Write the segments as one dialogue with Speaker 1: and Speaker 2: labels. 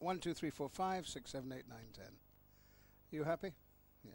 Speaker 1: 1, 2, 3, 4, 5, 6, 7, 8, 9, 10. You happy? Yeah.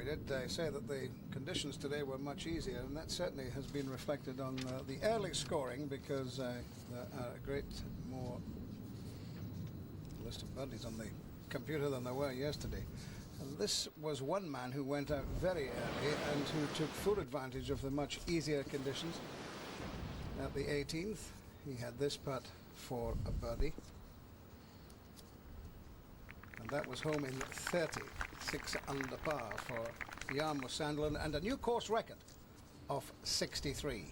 Speaker 1: did say that the conditions today were much easier, and that certainly has been reflected on the early scoring, because there are a great more list of birdies on the computer than there were yesterday. And this was one man who went out very early and who took full advantage of the much easier conditions. At the 18th, he had this putt for a birdie, and that was home in 30, 6 under par for Yarmo Sandlin, and a new course record of 63.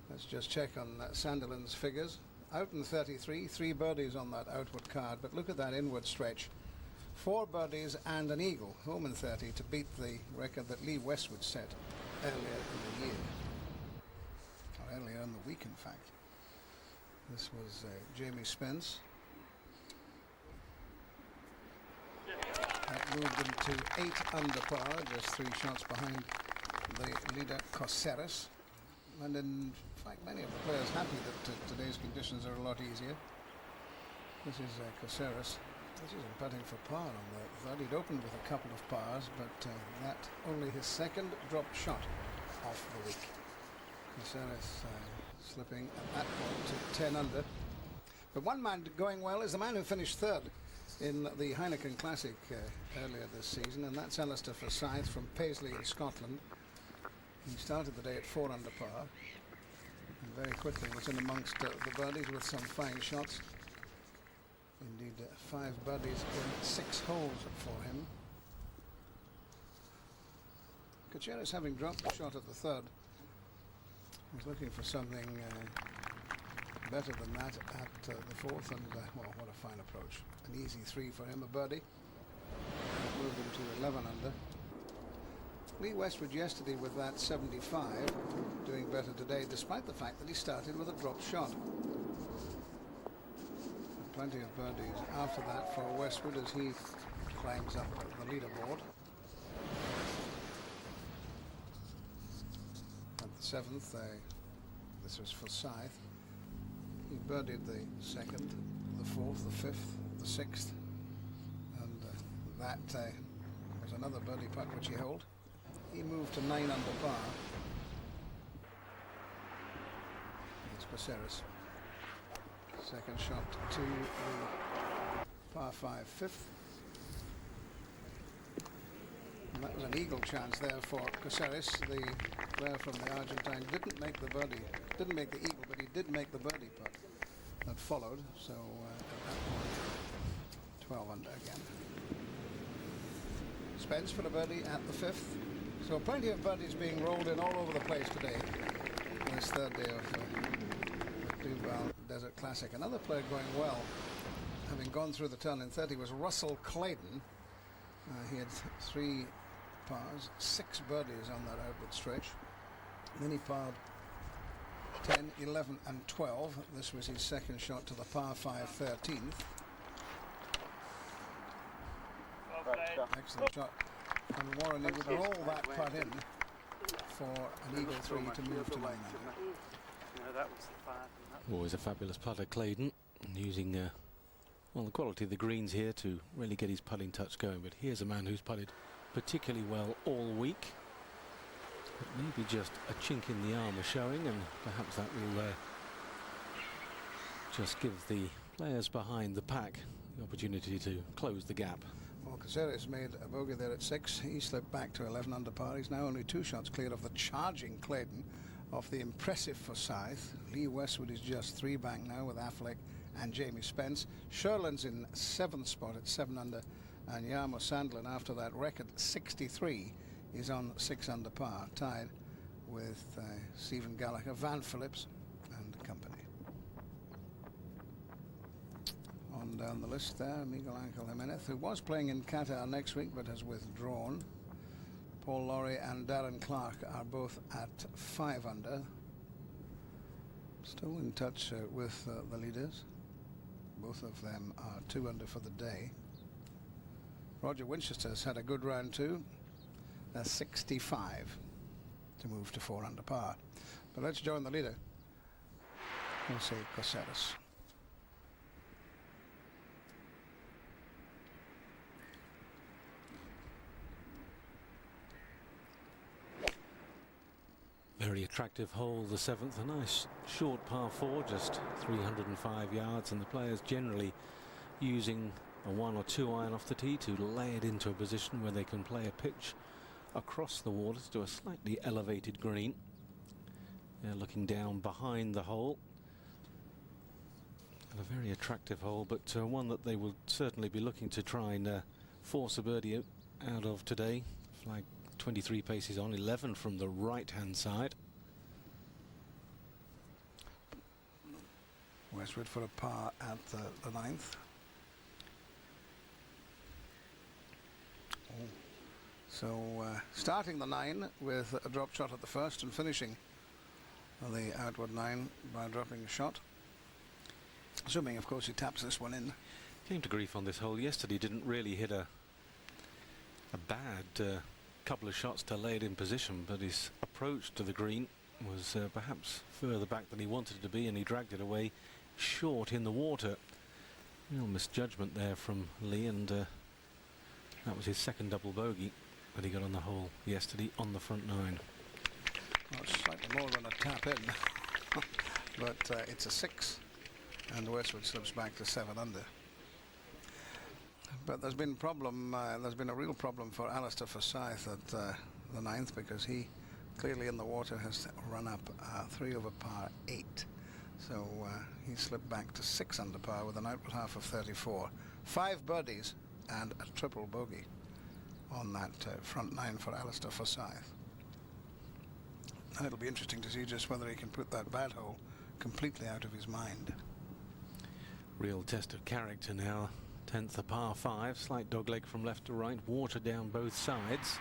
Speaker 1: Let's just check on Sandilan's figures. Out in 33, 3 birdies on that outward card, but look at that inward stretch. 4 birdies and an eagle, home in 30, to beat the record that Lee Westwood set earlier in the year. Or earlier in the week, in fact. This was Jamie Spence. That moved him to 8 under par, just 3 shots behind the leader, Coseras. And in fact, many of the players happy that today's conditions are a lot easier. This is Coseras. This is putting for par on the third. He'd opened with a couple of pars, but that only his second drop shot of the week. Coseras slipping at that point to 10 under. But one man going well is the man who finished third in the Heineken Classic earlier this season, and that's Alistair Forsyth from Paisley in Scotland. He started the day at 4 under par, and very quickly was in amongst the birdies with some fine shots. Indeed, 5 birdies in 6 holes for him. Gutierrez, having dropped the shot at the third, was looking for something better than that at the fourth, and well, what a fine approach. An easy 3 for him, a birdie. That moved him to 11 under. Lee Westwood yesterday with that 75, doing better today, despite the fact that he started with a drop shot. Plenty of birdies after that for Westwood as he climbs up the leaderboard. At the 7th, this was Forsyth. He birdied the 2nd, the 4th, the 5th, the 6th, and that was another birdie putt which he held. He moved to 9 under par. It's Coseras. Second shot to the par 5 5th. And that was an eagle chance there for Coseras. The player from the Argentine didn't make the birdie, didn't make the eagle, but he did make the birdie putt that followed. So at that point, 12 under again. Spence for the birdie at the 5th. So plenty of birdies being rolled in all over the place today. This third day of the Duval Desert Classic. Another player going well, having gone through the turn in 30, was Russell Clayton. He had 3 pars, 6 birdies on that outward stretch. Then he parred 10, 11 and 12. This was his second shot to the par 5 13th. Excellent shot. And Warren, he would roll that putt in for an eagle 3 to move to 9 under.
Speaker 2: Always a fabulous putter, Claydon, using well, the quality of the greens here to really get his putting touch going. But here's a man who's putted particularly well all week. But maybe just a chink in the armour showing, and perhaps that will just give the players behind the pack the opportunity to close the gap.
Speaker 1: Well, Caceres made a bogey there at 6. He slipped back to 11 under par. He's now only 2 shots clear of the charging Clayton, of the impressive Forsyth. Lee Westwood is just 3 back now with Affleck and Jamie Spence. Sherlin's in 7th spot at 7 under, and Yarmo Sandlin, after that record 63, is on 6 under par, tied with Stephen Gallagher, Van Phillips and company. On down the list there, Miguel Angel Jimenez, who was playing in Qatar next week but has withdrawn. Paul Lawrie and Darren Clark are both at 5 under. Still in touch with the leaders. Both of them are 2 under for the day. Roger Winchester's had a good round too. 65 to move to 4 under par. But let's join the leader, Jose Coseras.
Speaker 2: Very attractive hole, the 7th, a nice short par 4, just 305 yards, and the players generally using a 1 or 2 iron off the tee to lay it into a position where they can play a pitch across the waters to a slightly elevated green. They're looking down behind the hole. And a very attractive hole, but one that they will certainly be looking to try and force a birdie out of today. Flag 23 paces on, 11 from the right-hand side.
Speaker 1: Westwood for a par at the 9th. So starting the 9 with a drop shot at the first and finishing the outward 9 by dropping a shot. Assuming, of course, he taps this one in.
Speaker 2: Came to grief on this hole yesterday. Didn't really hit a bad couple of shots to lay it in position, but his approach to the green was perhaps further back than he wanted it to be, and he dragged it away short in the water. Real misjudgment there from Lee, and that was his second double bogey that he got on the hole yesterday on the front 9.
Speaker 1: Well, it's slightly more than a tap in, but it's a 6, and Westwood slips back to 7 under. But there's been a real problem for Alistair Forsyth at the 9th, because he clearly in the water has run up 3 over par 8. So he slipped back to 6 under par with an outward half of 34. 5 birdies and a triple bogey on that front 9 for Alistair Forsyth. And it'll be interesting to see just whether he can put that bad hole completely out of his mind.
Speaker 2: Real test of character now. 10th a par 5, slight dogleg from left to right, water down both sides,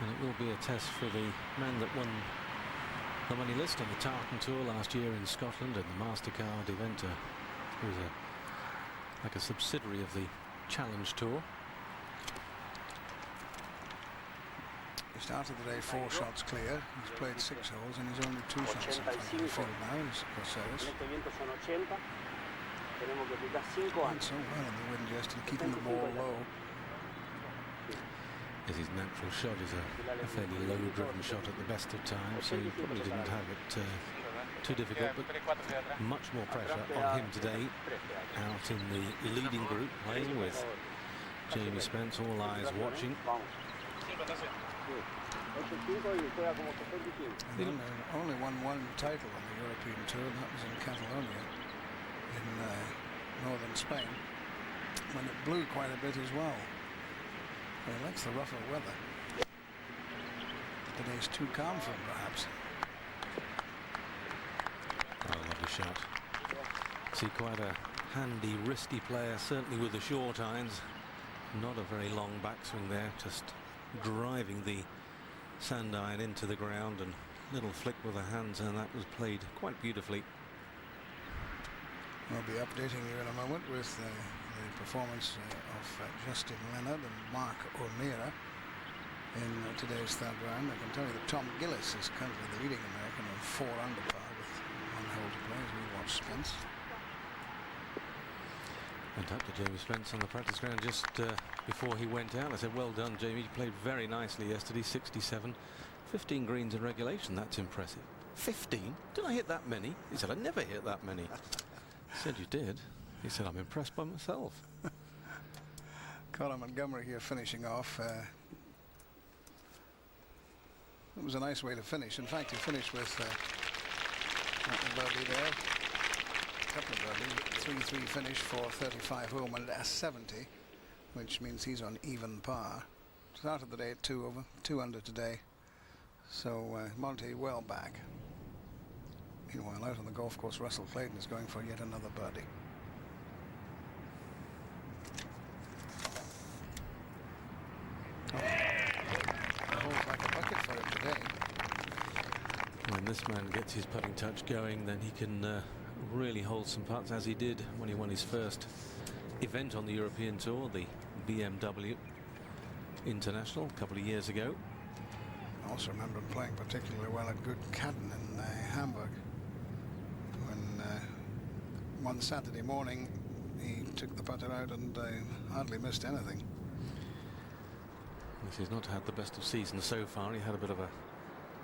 Speaker 2: and it will be a test for the man that won the money list on the Tartan Tour last year in Scotland and the MasterCard event. It was like a subsidiary of the Challenge Tour.
Speaker 1: He started the day 4 shots clear. He's played 6 holes and he's only 2 shots in front of the field now. He's Corseras. Played so well in the wind yesterday, keeping the ball low.
Speaker 2: As his natural shot is a fairly low-driven shot at the best of times, so he probably didn't have it too difficult, but much more pressure on him today. Out in the leading group, playing with Jamie Spence, all eyes watching.
Speaker 1: He only won 1 title on the European Tour, and that was in Catalonia, in northern Spain, when it blew quite a bit as well. He likes the rougher weather. The day's too calm for him, perhaps.
Speaker 2: Oh, lovely shot. See, quite a handy, wristy player, certainly with the short irons. Not a very long backswing there, just driving the sand iron into the ground and little flick with the hands, and that was played quite beautifully.
Speaker 1: We'll be updating you in a moment with the performance of Justin Leonard and Mark O'Meara in today's 3rd round. I can tell you that Tom Gillis is currently the leading American on 4 under par with 1 hole to play as we watch Spence.
Speaker 2: Went up to Jamie Spence on the practice ground just before he went out. I said, well done, Jamie. You played very nicely yesterday, 67. 15 greens in regulation. That's impressive. 15? Did I hit that many? He said, I never hit that many. I said, you did. He said, I'm impressed by myself.
Speaker 1: Colin Montgomery here finishing off. It was a nice way to finish. In fact, he finished with a birdie there. A couple of birdies. 3-3 finish for 35 home and a 70, which means he's on even par. Started the day at 2 over, 2 under today. So Monty well back. Meanwhile, out on the golf course, Russell Clayton is going for yet another birdie. The hole's like a bucket for him today.
Speaker 2: When this man gets his putting touch going, then he can really hold some putts, as he did when he won his first event on the European Tour, the BMW International, a couple of years ago.
Speaker 1: I also remember him playing particularly well at Good Cadden in Hamburg. One Saturday morning he took the putter out and hardly missed anything.
Speaker 2: He's not had the best of seasons so far. He had a bit of a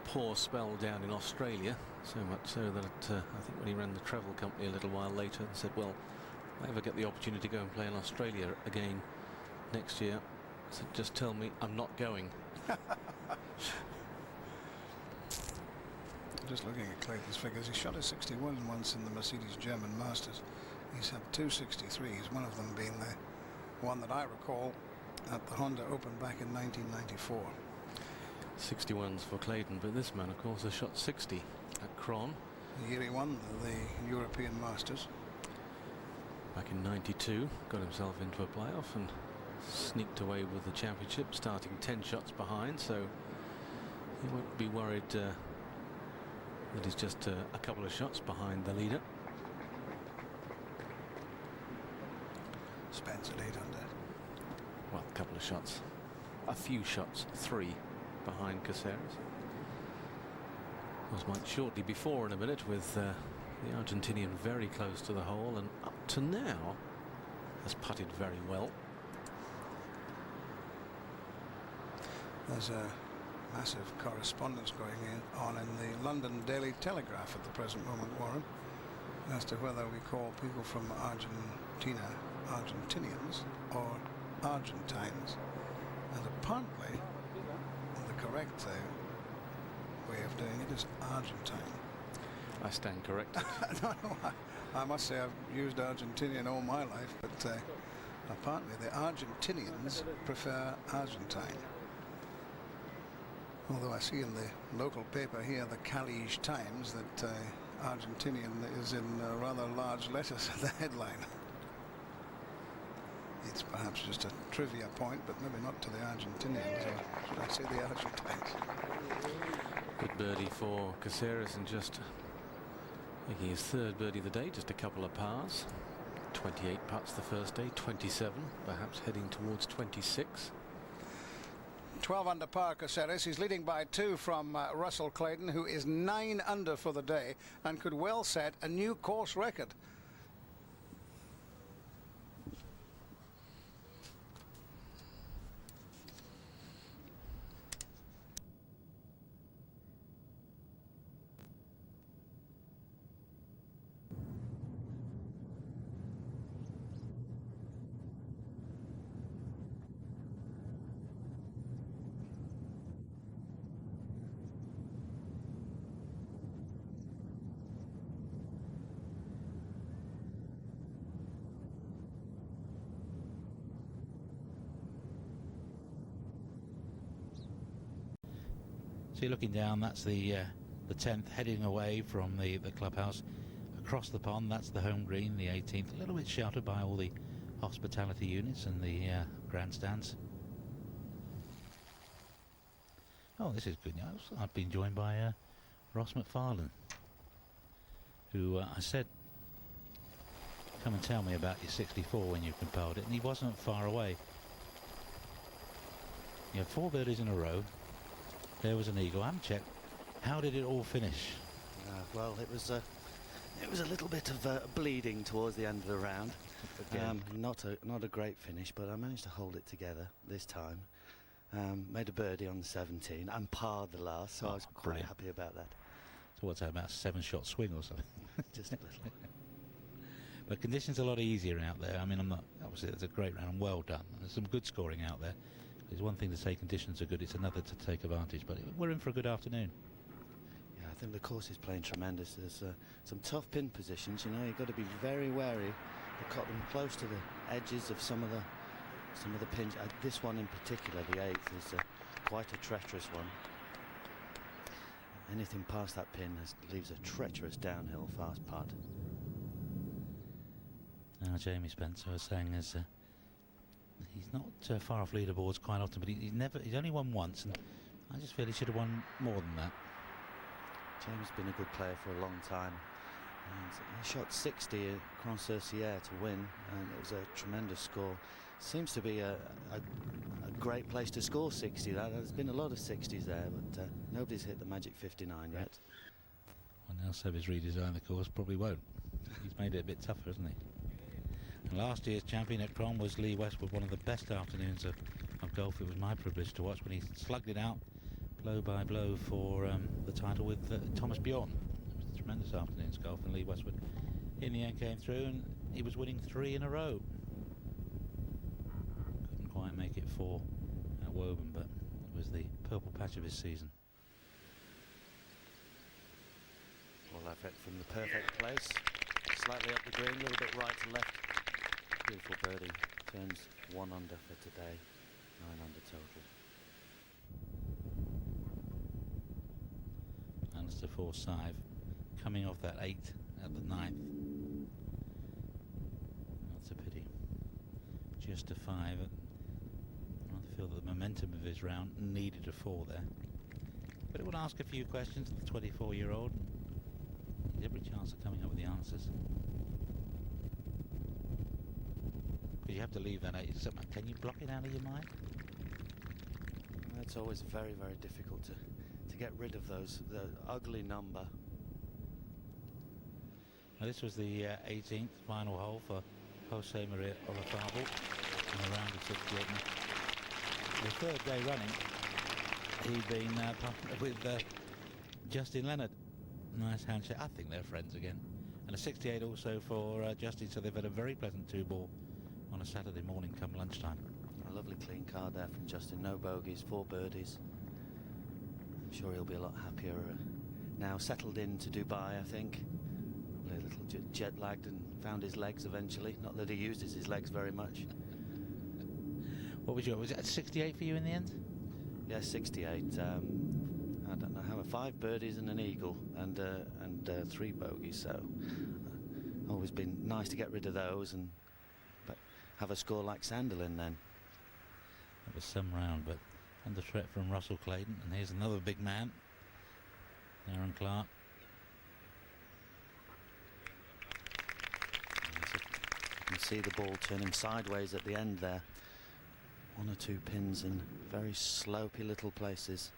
Speaker 2: poor spell down in Australia, so much so that I think when he ran the travel company a little while later and said, well, if I ever get the opportunity to go and play in Australia again next year, I said, just tell me I'm not going.
Speaker 1: Just looking at Clayton's figures, he shot a 61 once in the Mercedes German Masters. He's had two 63s, one of them being the one that I recall at the Honda Open back in 1994.
Speaker 2: 61s for Clayton, but this man, of course, has shot 60 at Cron.
Speaker 1: The year he won the European Masters.
Speaker 2: Back in 92, got himself into a playoff and sneaked away with the championship, starting 10 shots behind, so he won't be worried that he's just a couple of shots behind the leader.
Speaker 1: Spencer 8 under.
Speaker 2: Well, a couple of shots. A few shots, 3 behind Caceres. Was might shortly before in a minute with the Argentinian very close to the hole, and up to now has putted very well.
Speaker 1: There's a massive correspondence going on in the London Daily Telegraph at the present moment, Warren, as to whether we call people from Argentina Argentinians or Argentines. And apparently the correct way of doing it is Argentine.
Speaker 2: I stand corrected.
Speaker 1: No, I must say I've used Argentinian all my life, but apparently the Argentinians prefer Argentine. Although I see in the local paper here, the Callige Times, that Argentinian is in rather large letters at the headline. It's perhaps just a trivia point, but maybe not to the Argentinians, or should I say the Argentines.
Speaker 2: Good birdie for Caceres, and just making his third birdie of the day, just a couple of pars. 28 putts the first day, 27, perhaps heading towards 26.
Speaker 1: 12 under par Caceres. He's leading by 2 from Russell Clayton, who is 9 under for the day and could well set a new course record.
Speaker 3: So you're looking down, that's the 10th, heading away from the clubhouse. Across the pond, that's the home green, the 18th, a little bit sheltered by all the hospitality units and the grandstands. Oh, this is good news. I've been joined by Ross McFarlane, who I said, come and tell me about your 64 when you compiled it, and he wasn't far away. You had 4 birdies in a row. There was an eagle. I haven't checked. How did it all finish?
Speaker 4: Well, it was a little bit of bleeding towards the end of the round. Not a great finish, but I managed to hold it together this time. Made a birdie on the 17 and parred the last, so I was quite happy about that.
Speaker 3: So what's that, about a 7-shot swing or something?
Speaker 4: Just a little.
Speaker 3: But conditions are a lot easier out there. I mean, I'm not, obviously it's a great round and well done. There's some good scoring out there. It's one thing to say conditions are good, it's another to take advantage, but we're in for a good afternoon.
Speaker 4: Yeah, I think the course is playing tremendous. There's some tough pin positions, you know, you've got to be very wary. They've got them close to the edges of some of the pins. This one in particular, the 8th, is quite a treacherous one. Anything past that pin leaves a treacherous downhill fast putt.
Speaker 3: Now Jamie Spencer was saying he's not far off leaderboards quite often, but he's only won once, and I just feel he should have won more than that.
Speaker 4: James has been a good player for a long time, and he shot 60 at Grand-sur-Sierre to win, and it was a tremendous score. Seems to be a great place to score 60. There's been a lot of 60s there, but nobody's hit the magic 59 yet.
Speaker 3: Well, now Seve's redesigned the course, probably won't. He's made it a bit tougher, hasn't he? And last year's champion at Cron was Lee Westwood, one of the best afternoons of golf. It was my privilege to watch when he slugged it out blow by blow for the title with Thomas Bjorn. It was a tremendous afternoon's golf, and Lee Westwood in the end came through, and he was winning 3 in a row. Couldn't quite make it 4 at Woburn, but it was the purple patch of his season.
Speaker 4: Ball effort from the perfect place. Slightly up the green, a little bit right to left. Beautiful birdie. Turns 1 under for today. 9 under total.
Speaker 3: Alistair Forsyth coming off that 8 at the 9th. That's a pity. Just a 5. I feel that the momentum of his round needed a 4 there. But it would ask a few questions of the 24-year-old. He's every chance of coming up with the answers. Because you have to leave that 8. Can you block it out of your mind?
Speaker 4: It's always very, very difficult to get rid of the ugly number.
Speaker 3: Now this was the 18th final hole for Jose Maria Olazabal in a round of 68. The 3rd day running, he'd been partnered with Justin Leonard. Nice handshake. I think they're friends again. And a 68 also for Justin, so they've had a very pleasant 2-ball on a Saturday morning come lunchtime.
Speaker 4: A lovely clean card there from Justin. No bogeys, 4 birdies. I'm sure he'll be a lot happier now. Settled into Dubai, I think. A little jet lagged and found his legs eventually. Not that he uses his legs very much.
Speaker 3: What was it a 68 for you in the end?
Speaker 4: Yeah, 68. I don't know how. 5 birdies and an eagle and 3 bogeys. So always been nice to get rid of those and have a score like Sanderlin then.
Speaker 3: It was some round, but under threat from Russell Clayton, and here's another big man, Aaron Clark.
Speaker 4: You can see the ball turning sideways at the end there. 1 or 2 pins in very slopey little places.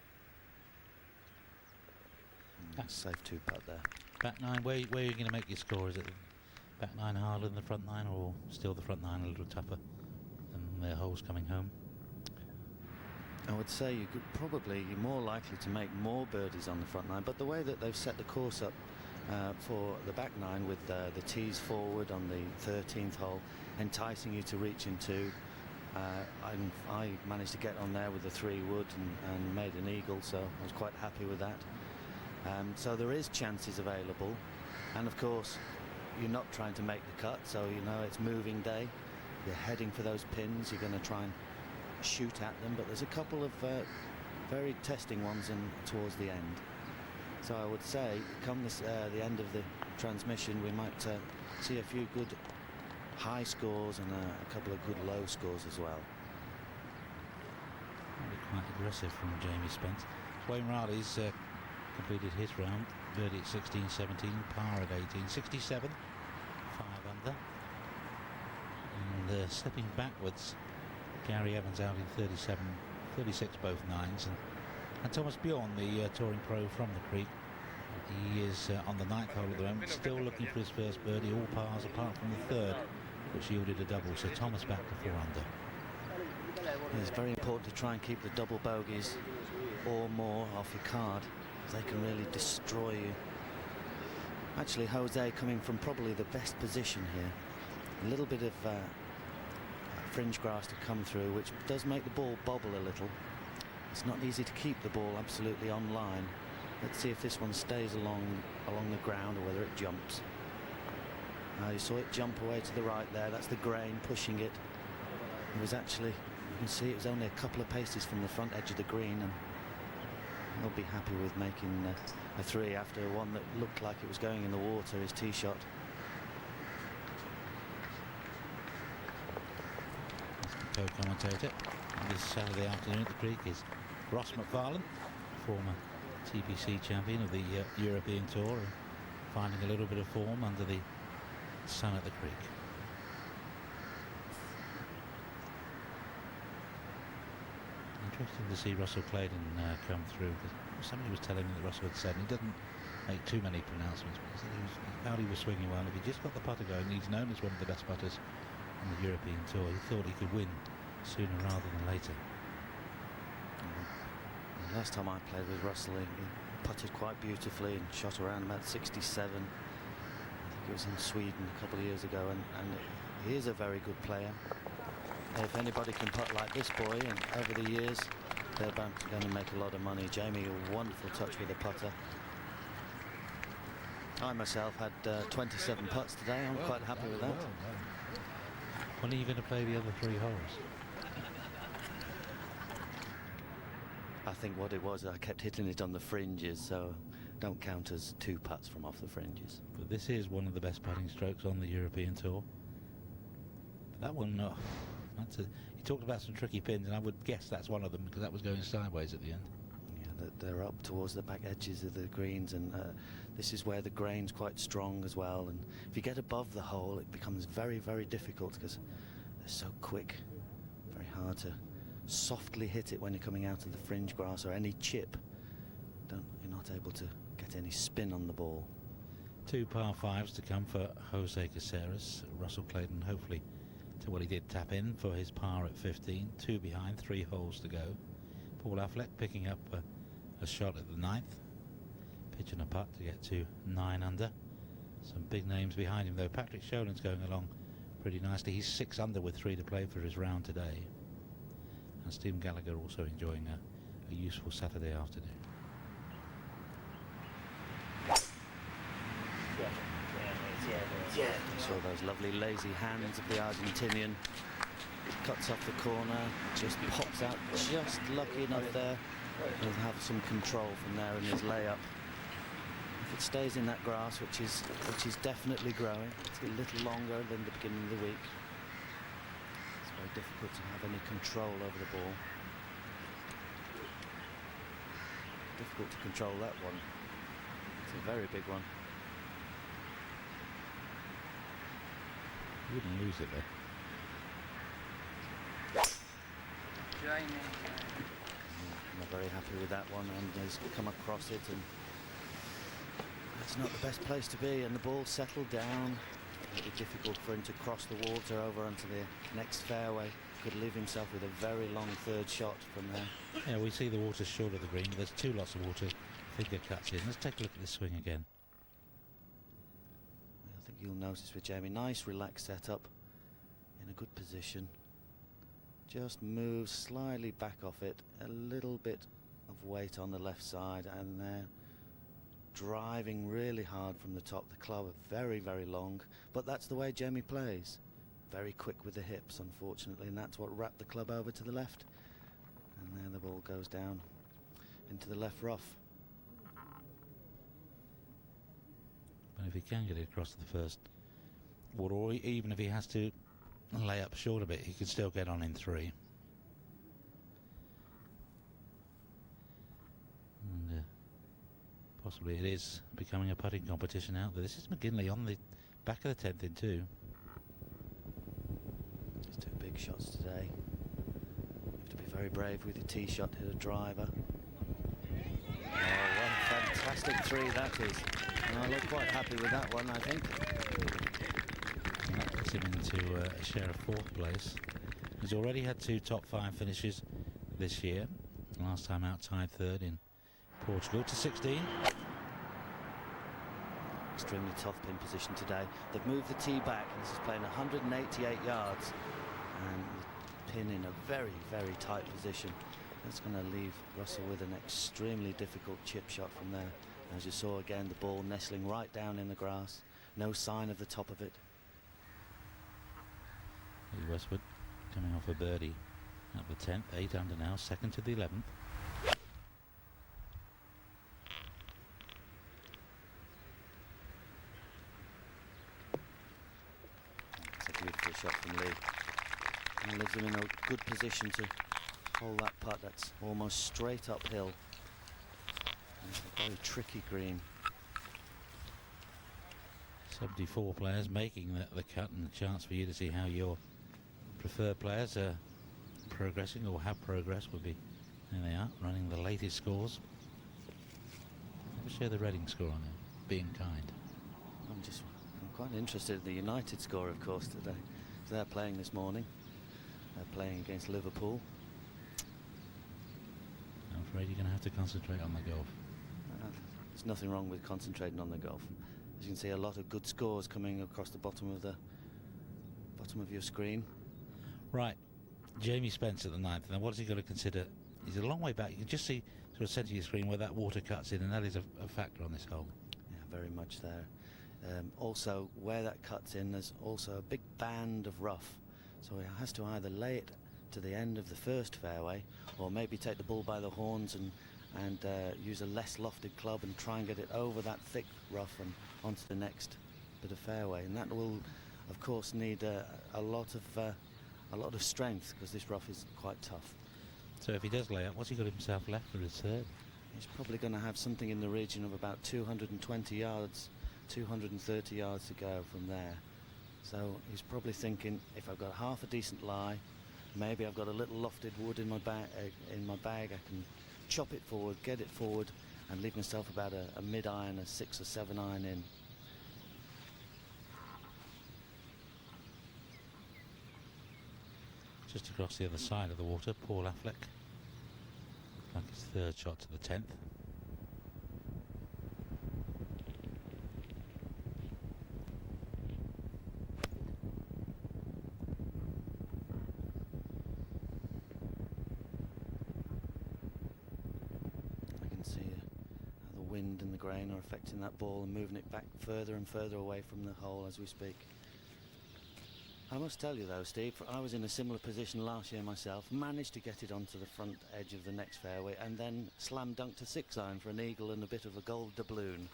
Speaker 4: Safe 2-putt there.
Speaker 3: Back 9, where are you going to make your score? Is it back 9 harder than the front 9, or still the front 9 a little tougher than the holes coming home?
Speaker 4: I would say you're more likely to make more birdies on the front 9, but the way that they've set the course up for the back 9 with the tees forward on the 13th hole, enticing you to reach into, I managed to get on there with the 3 wood and made an eagle, so I was quite happy with that. So there is chances available, and of course you're not trying to make the cut, so you know it's moving day. You're heading for those pins, you're going to try and shoot at them, but there's a couple of very testing ones towards the end. So I would say come the end of the transmission we might see a few good high scores and a couple of good low scores as well.
Speaker 3: Quite aggressive from Jamie Spence. Wayne Riley's completed his round, birdie at 16, 17, par at 18, 67, 5 under. And slipping backwards, Gary Evans out in 37, 36 both 9s. And Thomas Bjorn, the touring pro from the Creek, he is on the 9th hole at the moment, still looking for his first birdie, all pars apart from the 3rd, which yielded a double, so Thomas back to 4 under.
Speaker 4: It's very important to try and keep the double bogeys or more off your card, as they can really destroy you. Actually, Jose coming from probably the best position here. A little bit of fringe grass to come through, which does make the ball bobble a little. It's not easy to keep the ball absolutely on line. Let's see if this one stays along the ground or whether it jumps. You saw it jump away to the right there. That's the grain pushing it. It was actually, you can see it was only a couple of paces from the front edge of the green, and he'll be happy with making a 3 after one that looked like it was going in the water, his tee shot.
Speaker 3: Co-commentator this Saturday afternoon at the Creek is Ross McFarlane, former TPC champion of the European Tour, and finding a little bit of form under the sun at the Creek. Interesting to see Russell Clayton come through. Somebody was telling me that Russell had said, and he doesn't make too many pronouncements, but he said he felt he was swinging well. If he just got the putter going, he's known as one of the best putters on the European Tour. He thought he could win sooner rather than later.
Speaker 4: And Last time I played with Russell, he putted quite beautifully and shot around about 67. I think it was in Sweden a couple of years ago, and he is a very good player. If anybody can putt like this boy, and over the years, they're going to make a lot of money. Jamie, a wonderful touch with the putter. I myself had 27 putts today. I'm quite happy with that.
Speaker 3: When are you going to play the other 3 holes?
Speaker 4: I think what it was, I kept hitting it on the fringes, so don't count as 2 putts from off the fringes.
Speaker 3: But this is one of the best putting strokes on the European Tour. That one, you talked about some tricky pins, and I would guess that's one of them, because that was going sideways at the end.
Speaker 4: Yeah, they're up towards the back edges of the greens, and this is where the grain's quite strong as well. And if you get above the hole, it becomes very, very difficult, because they're so quick. Very hard to softly hit it when you're coming out of the fringe grass or any chip. You're not able to get any spin on the ball.
Speaker 3: 2 par 5s to come for Jose Caceres. Russell Clayton hopefully to what he did tap in for his par at 15. 2 behind, 3 holes to go. Paul Affleck picking up a shot at the 9th. Pitching a putt to get to 9 under. Some big names behind him though. Patrick Sholin's going along pretty nicely. He's 6 under with 3 to play for his round today. And Stephen Gallagher also enjoying a useful Saturday afternoon.
Speaker 4: Saw those lovely lazy hands of the Argentinian. Cuts off the corner, just pops out just lucky enough there. He'll have some control from there in his layup. If it stays in that grass, which is definitely growing, it's a little longer than the beginning of the week. It's very difficult to have any control over the ball. Difficult to control that one. It's a very big one.
Speaker 3: You wouldn't lose it though.
Speaker 4: I'm very happy with that one, and he's come across it, and that's not the best place to be, and the ball settled down. It'd be difficult for him to cross the water over onto the next fairway. Could leave himself with a very long 3rd shot from there.
Speaker 3: Yeah, we see the water short of the green, but there's 2 lots of water. Figure cuts in. Let's take a look at this swing again.
Speaker 4: I think you'll notice with Jamie, nice relaxed setup, in a good position. Just moves slightly back off it, a little bit of weight on the left side, and they're driving really hard from the top. The club are very, very long, but that's the way Jamie plays. Very quick with the hips, unfortunately, and that's what wrapped the club over to the left. And there the ball goes down into the left rough.
Speaker 3: But if he can get it across to the first water, or even if he has to lay up short a bit, he could still get on in 3. And possibly it is becoming a putting competition out there. This is McGinley on the back of the 10th in 2.
Speaker 4: Just 2 big shots today. You have to be very brave with your tee shot, hit a driver. Oh, what a fantastic 3 that is. And I look quite happy with that one, I think.
Speaker 3: And that puts him into a share of 4th place. He's already had 2 top 5 finishes this year. Last time out tied 3rd in Portugal to 16.
Speaker 4: Extremely tough pin position today. They've moved the tee back, and this is playing 188 yards. And the pin in a very, very tight position. That's going to leave Russell with an extremely difficult chip shot from there. As you saw again, the ball nestling right down in the grass. No sign of the top of it.
Speaker 3: Lee Westwood coming off a birdie at the 10th, 8 under now, 2nd to the 11th.
Speaker 4: It's a beautiful shot from Lee. And leaves him in a good position to hold that putt. That's almost straight uphill. And it's a very tricky green.
Speaker 3: 74 players making the cut, and a chance for you to see how your preferred players are progressing or have progressed will be. There they are, running the latest scores. Let me share the Reading score on there. Being kind.
Speaker 4: I'm quite interested in the United score, of course, today. So they're playing this morning. They're playing against Liverpool.
Speaker 3: And afraid you're going to have to concentrate on the golf.
Speaker 4: There's nothing wrong with concentrating on the golf. As you can see, a lot of good scores coming across the bottom of your screen.
Speaker 3: Right, Jamie Spence at the 9th. Now, what has he got to consider? He's a long way back. You can just see sort of centre of your screen where that water cuts in, and that is a factor on this hole.
Speaker 4: Yeah, very much there. Also, where that cuts in, there's also a big band of rough. So he has to either lay it to the end of the first fairway, or maybe take the bull by the horns and use a less lofted club and try and get it over that thick rough and onto the next bit of fairway. And that will, of course, need a lot of strength, because this rough is quite tough.
Speaker 3: So if he does lay up, what's he got himself left for his third?
Speaker 4: He's probably going to have something in the region of about 220 yards, 230 yards to go from there. So he's probably thinking, if I've got half a decent lie, maybe I've got a little lofted wood in my bag, I can chop it forward, get it forward, and leave myself about a mid-iron, a 6 or 7 iron in.
Speaker 3: Just across the other side of the water, Paul Affleck. Like his third shot to the 10th.
Speaker 4: I can see how the wind and the grain are affecting that ball and moving it back further and further away from the hole as we speak. I must tell you though, Steve, I was in a similar position last year myself, managed to get it onto the front edge of the next fairway, and then slam dunked a 6-iron for an eagle and a bit of a gold doubloon.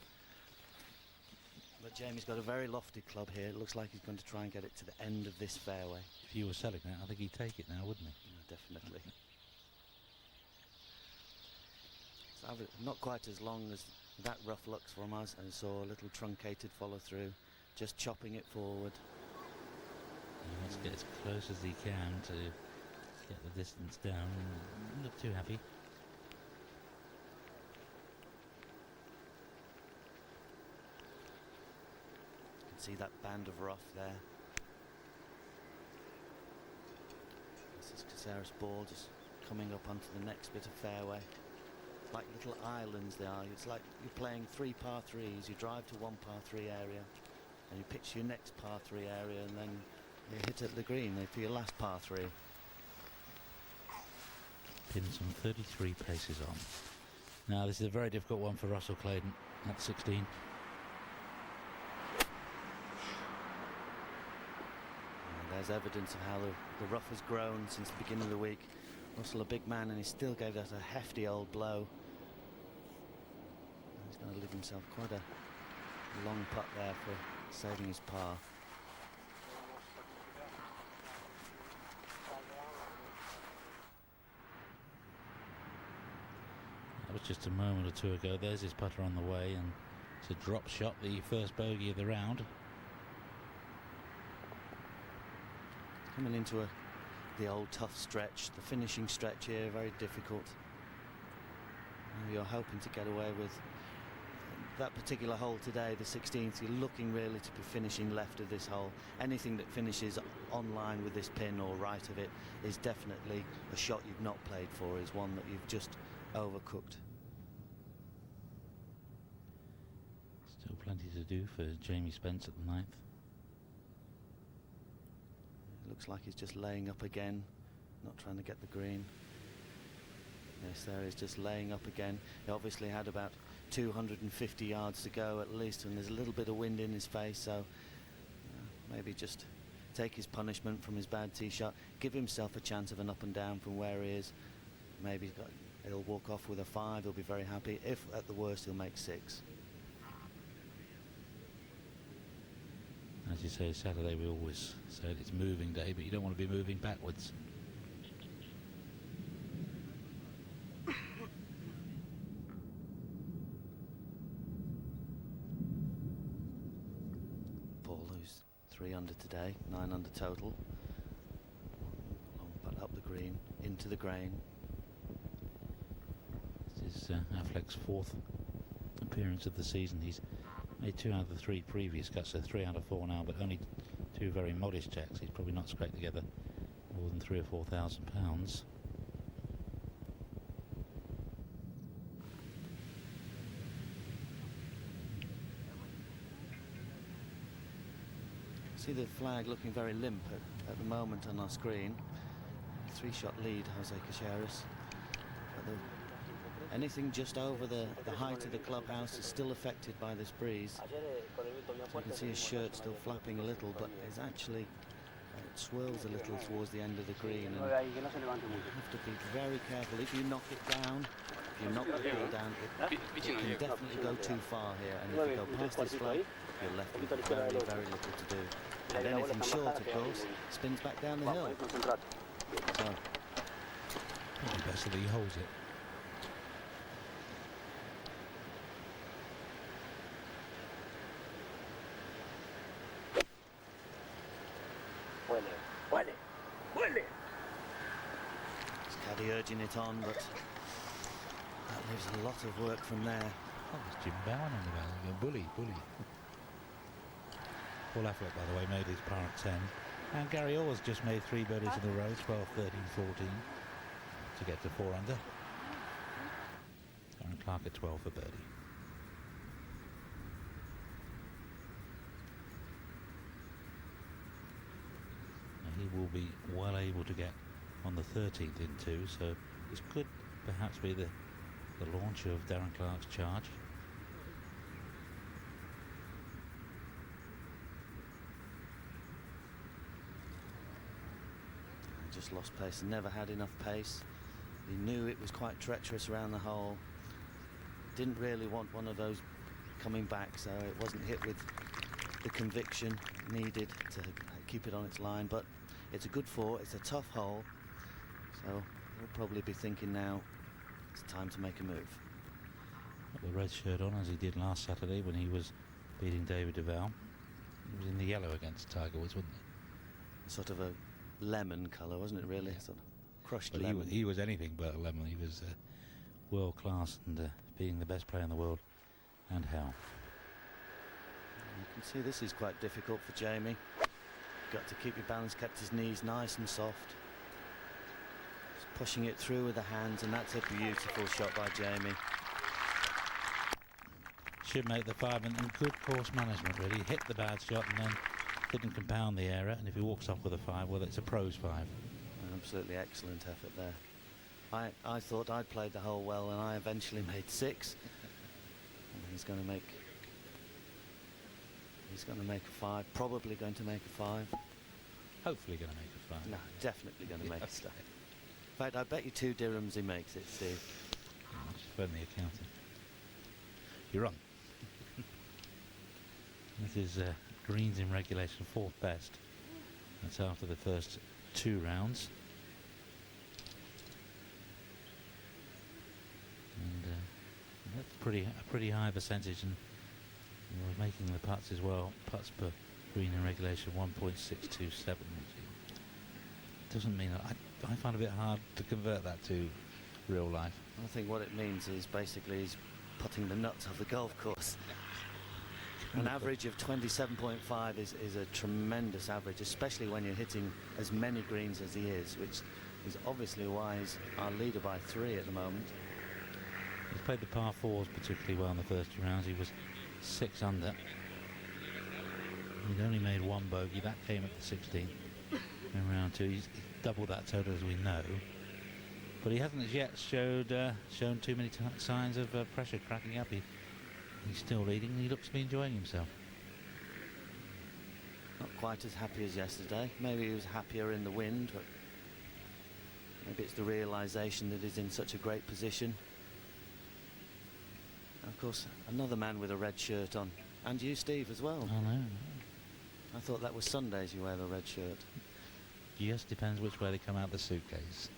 Speaker 4: But Jamie's got a very lofty club here. It looks like he's going to try and get it to the end of this fairway.
Speaker 3: If you were selling that, I think he'd take it now, wouldn't he?
Speaker 4: Yeah, definitely. So not quite as long as that rough looks from us, and saw a little truncated follow through, just chopping it forward.
Speaker 3: He wants to get as close as he can to get the distance down. Not too happy.
Speaker 4: You can see that band of rough there. This is Caceres' ball just coming up onto the next bit of fairway. Like little islands they are. It's like you're playing 3 par 3s. You drive to 1 par 3 area, and you pitch your next par 3 area, and then you hit at the green for your last par 3.
Speaker 3: Pins some 33 paces on. Now this is a very difficult one for Russell Clayton at 16.
Speaker 4: And there's evidence of how the rough has grown since the beginning of the week. Russell, a big man, and he still gave that a hefty old blow. He's going to leave himself quite a long putt there for saving his par.
Speaker 3: That was just a moment or two ago. There's his putter on the way, and it's a drop shot, the first bogey of the round.
Speaker 4: Coming into the old tough stretch, the finishing stretch here, very difficult. And you're hoping to get away with that particular hole today, the 16th. You're looking really to be finishing left of this hole. Anything that finishes on line with this pin or right of it is definitely a shot you've not played for, is one that you've just overcooked.
Speaker 3: Still plenty to do for Jamie Spence at the 9th.
Speaker 4: Looks like he's just laying up again, not trying to get the green. Yes, there he's just laying up again. He obviously had about 250 yards to go at least, and there's a little bit of wind in his face, so maybe just take his punishment from his bad tee shot, give himself a chance of an up and down from where he is. Maybe he'll walk off with a 5, he'll be very happy. If at the worst, he'll make 6.
Speaker 3: As you say, Saturday we always said it's moving day, but you don't want to be moving backwards.
Speaker 4: Paul, who's 3 under today, 9 under total. Long putt up the green, into the grain.
Speaker 3: This is Affleck's 4th appearance of the season. He's made 2 out of the 3 previous cuts, so 3 out of 4 now, but only 2 very modest checks. He's probably not scraped together more than £3,000 or £4,000.
Speaker 4: See the flag looking very limp at the moment on our screen. 3-shot lead, Jose Cacheras. But anything just over the height of the clubhouse is still affected by this breeze. So you can see his shirt still flapping a little, but it's actually it swirls a little towards the end of the green. And you have to be very careful. If you knock it down, if you knock the ball down, it can definitely go too far here. And if you go past this flag, you're left with very, very little to do. And anything short, of course, spins back down the hill. So,
Speaker 3: Probably best that he holds it.
Speaker 4: Caddy urging it on, but that leaves a lot of work from there.
Speaker 3: Oh, there's Jim Bowen on the bell. Bully. Paul Affleck, by the way, made his par at 10. And Gary Orr's just made 3 birdies in a row, 12, 13, 14, to get to 4 under. Aaron Clark at 12 for birdie. And he will be well able to get on the 13th in 2, so this could perhaps be the launch of Darren Clark's charge.
Speaker 4: Just lost pace, never had enough pace. He knew it was quite treacherous around the hole. Didn't really want one of those coming back, so it wasn't hit with the conviction needed to keep it on its line. But it's a good 4, it's a tough hole, so he'll probably be thinking now it's time to make a move.
Speaker 3: Got the red shirt on as he did last Saturday when he was beating David Duval. He was in the yellow against Tiger Woods, wasn't he?
Speaker 4: Sort of a lemon colour, wasn't it, really? Sort of crushed
Speaker 3: But
Speaker 4: lemon.
Speaker 3: he was anything but a lemon. He was world class and being the best player in the world. And how?
Speaker 4: You can see this is quite difficult for Jamie. Got to keep your balance, kept his knees nice and soft. Just pushing it through with the hands, and that's a beautiful shot by Jamie.
Speaker 3: Should make the 5, and good course management, really. Hit the bad shot and then didn't compound the error, and if he walks off with a 5, well, it's a pro's 5.
Speaker 4: Absolutely excellent effort there. I thought I'd played the hole well, and I eventually made 6. And he's going to make a 5. Probably going to make a 5.
Speaker 3: Hopefully going to make a 5.
Speaker 4: No, definitely going to make a 5. In fact, I bet you 2 dirhams he makes it, Steve.
Speaker 3: I'll just phone the accountant. You're on. This is greens in regulation, 4th best. That's after the first 2 rounds. And that's a pretty high percentage, and we're making the putts as well. Putts per green in regulation 1.627. Doesn't mean I find it a bit hard to convert that to real life.
Speaker 4: I think what it means is basically he's putting the nuts off the golf course. An average of 27.5 is a tremendous average, especially when you're hitting as many greens as he is, which is obviously why he's our leader by 3 at the moment.
Speaker 3: He's played the par 4s particularly well in the first 2 rounds. He was 6 under. He'd only made 1 bogey. That came at the 16th in round 2. He's doubled that total, as we know. But he hasn't as yet shown too many signs of pressure cracking up. He's still leading, and he looks to be enjoying himself.
Speaker 4: Not quite as happy as yesterday. Maybe he was happier in the wind, but maybe it's the realisation that he's in such a great position. And of course, another man with a red shirt on. And you, Steve, as well.
Speaker 3: I know.
Speaker 4: I thought that was Sundays you wear the red shirt.
Speaker 3: Just depends which way they come out the suitcase.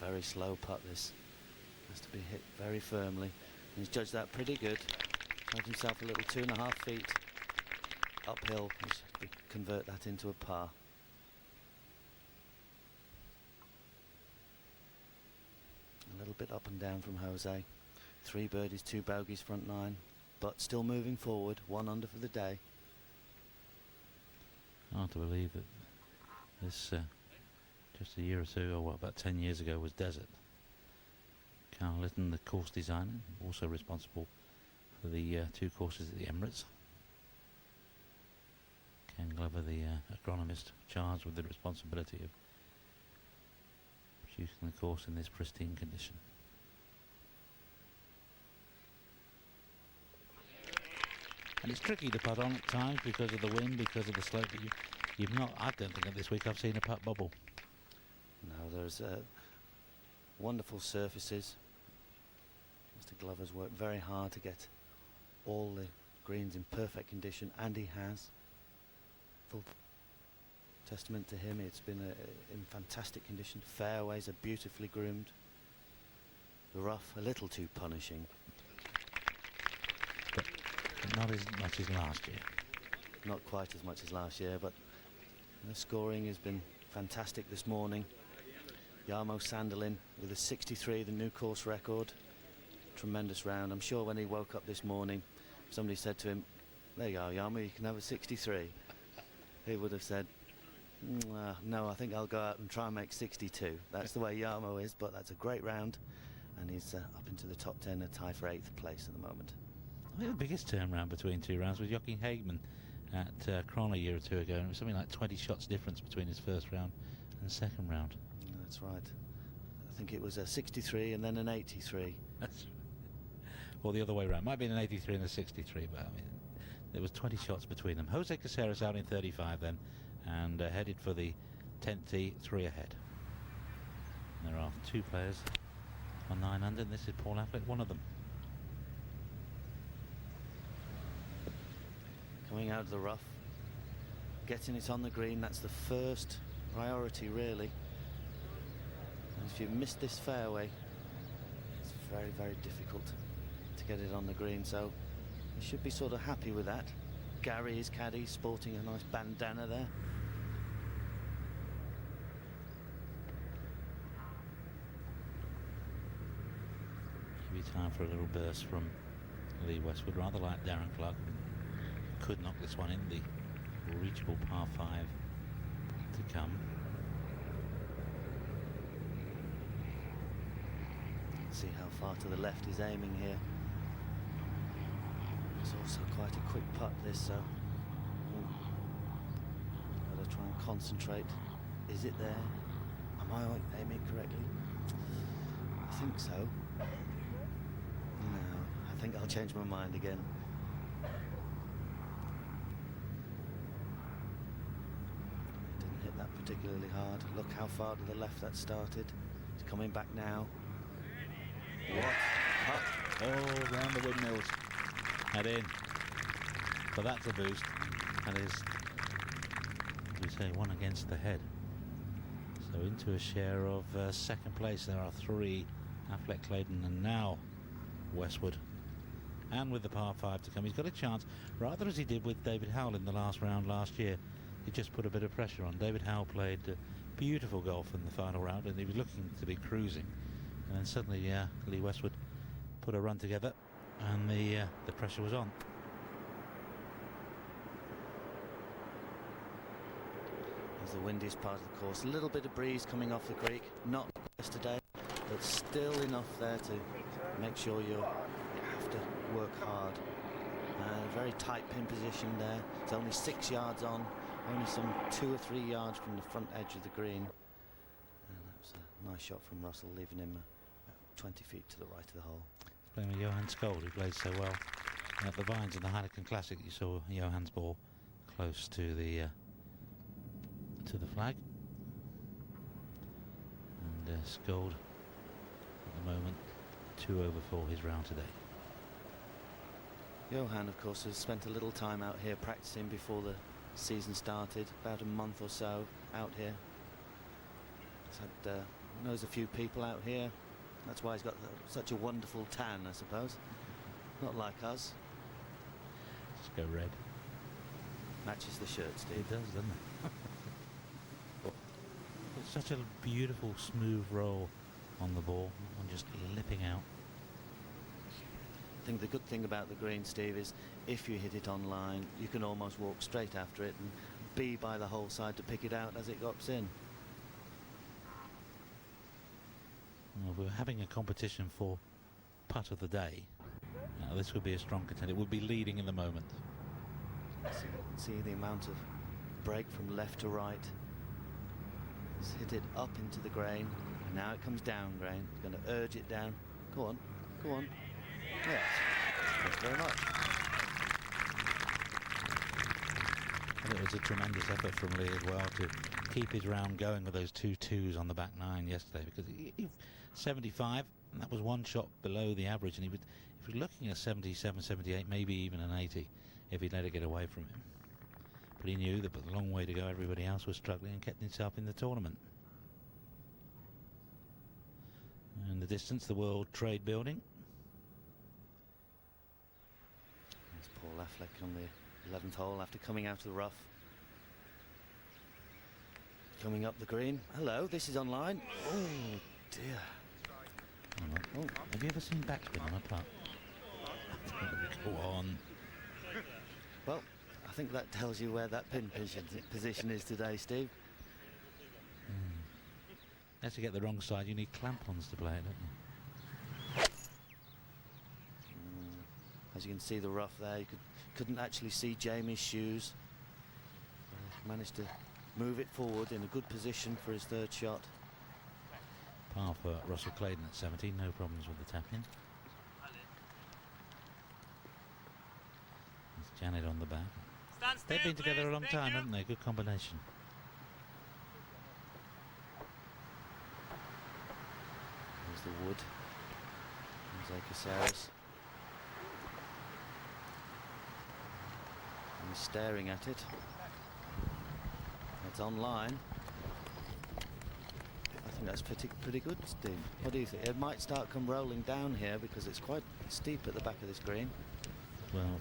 Speaker 4: Very slow putt, this. Has to be hit very firmly. And he's judged that pretty good. Made himself a little 2.5 feet uphill. He should convert that into a par. A little bit up and down from Jose. 3 birdies, 2 bogeys, front 9. But still moving forward. 1 under for the day.
Speaker 3: Hard to believe that this just a year or two, or what, about 10 years ago, was desert. Carl Litton, the course designer, also responsible for the 2 courses at the Emirates. Ken Glover, the agronomist, charged with the responsibility of producing the course in this pristine condition. And it's tricky to putt on at times because of the wind, because of the slope. But you've not, I don't think this week I've seen a putt bubble.
Speaker 4: No, there's wonderful surfaces. Mr. Glover's worked very hard to get all the greens in perfect condition, and he has. Full testament to him. It's been in fantastic condition. Fairways are beautifully groomed. The rough a little too punishing.
Speaker 3: But not as much as last year.
Speaker 4: Not quite as much as last year, but the scoring has been fantastic this morning. Jarmo Sandelin with a 63, the new course record. Tremendous round. I'm sure when he woke up this morning, somebody said to him, "There you are, Jarmo, you can have a 63." He would have said, "No, I think I'll go out and try and make 62." That's the way Jarmo is, but that's a great round, and he's up into the top 10, a tie for 8th place at the moment.
Speaker 3: I think the biggest turnaround between 2 rounds was Joachim Hageman at Cron a year or 2 ago, and it was something like 20 shots difference between his first round and second round.
Speaker 4: That's right. I think it was a 63 and then an 83.
Speaker 3: Well, the other way around. Might have been an 83 and a 63, but I mean, there was 20 shots between them. Jose Caceres out in 35 then, and headed for the 10th tee, 3 ahead. And there are 2 players on 9 under, and this is Paul Affleck, one of them.
Speaker 4: Coming out of the rough, getting it on the green, that's the first priority really. And if you miss this fairway, it's very, very difficult to get it on the green, so you should be sort of happy with that. Gary, his caddy, sporting a nice bandana there.
Speaker 3: Maybe time for a little burst from Lee Westwood, rather like Darren Clark. Could knock this one in, the reachable par 5 to come.
Speaker 4: See how far to the left he's aiming here. It's also quite a quick putt this, so gotta try and concentrate. Is it there? Am I aiming correctly? I think so. No, I think I'll change my mind again. Didn't hit that particularly hard. Look how far to the left that started. It's coming back now. What?
Speaker 3: Oh, round the windmills. Head in. But that's a boost. That is, as we say, 1 against the head. So into a share of 2nd place. There are 3. Affleck, Clayton, and now Westwood. And with the par 5 to come, he's got a chance, rather as he did with David Howell in the last round last year. He just put a bit of pressure on. David Howell played beautiful golf in the final round, and he was looking to be cruising. And then suddenly Lee Westwood put a run together, and the pressure was on.
Speaker 4: There's the windiest part of the course. A little bit of breeze coming off the creek. Not yesterday, but still enough there to make sure you have to work hard. Very tight pin position there. It's only 6 yards on, only some 2 or 3 yards from the front edge of the green. And that was a nice shot from Russell, leaving him 20 feet to the right of the hole.
Speaker 3: Playing with Johan Skold, who played so well at the Vines in the Heineken Classic. You saw Johan's ball close to the flag. And Skold, at the moment, 2 over for his round today.
Speaker 4: Johan, of course, has spent a little time out here practicing before the season started, about a month or so out here. He's had, knows a few people out here. That's why he's got such a wonderful tan, I suppose. Not like us.
Speaker 3: Just go red.
Speaker 4: Matches the shirt, Steve.
Speaker 3: It does, doesn't it? It's such a beautiful, smooth roll on the ball, and just lipping out.
Speaker 4: I think the good thing about the green, Steve, is if you hit it on line, you can almost walk straight after it and be by the hole side to pick it out as it goes in.
Speaker 3: Well, if we're having a competition for putt of the day, this would be a strong contender. It would be leading in the moment.
Speaker 4: See the amount of break from left to right. He's hit it up into the grain, and now it comes down grain. He's going to urge it down. Go on, go on. Yes, thanks very much.
Speaker 3: And it was a tremendous effort from Lee as well to keep his round going with those 2 2s on the back nine yesterday, because he 75, and that was one shot below the average, and he was looking at 77, 78, maybe even an 80 if he'd let it get away from him. But he knew that with a long way to go, everybody else was struggling, and kept himself in the tournament. In the distance, the World Trade Building.
Speaker 4: There's Paul Affleck on the 11th hole after coming out of the rough. Coming up the green. Hello, this is online. Oh dear.
Speaker 3: Oh, have you ever seen backspin on a putt? Go on.
Speaker 4: Well, I think that tells you where that pin position is today, Steve.
Speaker 3: As you get the wrong side, you need clamp-ons to play it, don't you?
Speaker 4: As you can see the rough there, you couldn't actually see Jamie's shoes. Managed to move it forward in a good position for his third shot.
Speaker 3: Par for Russell Clayton at 17, no problems with the tap-in. There's Janet on the back. They've been together a long time, haven't they? Good combination.
Speaker 4: There's the wood. There's Caceres. And he's staring at it. It's online. I think that's pretty good, Steve. What do you think? It might start come rolling down here because it's quite steep at the back of this green.
Speaker 3: Well,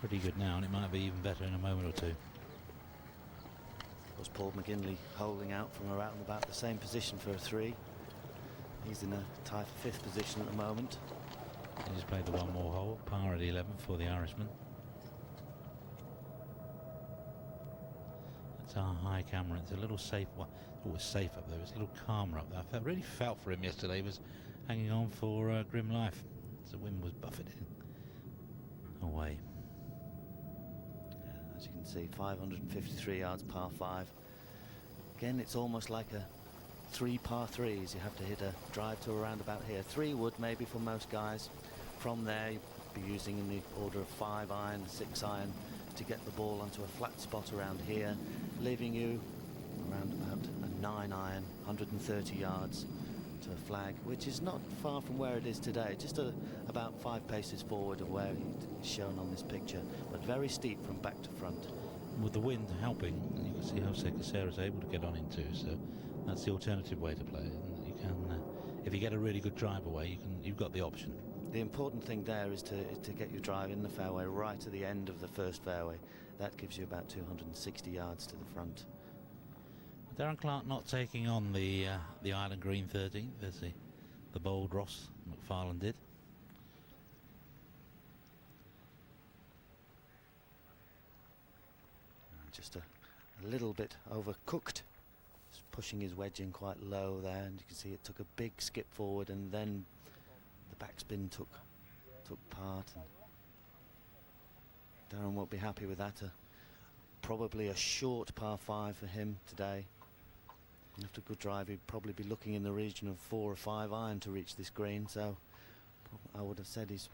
Speaker 3: pretty good now, and it might be even better in a moment or two.
Speaker 4: Of course, Paul McGinley holding out from around about the same position for a 3. He's in a tie for 5th position at the moment.
Speaker 3: He just played the one more hole, par at 11 for the Irishman. That's our high camera. It's a little safe. Well, it was safe up there. It's a little calmer up there. I really felt for him yesterday. He was hanging on for grim life. The wind was buffeting away.
Speaker 4: As you can see, 553 yards, par 5. Again, it's almost like a 3 par 3s. You have to hit a drive to around about here. 3 wood maybe for most guys. From there, you'd be using in the order of 5 iron, 6 iron to get the ball onto a flat spot around here, leaving you around about a 9 iron, 130 yards to a flag, which is not far from where it is today, just about 5 paces forward of where it's shown on this picture, but very steep from back to front.
Speaker 3: With the wind helping, you can see Jose Caceres able to get on into, so that's the alternative way to play it. And you can, if you get a really good drive away, you've got the option.
Speaker 4: The important thing there is to get your drive in the fairway right at the end of the first fairway. That gives you about 260 yards to the front.
Speaker 3: Darren Clark not taking on the Island Green 13th as the bold Ross McFarlane did.
Speaker 4: Just a little bit overcooked. Just pushing his wedge in quite low there, and you can see it took a big skip forward, and then the backspin took part. And Darren won't be happy with that. Probably a short par 5 for him today. After a good drive, he'd probably be looking in the region of 4 or 5 iron to reach this green. So I would have said he's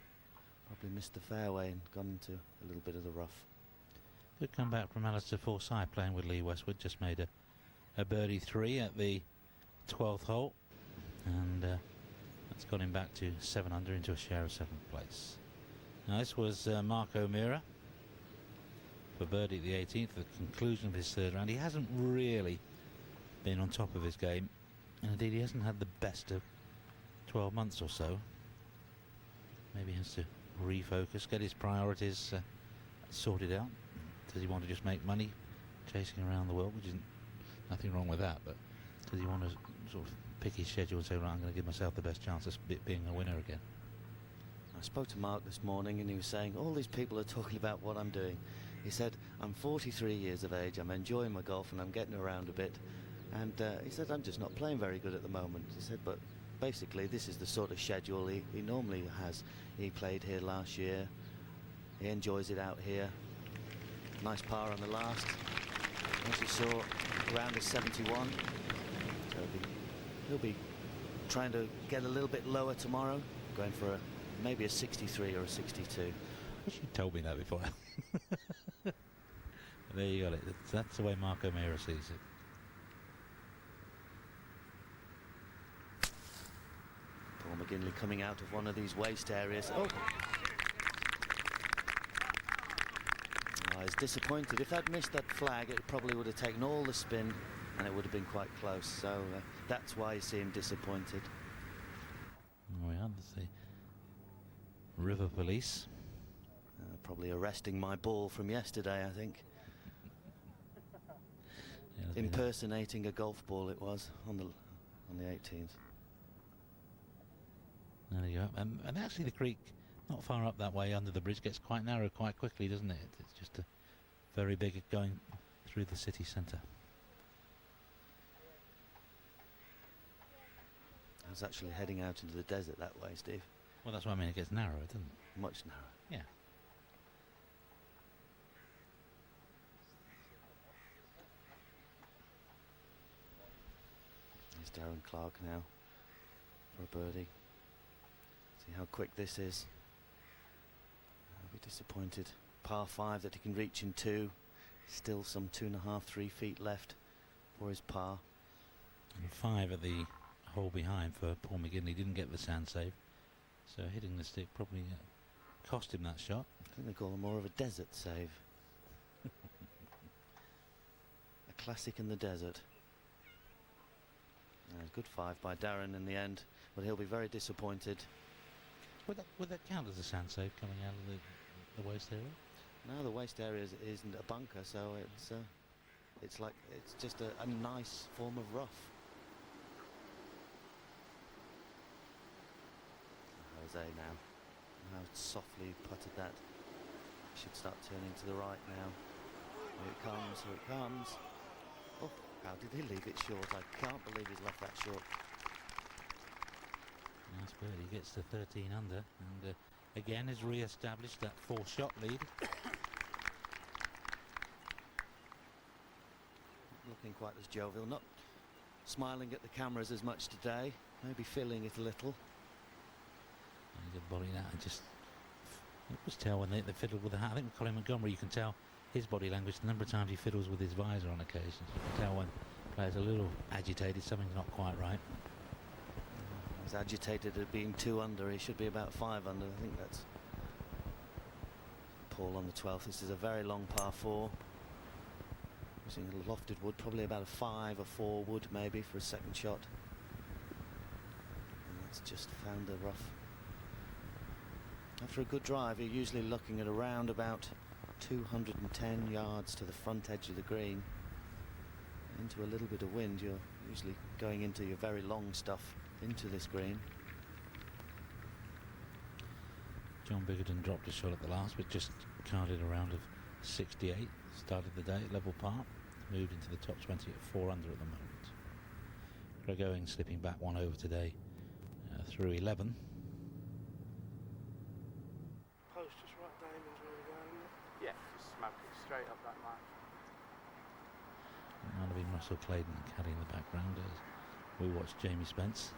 Speaker 4: probably missed the fairway and gone into a little bit of the rough.
Speaker 3: Good comeback from Alistair Forsyth playing with Lee Westwood. Just made a birdie 3 at the 12th hole, and that's got him back to 7 under into a share of 7th place. Now this was Mark O'Meara for birdie at the 18th, the conclusion of his 3rd round. He hasn't really been on top of his game, and indeed he hasn't had the best of 12 months or so. Maybe he has to refocus, get his priorities sorted out. Does he want to just make money chasing around the world, which isn't nothing wrong with that, but does he want to sort of pick his schedule and say, right, I'm going to give myself the best chance of being a winner again?
Speaker 4: I spoke to Mark this morning, and he was saying all these people are talking about what I'm doing. He said, I'm 43 years of age, I'm enjoying my golf and I'm getting around a bit, and he said, I'm just not playing very good at the moment. He said, but basically this is the sort of schedule he normally has. He played here last year. He enjoys it out here. Nice par on the last. As you saw, around a 71. So he'll be trying to get a little bit lower tomorrow, going for maybe a 63 or a 62.
Speaker 3: I wish you told me that before. There you got it. That's the way Mark O'Meara sees it.
Speaker 4: Paul McGinley coming out of one of these waste areas. Oh! Oh, he's disappointed. If I'd missed that flag, it probably would have taken all the spin and it would have been quite close. So that's why you see him disappointed.
Speaker 3: Oh yeah, there's the River Police.
Speaker 4: Probably arresting my ball from yesterday, I think.
Speaker 3: Yeah,
Speaker 4: Impersonating a golf ball it was on the 18th.
Speaker 3: There you go. And actually the creek, not far up that way under the bridge, gets quite narrow quite quickly, doesn't it? It's just a very big going through the city centre.
Speaker 4: I was actually heading out into the desert that way, Steve.
Speaker 3: Well, that's what I mean. It gets narrower, doesn't it?
Speaker 4: Much narrower.
Speaker 3: Yeah.
Speaker 4: There's Darren Clark now for a birdie. See how quick this is. I'll be disappointed. Par 5 that he can reach in 2. Still some 2.5, 3 feet left for his par.
Speaker 3: And 5 at the hole behind for Paul McGinley. Didn't get the sand save, so hitting the stick probably cost him that shot.
Speaker 4: I think they call him more of a desert save. A classic in the desert. Good 5 by Darren in the end, but he'll be very disappointed.
Speaker 3: Would that count as a sand save coming out of the waste area?
Speaker 4: No, the waste area isn't a bunker, so it's just a nice form of rough. Jose now. How softly putted that. Should start turning to the right now. Here it comes, here it comes. Oh, how did he leave it short? I can't believe he's left that short.
Speaker 3: Nice birdie. He gets to 13 under and again has re-established that 4-shot lead.
Speaker 4: Looking quite as jovial, not smiling at the cameras as much today, maybe feeling it a little.
Speaker 3: And he's a body that and just you just tell when they fiddle with the hat. I think Colin Montgomery, you can tell his body language, the number of times he fiddles with his visor on occasions. You can tell when players are a little agitated, something's not quite right.
Speaker 4: He's agitated at being 2 under. He should be about 5 under. I think that's Paul on the 12th. This is a very long par 4. Using a lofted wood, probably about a 5 or 4 wood maybe for a second shot. And that's just found the rough. After a good drive, you're usually looking at around about 210 yards to the front edge of the green. Into a little bit of wind, you're usually going into your very long stuff into this green.
Speaker 3: John Biggerton dropped a shot at the last, but just carded a round of 68. Started the day at level par, moved into the top 20 at 4 under at the moment. Greg Owings slipping back 1 over today through 11.
Speaker 5: Post just right diamonds where we're going, isn't it?
Speaker 6: Yeah, just smoke it straight up that line.
Speaker 3: It might have been Russell Clayton caddy in the background as we watch Jamie Spence.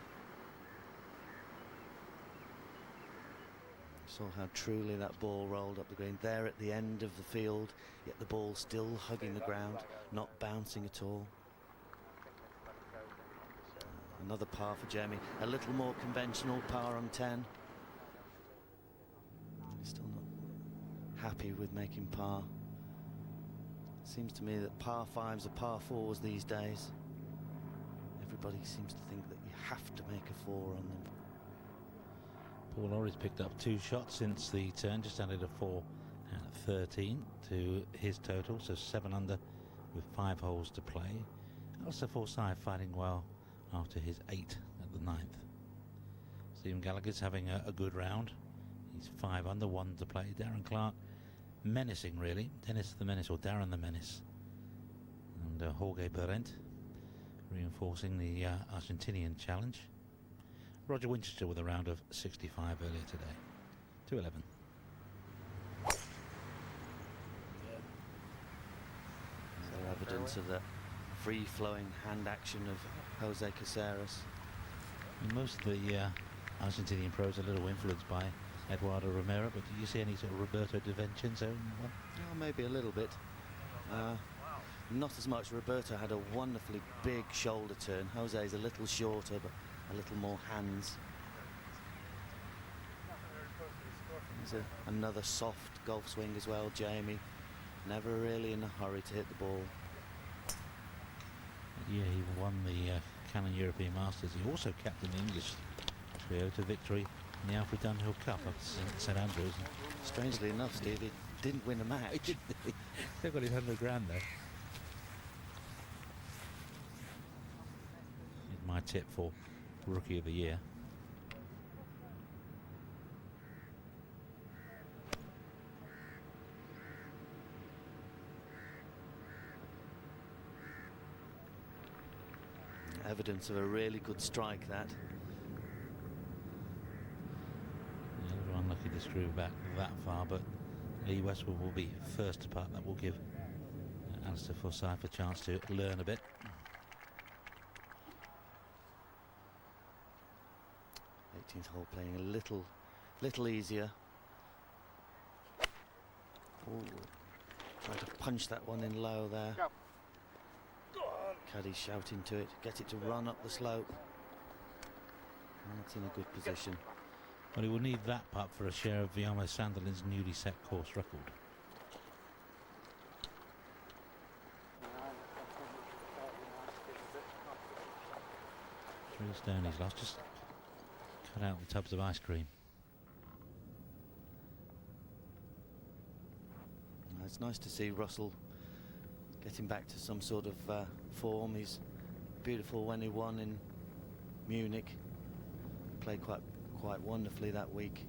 Speaker 4: Saw how truly that ball rolled up the green there at the end of the field, yet the ball still hugging the ground, not bouncing at all. Another par for Jamie, a little more conventional, par on 10. He's still not happy with making par. Seems to me that par 5s are par 4s these days. Everybody seems to think that you have to make a 4 on them.
Speaker 3: Paul Lawrie's picked up 2 shots since the turn, just added a 4 at 13 to his total, so 7 under with 5 holes to play. Also Forsyth fighting well after his 8 at the 9th. Stephen Gallagher's having a good round. He's 5 under, 1 to play. Darren Clark menacing really. Dennis the Menace or Darren the Menace. And Jorge Berent reinforcing the Argentinian challenge. Roger Winchester with a round of 65 earlier today. 211.
Speaker 4: Another evidence of the free-flowing hand action of Jose Caceres.
Speaker 3: And most of the Argentinian pros are a little influenced by Eduardo Romero, but did you see any sort of Roberto Di Vincenzo in one?
Speaker 4: Oh, maybe a little bit. Not as much. Roberto had a wonderfully big shoulder turn. Jose's a little shorter, but a little more hands. There's another soft golf swing as well, Jamie. Never really in a hurry to hit the ball.
Speaker 3: Yeah, he won the Canon European Masters. He also captained the English trio to victory in the Alfred Dunhill Cup at St Andrews.
Speaker 4: Strangely enough, Steve, he didn't win a match.
Speaker 3: They've got his 100 grand though. Here's my tip for Rookie of the Year.
Speaker 4: Evidence of a really good strike, that.
Speaker 3: Yeah, a little unlucky to screw back that far, but Lee Westwood will be first to putt. That will give Alistair Forsyth a chance to learn a bit.
Speaker 4: 18th hole playing a little easier. Ooh, trying to punch that one in low there. Caddy shouting to it, get it to run up the slope. And it's in a good position.
Speaker 3: Well, he will need that putt for a share of Viamo Sanderlin's newly set course record. Three stone he's lost. Just cut out the tubs of ice cream.
Speaker 4: It's nice to see Russell getting back to some sort of form. He's beautiful when he won in Munich. Played quite wonderfully that week.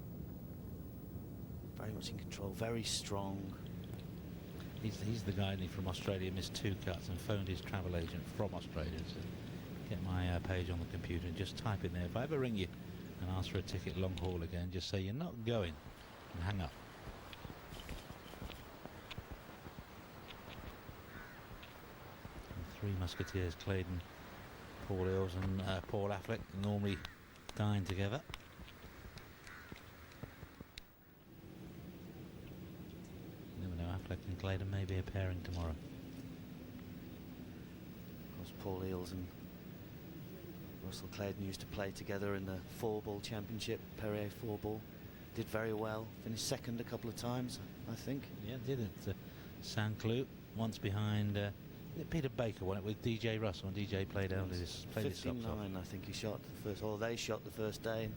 Speaker 4: Very much in control, very strong.
Speaker 3: He's the guy from Australia, missed 2 cuts and phoned his travel agent from Australia to get my page on the computer and just type in there, if I ever ring you and ask for a ticket long haul again, just say you're not going and hang up. Three Musketeers, Claydon, Paul Earls and Paul Affleck, normally dine together. You never know, Affleck and Claydon may be a pairing tomorrow.
Speaker 4: Of course, Paul Eales and Russell Claydon used to play together in the 4-ball championship, Perrier 4-ball. Did very well, finished second a couple of times, I think.
Speaker 3: Yeah, did it. Saint Cloud, once behind Peter Baker won it with DJ Russell, and DJ played out this
Speaker 4: 59, I think he shot the first, or they shot the first day. And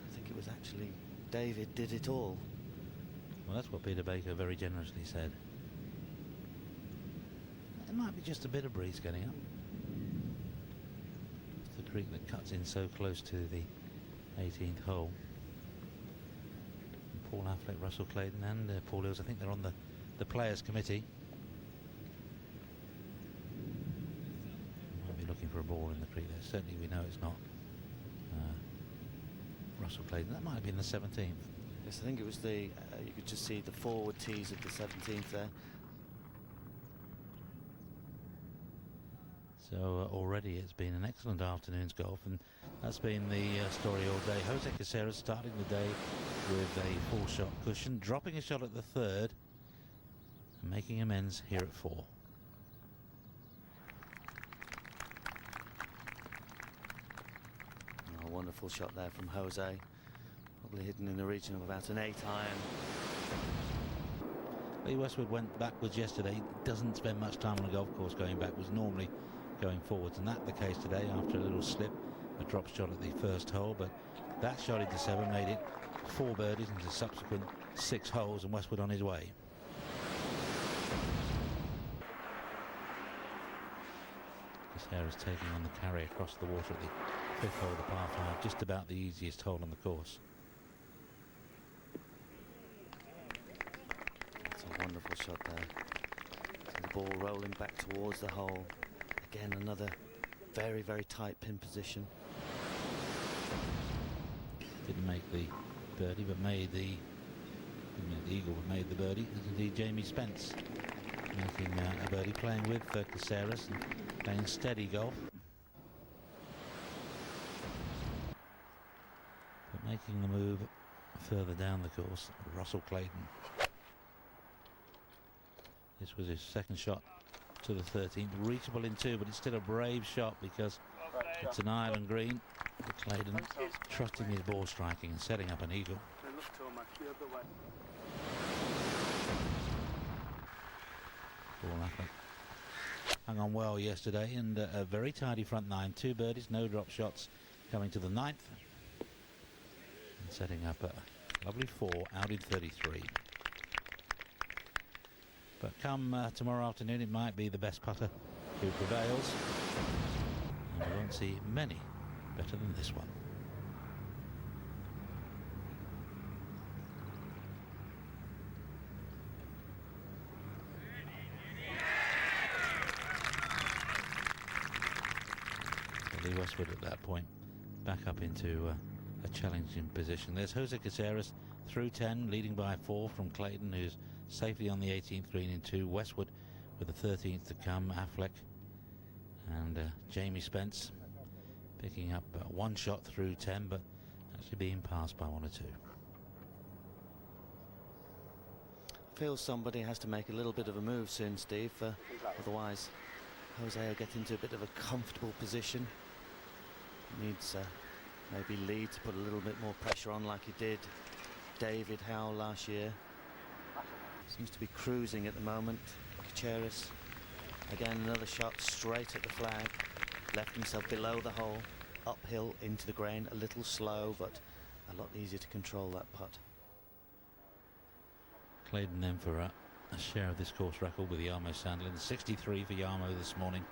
Speaker 4: I think it was actually David did it all.
Speaker 3: Well, that's what Peter Baker very generously said. It might be just a bit of breeze getting up. It's the creek that cuts in so close to the 18th hole. And Paul Affleck, Russell Claydon and Paul Eales, I think they're on the players committee. Looking for a ball in the creek there. Certainly we know it's not Russell Claydon. That might have been the 17th.
Speaker 4: Yes, I think it was the you could just see the forward tees of the 17th there.
Speaker 3: So already it's been an excellent afternoon's golf, and that's been the story all day. Jose Caceres starting the day with a 4-shot cushion, dropping a shot at the 3rd and making amends here at 4.
Speaker 4: Wonderful shot there from Jose, probably hidden in the region of about an 8 iron.
Speaker 3: Lee Westwood went backwards yesterday. He doesn't spend much time on a golf course going backwards, normally going forwards, and that's the case today after a little slip, a drop shot at the first hole, but that shot into 7 made it 4 birdies into subsequent 6 holes, and Westwood on his way. Caceres taking on the carry across the water at the 5th hole, the par 5, just about the easiest hole on the course.
Speaker 4: It's a wonderful shot there. So the ball rolling back towards the hole. Again, another very, very tight pin position.
Speaker 3: Didn't make the birdie, but made the eagle, but made the birdie. As indeed Jamie Spence, making a birdie, playing with Caceres and playing steady golf, but making the move further down the course. Russell Clayton. This was his second shot to the 13th, reachable in 2, but it's still a brave shot because it's an island green. Clayton trusting his ball striking and setting up an eagle. Paul Affleck hung on well yesterday, and a very tidy front 9, 2 birdies, no drop shots, coming to the 9th and setting up a lovely 4 out in 33. But come tomorrow afternoon, it might be the best putter who prevails, and we won't see many better than this one. Lee Westwood at that point back up into a challenging position. There's Jose Caceres through 10, leading by 4 from Clayton, who's safely on the 18th green in 2. Westwood with the 13th to come. Affleck and Jamie Spence picking up 1 shot through 10, but actually being passed by 1 or 2.
Speaker 4: Feels somebody has to make a little bit of a move soon, Steve. Otherwise, Jose will get into a bit of a comfortable position. Needs maybe Lee to put a little bit more pressure on, like he did David Howell last year. Seems to be cruising at the moment. Caceres, again another shot straight at the flag. Left himself below the hole, uphill into the grain, a little slow, but a lot easier to control that putt.
Speaker 3: Clayton then for a share of this course record with Yarmo Sandlin. 63 for Yarmo this morning.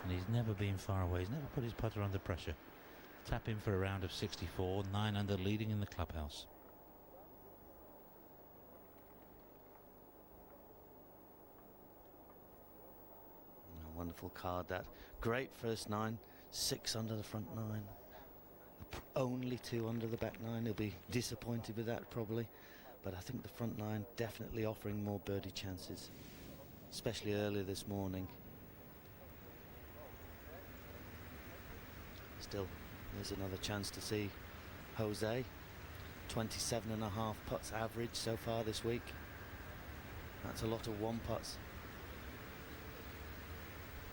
Speaker 3: And he's never been far away. He's never put his putter under pressure. Tap in for a round of 64, 9 under, leading in the clubhouse.
Speaker 4: A wonderful card, that. Great first 9, 6 under the front 9. Only 2 under the back 9. He'll be disappointed with that probably, but I think the front 9 definitely offering more birdie chances, especially earlier this morning. Still, there's another chance to see Jose. 27.5 putts average so far this week. That's a lot of 1 putts.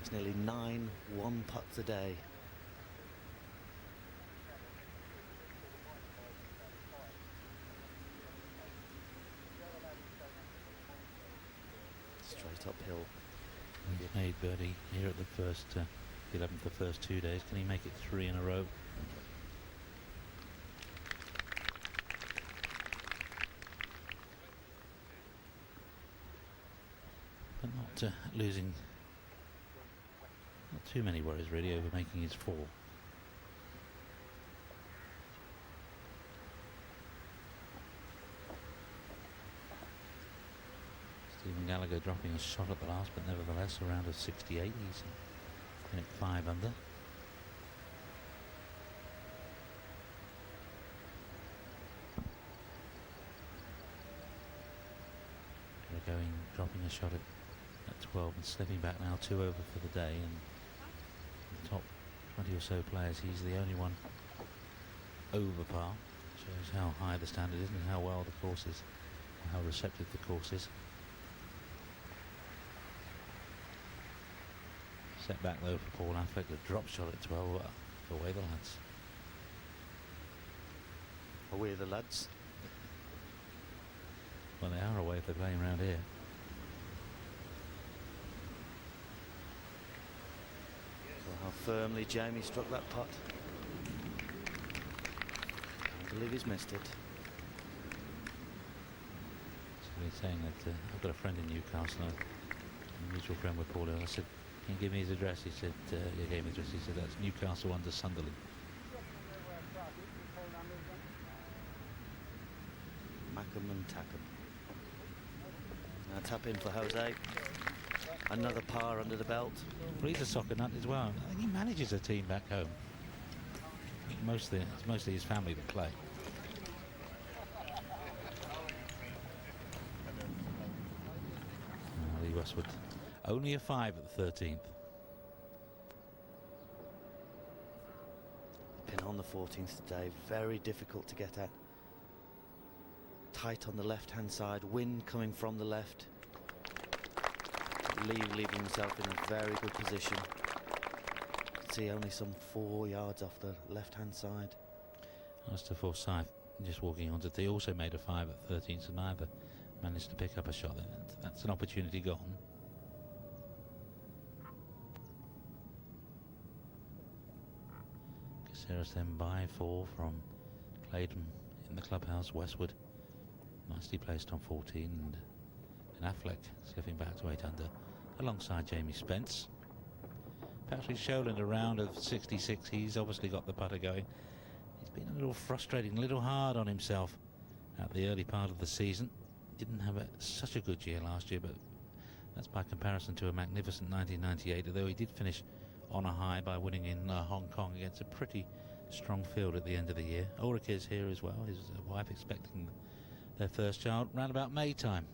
Speaker 4: It's nearly 9 1 putts a day. Straight uphill.
Speaker 3: He's made birdie here at the first, the 11th, the first 2 days. Can he make it 3 in a row? But not losing, not too many worries really over making his 4. Stephen Gallagher dropping a shot at the last, but nevertheless a round of 68. He's in at 5 under. Dropping a shot at 12 and slipping back now 2 over for the day, and the top 20 or so players, he's the only one over par. Shows how high the standard is and how well the course is, how receptive the course is. Set back though for Paul Affleck, a drop shot at 12, away the lads.
Speaker 4: Away the lads.
Speaker 3: Well, they are away if they're playing around here.
Speaker 4: Well, how firmly Jamie struck that putt. I believe he's missed it.
Speaker 3: So he's saying that I've got a friend in Newcastle, a mutual friend with Paul. I said, can you give me his address? He said, he gave me his address. He said, that's Newcastle under Sunderland.
Speaker 4: Mackham and Tackham. Now tap in for Jose. Another par under the belt.
Speaker 3: Well, he's a soccer nut as well. I think he manages a team back home. It's mostly his family that play. Lee Westwood, only a 5 at the 13th.
Speaker 4: Pin on the 14th today, very difficult to get at. Tight on the left-hand side, wind coming from the left. Lee leaving himself in a very good position. See only some 4 yards off the left-hand side.
Speaker 3: As to Forsyth, just walking onto the, also made a 5 at 13, so neither managed to pick up a shot. That's an opportunity gone. Caceres then by 4 from Claydon in the clubhouse. Westwood nicely placed on 14, and Affleck slipping back to 8 under alongside Jamie Spence. Patrick Sholand a round of 66. He's obviously got the putter going. He's been a little frustrating, a little hard on himself at the early part of the season. Didn't have such a good year last year, but that's by comparison to a magnificent 1998, although he did finish on a high by winning in Hong Kong against a pretty strong field at the end of the year. Ulrich is here as well, his wife expecting their first child round about May time.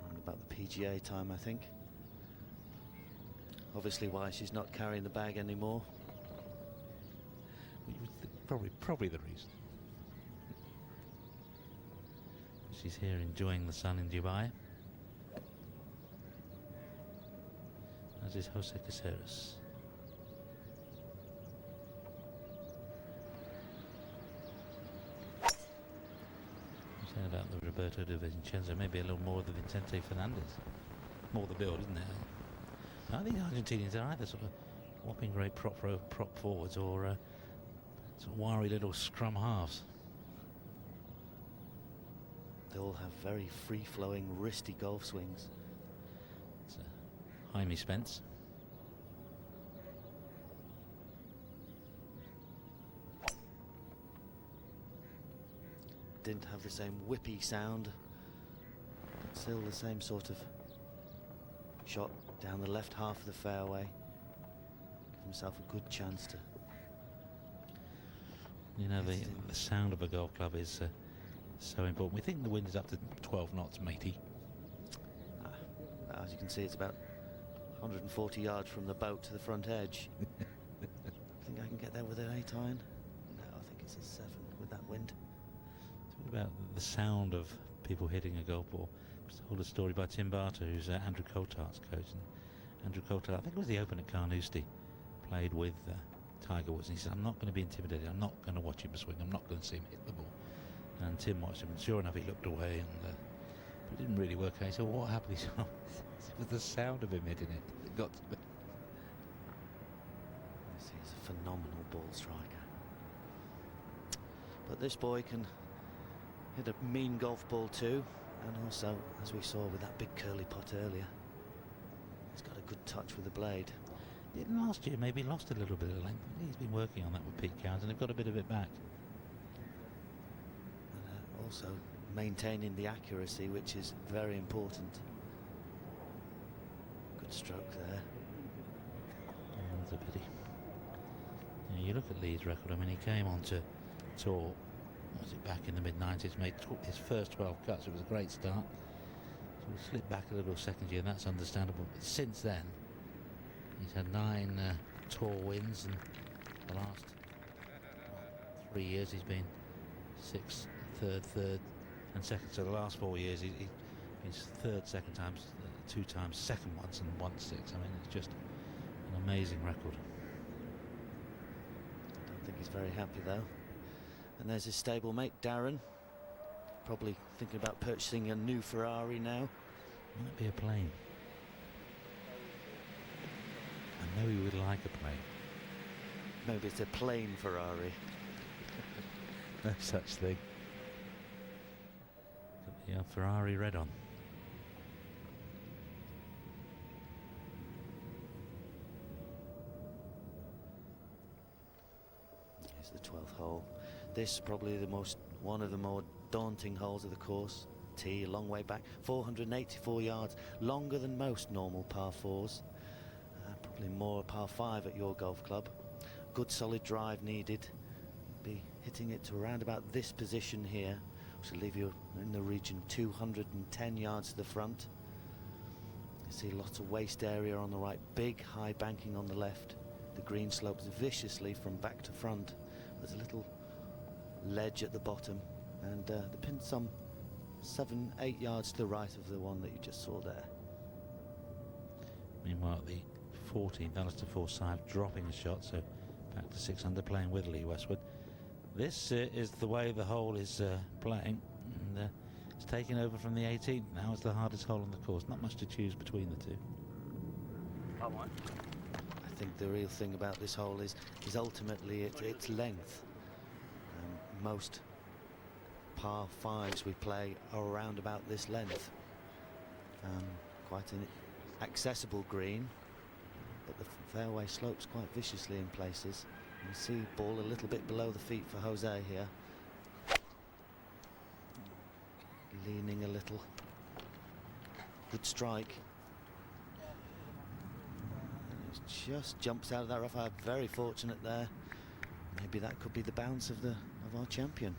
Speaker 4: Around about the PGA time, I think. Obviously why she's not carrying the bag anymore.
Speaker 3: Probably the reason. She's here enjoying the sun in Dubai. As is Jose Caceres. Saying about the Roberto de Vincenzo, maybe a little more the Vicente Fernandez. More the build, isn't it? I think Argentinians are either sort of whopping great prop forwards or sort of wiry little scrum halves.
Speaker 4: They all have very free-flowing, wristy golf swings.
Speaker 3: It's Jaime Spence.
Speaker 4: Didn't have the same whippy sound, but still the same sort of shot down the left half of the fairway. Give himself a good chance to.
Speaker 3: You know, the sound of a golf club is so important. We think the wind is up to 12 knots, matey.
Speaker 4: As you can see, it's about 140 yards from the boat to the front edge. Think I can get there with an 8 iron? No, I think it's a 7 with that wind.
Speaker 3: Talk about the sound of people hitting a golf ball. Just told a story by Tim Barter, who's Andrew Coulthard's coach. And Andrew Coulthard, I think it was the Open at Carnoustie, played with Tiger Woods, and he said, I'm not going to be intimidated. I'm not going to watch him swing. I'm not going to see him hit the ball. And Tim watched him, and sure enough, he looked away, and it didn't really work out. He said, well, what happened? He said, oh, it was the sound of him hitting it. It got to me.
Speaker 4: Yes, he's a phenomenal ball striker. But this boy can hit a mean golf ball too, and also, as we saw with that big curly putt earlier, he's got a good touch with the blade.
Speaker 3: Last year maybe lost a little bit of length. He's been working on that with Pete Cowens, and they've got a bit of it back.
Speaker 4: And also maintaining the accuracy, which is very important. Good stroke there.
Speaker 3: That's a pity. Yeah, you look at Lee's record. I mean, he came onto tour, was it back in the mid-90s, made his first 12 cuts. It was a great start. So he slipped back a little second year, and that's understandable. But since then, he's had 9 tour wins, and the last 3 years he's been 6th, 3rd, and 2nd. So the last 4 years he's 3rd, 2nd times, 2 times, 2nd once, and 1 6. I mean, it's just an amazing record.
Speaker 4: I don't think he's very happy though. And there's his stablemate, Darren. Probably thinking about purchasing a new Ferrari now.
Speaker 3: Might be a plane. I know he would like a plane.
Speaker 4: Maybe it's a plain Ferrari.
Speaker 3: No such thing. Got the Ferrari red on.
Speaker 4: Here's the 12th hole. This probably one of the more daunting holes of the course. tee, a long way back, 484 yards, longer than most normal par 4s. Probably more par 5 at your golf club. Good solid drive needed. Be hitting it to around about this position here, which will leave you in the region 210 yards to the front. You see lots of waste area on the right, big high banking on the left. The green slopes viciously from back to front. There's a little ledge at the bottom, and the pin's some 7-8 yards to the right of the one that you just saw there.
Speaker 3: Meanwhile, the 14th Alistair Forsyth dropping a shot, so back to 6 under, playing with Lee Westwood. This is the way the hole is playing, and it's taken over from the 18th. Now it's the hardest hole on the course. Not much to choose between the two.
Speaker 4: I think the real thing about this hole is ultimately its length. Most par 5s we play are around about this length. Quite an accessible green, but the fairway slopes quite viciously in places. You see ball a little bit below the feet for Jose here. Leaning a little. Good strike. And it just jumps out of that rough. Very fortunate there. Maybe that could be the bounce of our champion.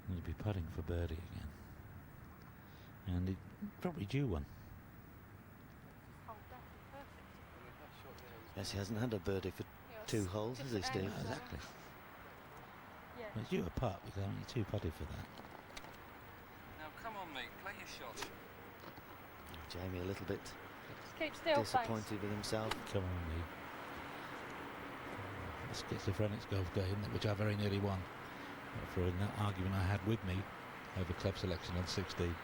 Speaker 3: He'll be putting for birdie again, and he probably due one.
Speaker 4: Yes, he hasn't had a birdie for 2 holes, has he, Steve?
Speaker 3: Exactly. Well, it's due a putt because I think you're too putty for that.
Speaker 7: Now come on, mate, play your shot.
Speaker 4: Jamie a little bit
Speaker 8: Just keep still,
Speaker 4: disappointed with himself.
Speaker 3: Come on, Lee. The Schizophrenics golf day, isn't it? Which I very nearly won. For an argument I had with me over club selection on 16.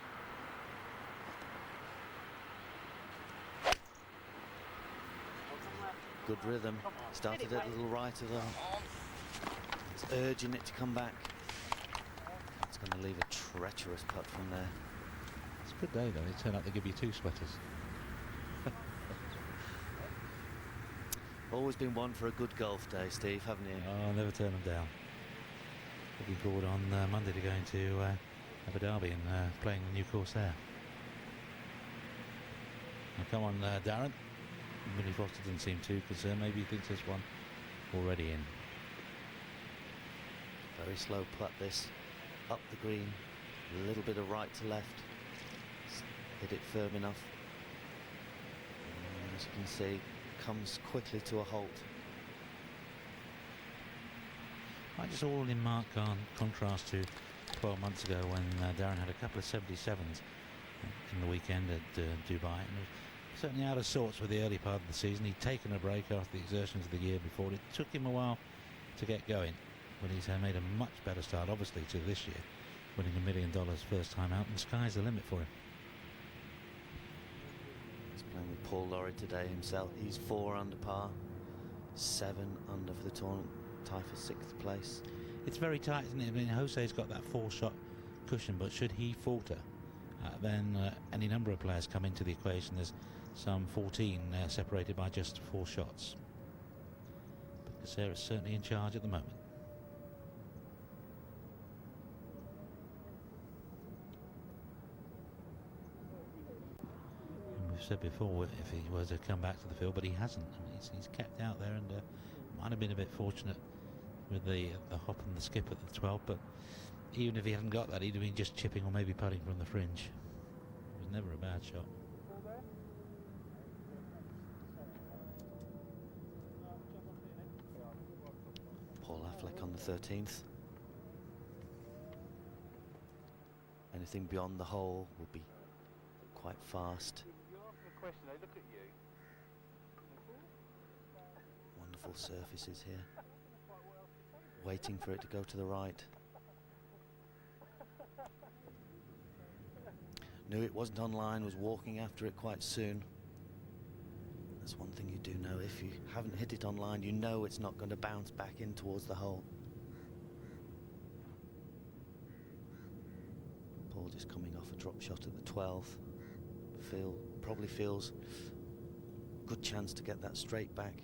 Speaker 4: Good rhythm. Started at a little right of the... It's urging it to come back. It's going to leave a treacherous putt from there.
Speaker 3: It's a good day though. It turned out to give you 2 sweaters.
Speaker 4: Always been one for a good golf day, Steve, haven't you?
Speaker 3: Oh, I'll never turn them down. Looking forward on Monday to going to Abu Dhabi and playing the new course there. Now come on, Darren. Billy Foster doesn't seem too concerned. Maybe he thinks this one already in.
Speaker 4: Very slow putt this. Up the green. A little bit of right to left. Hit it firm enough. And as you can see, comes quickly to a halt.
Speaker 3: I just all in marked contrast to 12 months ago when Darren had a couple of 77s in the weekend at Dubai. And was certainly out of sorts with the early part of the season. He'd taken a break after the exertions of the year before. It took him a while to get going, but he's made a much better start, obviously, to this year, winning $1 million first time out, and the sky's the limit for him.
Speaker 4: He's playing with Paul Lawrie today himself. He's 4 under par, 7 under for the tournament, tie for 6th place.
Speaker 3: It's very tight, isn't it? I mean, Jose's got that 4-shot cushion, but should he falter, then any number of players come into the equation. There's some 14 separated by just 4 shots. But Casera's certainly in charge at the moment. And we've said before if he were to come back to the field, but he hasn't. I mean, he's kept out there, and might have been a bit fortunate with the hop and the skip at the 12, but even if he hadn't got that, he'd have been just chipping or maybe putting from the fringe. It was never a bad shot.
Speaker 4: Paul Affleck on the 13th. Anything beyond the hole will be quite fast.
Speaker 6: You ask them a question, they look at you.
Speaker 4: Wonderful surfaces here. Waiting for it to go to the right. Knew it wasn't online, was walking after it quite soon. That's one thing you do know. If you haven't hit it online, you know it's not going to bounce back in towards the hole. Paul just coming off a drop shot at the 12th. Probably feels good chance to get that straight back,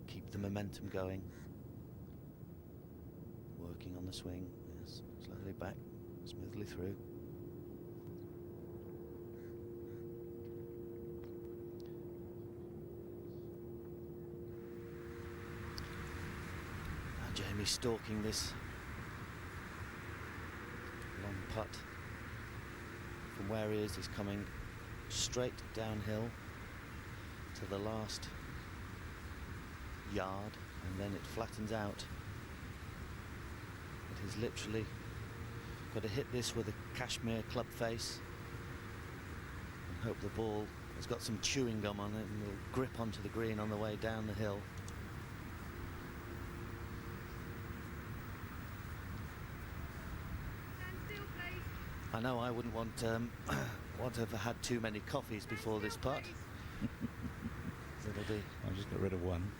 Speaker 4: keep the momentum going. working on the swing. Yes, slowly back, smoothly through. Now Jamie's stalking this long putt. From where he is, he's coming straight downhill to the last yard, and then it flattens out. But he's literally got to hit this with a cashmere club face and hope the ball has got some chewing gum on it and will grip onto the green on the way down the hill. I know I wouldn't want want to have had too many coffees before this putt. It'll be.
Speaker 3: I've just got rid of one.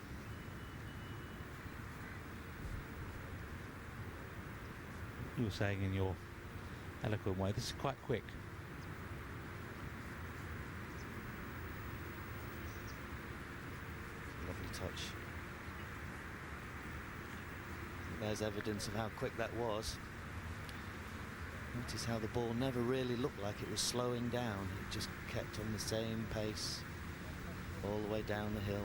Speaker 3: You were saying in your eloquent way, this is quite quick.
Speaker 4: Lovely touch. There's evidence of how quick that was. Notice how the ball never really looked like it was slowing down. It just kept on the same pace all the way down the hill.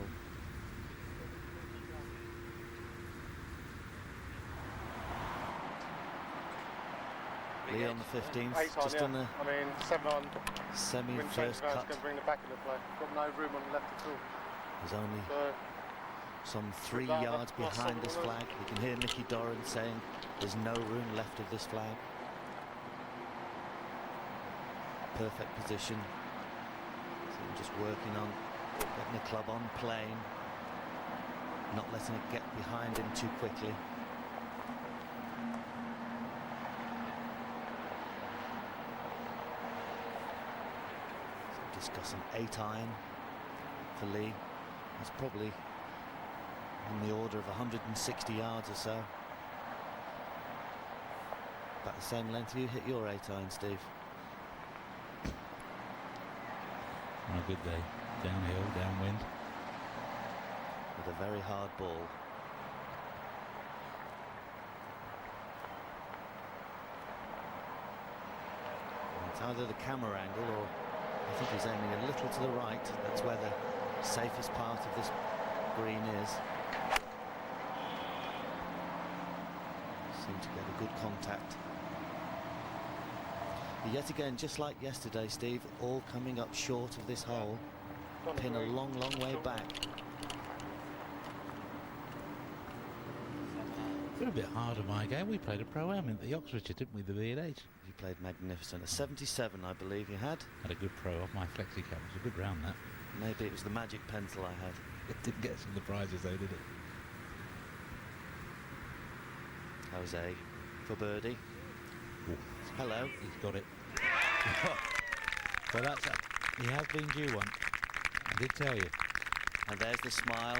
Speaker 4: Lee on the 15th,
Speaker 5: Eight on,
Speaker 4: just
Speaker 5: yeah.
Speaker 4: on the
Speaker 5: I mean, 7 on.
Speaker 4: semi
Speaker 5: Wind
Speaker 4: first
Speaker 5: change
Speaker 4: cut.
Speaker 5: going to bring the back into play. Got no room on the left at all.
Speaker 4: There's only
Speaker 5: So,
Speaker 4: some 3
Speaker 5: that
Speaker 4: yards
Speaker 5: up, cross
Speaker 4: behind
Speaker 5: on
Speaker 4: this
Speaker 5: the
Speaker 4: flag. You can hear Mickey Doran saying there's no room left of this flag. Perfect position. So I'm just working on getting the club on plane, not letting it get behind him too quickly. So discussing 8 iron for Lee. It's probably in the order of 160 yards or so. About the same length you hit your 8 iron, Steve.
Speaker 3: On a good day, downhill, downwind.
Speaker 4: With a very hard ball. And it's either the camera angle or I think he's aiming a little to the right. That's where the safest part of this green is. Seem to get a good contact. But yet again, just like yesterday, Steve, all coming up short of this hole. Pin a long, long way back.
Speaker 3: We're a bit hard on my game. We played a pro-am in the Oxfordshire, didn't we, the V8?
Speaker 4: You played magnificent. A 77, I believe you had.
Speaker 3: Had a good pro off my flexi cap. It was a good round, that.
Speaker 4: Maybe it was the magic pencil I had.
Speaker 3: It didn't get some of the prizes, though, did it?
Speaker 4: Jose for birdie.
Speaker 3: Ooh.
Speaker 4: Hello.
Speaker 3: He's got it. Well, that's he has been due one. I did tell you.
Speaker 4: And there's the smile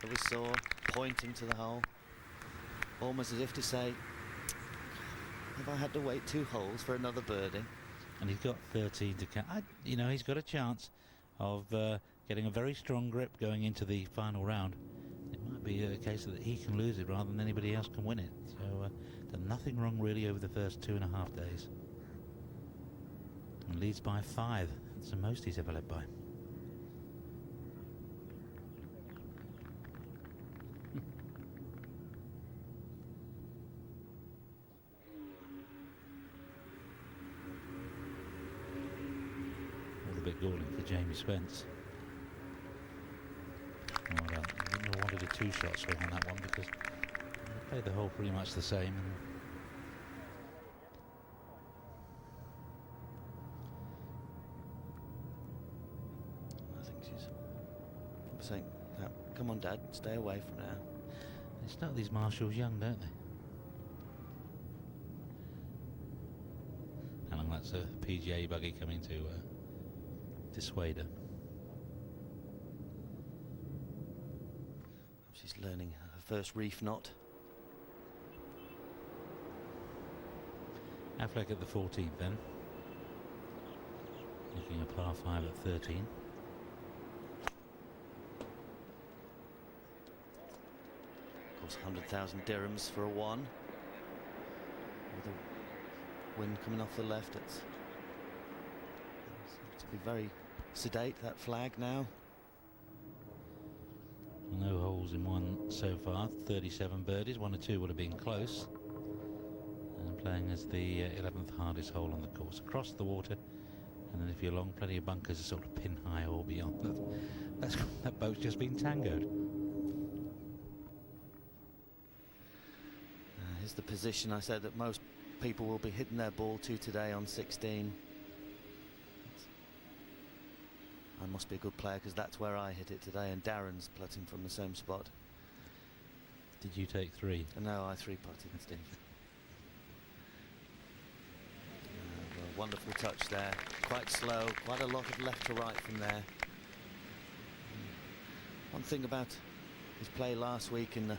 Speaker 4: that we saw pointing to the hole. Almost as if to say, have I had to wait 2 holes for another birdie?
Speaker 3: And he's got 13 to count. You know, he's got a chance of getting a very strong grip going into the final round. It might be a case that he can lose it rather than anybody else can win it. So done nothing wrong really over the first 2.5 days. And leads by 5. That's the most he's ever led by. All a bit galling for Jamie Spence. Oh, I wouldn't have wanted a 2-shot swing on that one because they played the hole pretty much the same. And
Speaker 4: I think she's saying, no, come on, Dad, stay away from now.
Speaker 3: they start these marshals young, don't they? How long that's a PGA buggy coming to dissuade her.
Speaker 4: She's learning her first reef knot.
Speaker 3: Affleck at the 14th then. Looking a par 5 at 13.
Speaker 4: Of Almost 100,000 dirhams for a one. With the wind coming off the left, it seems to be very sedate, that flag now.
Speaker 3: No holes in one so far. 37 birdies. 1 or 2 would have been close. And playing as the 11th hardest hole on the course, across the water. And then if you're long, plenty of bunkers are sort of pin high or beyond. That boat's just been tangoed.
Speaker 4: Here's the position I said that most people will be hitting their ball to today on 16. I must be a good player because that's where I hit it today, and Darren's putting from the same spot.
Speaker 3: Did you take 3?
Speaker 4: No, I 3-putted, Steve. Well, wonderful touch there. Quite slow, quite a lot of left to right from there. One thing about his play last week in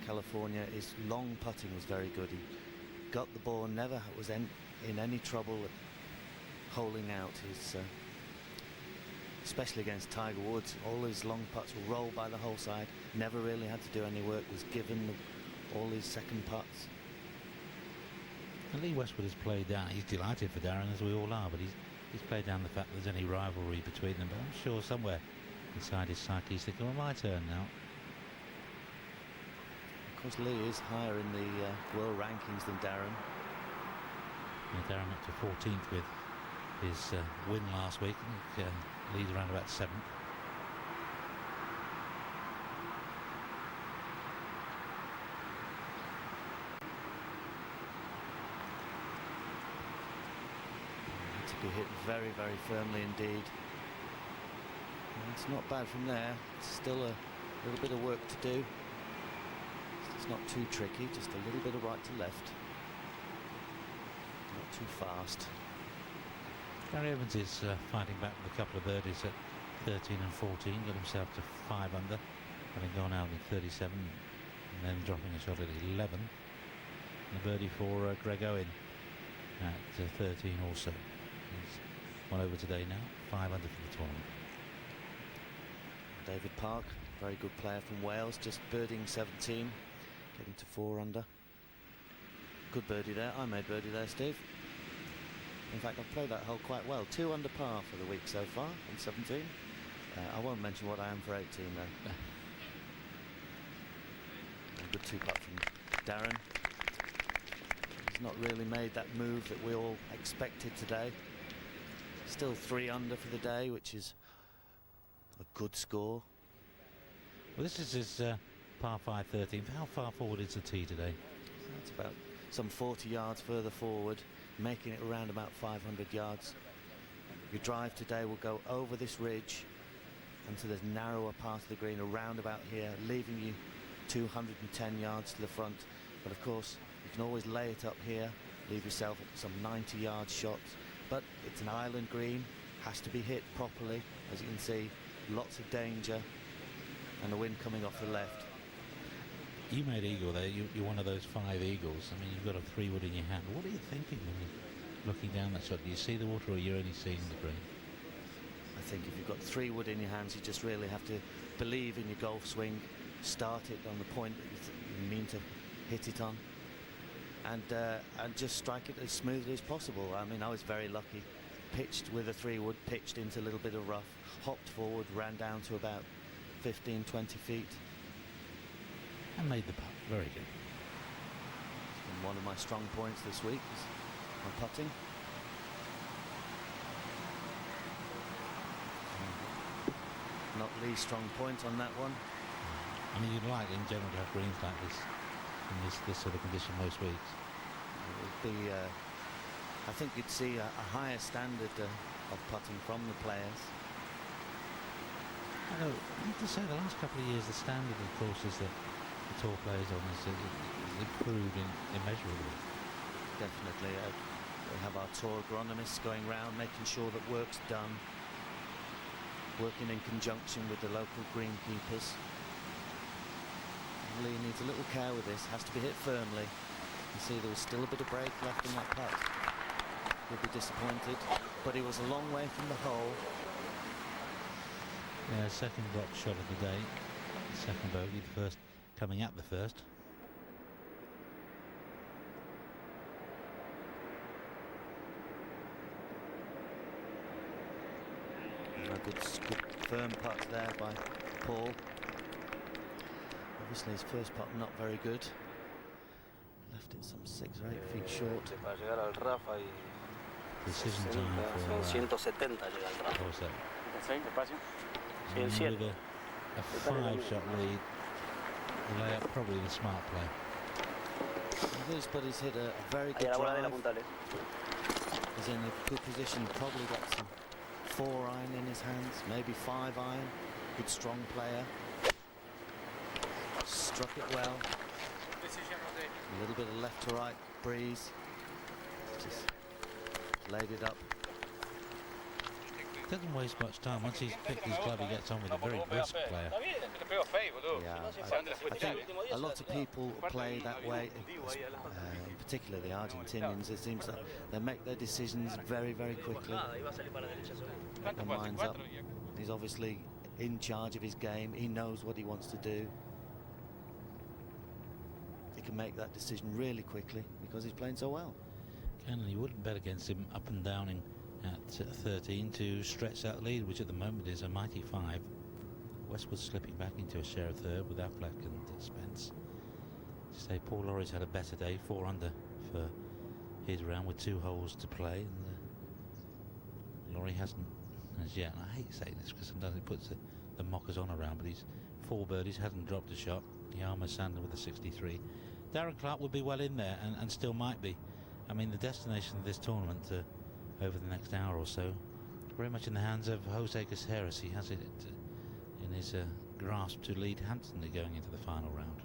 Speaker 4: California is long putting was very good. He got the ball, never was in any trouble at holing out. His especially against Tiger Woods, all his long putts will roll by the hole side, never really had to do any work, was given all his second putts.
Speaker 3: And Lee Westwood has played down, he's delighted for Darren, as we all are, but he's played down the fact that there's any rivalry between them, but I'm sure somewhere inside his psyche he's thinking, well, my turn now.
Speaker 4: Of course, Lee is higher in the world rankings than Darren.
Speaker 3: Yeah, Darren up to 14th with his win last week. I think Lee's around about 7th.
Speaker 4: To be hit very, very firmly indeed. And it's not bad from there. It's still a little bit of work to do. It's not too tricky, just a little bit of right to left. Not too fast.
Speaker 3: Gary Evans is fighting back with a couple of birdies at 13 and 14, got himself to 5 under, having gone out at 37 and then dropping a shot at 11. And a birdie for Greg Owen at 13 also. He's 1 over today now, 5 under for the tournament.
Speaker 4: David Park, very good player from Wales, just birdieing 17, getting to 4 under. Good birdie there. I made birdie there, Steve. In fact, I've played that hole quite well. 2 under par for the week so far on 17. I won't mention what I am for 18 though. A good 2-putt from Darren. He's not really made that move that we all expected today. Still 3 under for the day, which is a good score.
Speaker 3: Well, this is his par 5 13th. How far forward is the tee today?
Speaker 4: It's about some 40 yards further forward, making it around about 500 yards. Your drive today will go over this ridge into the narrower part of the green around about here, leaving you 210 yards to the front. But of course, you can always lay it up here, leave yourself some 90-yard shots. But it's an island green, has to be hit properly. As you can see, lots of danger, and the wind coming off the left.
Speaker 3: You made eagle there. You're one of those 5 eagles. I mean, you've got a 3-wood in your hand. What are you thinking when you're looking down that shot? Do you see the water, or you're only seeing the green?
Speaker 4: I think if you've got 3 wood in your hands, you just really have to believe in your golf swing, start it on the point that you mean to hit it on, and just strike it as smoothly as possible. I mean, I was very lucky. Pitched with a 3 wood, pitched into a little bit of rough, hopped forward, ran down to about 15, 20 feet.
Speaker 3: And made the putt. Very good.
Speaker 4: It's been one of my strong points this week, is my putting. Not Lee's strong point on that one.
Speaker 3: I mean, you'd like in general to have greens like this in this sort of condition most weeks.
Speaker 4: It would be, I think you'd see a higher standard of putting from the players.
Speaker 3: I have to say, the last couple of years, the standard of courses that the tour players on has improved immeasurably.
Speaker 4: Definitely. We have our tour agronomists going round, making sure that work's done, working in conjunction with the local greenkeepers. Lee needs a little care with this, has to be hit firmly. You see there was still a bit of break left in that putt. Would be disappointed, but he was a long way from the hole.
Speaker 3: Yeah, second drop shot of the day, second bogey. The first coming at the first.
Speaker 4: A good firm putt there by Paul. Obviously his first putt not very good. Left it some 6 or 8 feet short.
Speaker 3: Decision time for what was that? With a 5-shot lead, the layup probably the smart play.
Speaker 4: But he's hit a very good drive. He's in a good position, probably got some 4-iron in his hands, maybe 5-iron. Good strong player. Struck it well. A little bit of left to right breeze. Just laid it up.
Speaker 3: Doesn't waste much time. Once he's picked his club, he gets on with a very brisk player.
Speaker 4: Yeah, I think a lot of people play that way, in particular the Argentinians. It seems that they make their decisions very, very quickly. Make their minds up. He's obviously in charge of his game. He knows what he wants to do. He can make that decision really quickly because he's playing so well.
Speaker 3: And you wouldn't bet against him up and downing at 13 to stretch that lead, which at the moment is a mighty 5. Westwood slipping back into a share of third with Affleck and Spence. Say Paul Laurie's had a better day, 4 under for his round with 2 holes to play. And Laurie hasn't as yet, and I hate saying this because sometimes it puts the mockers on around, but he's 4 birdies, hasn't dropped a shot. Yarmer Sander with a 63. Darren Clark would be well in there and still might be. I mean, the destination of this tournament over the next hour or so, very much in the hands of Jose Caceres. He has it in his grasp to lead handsomely going into the final round.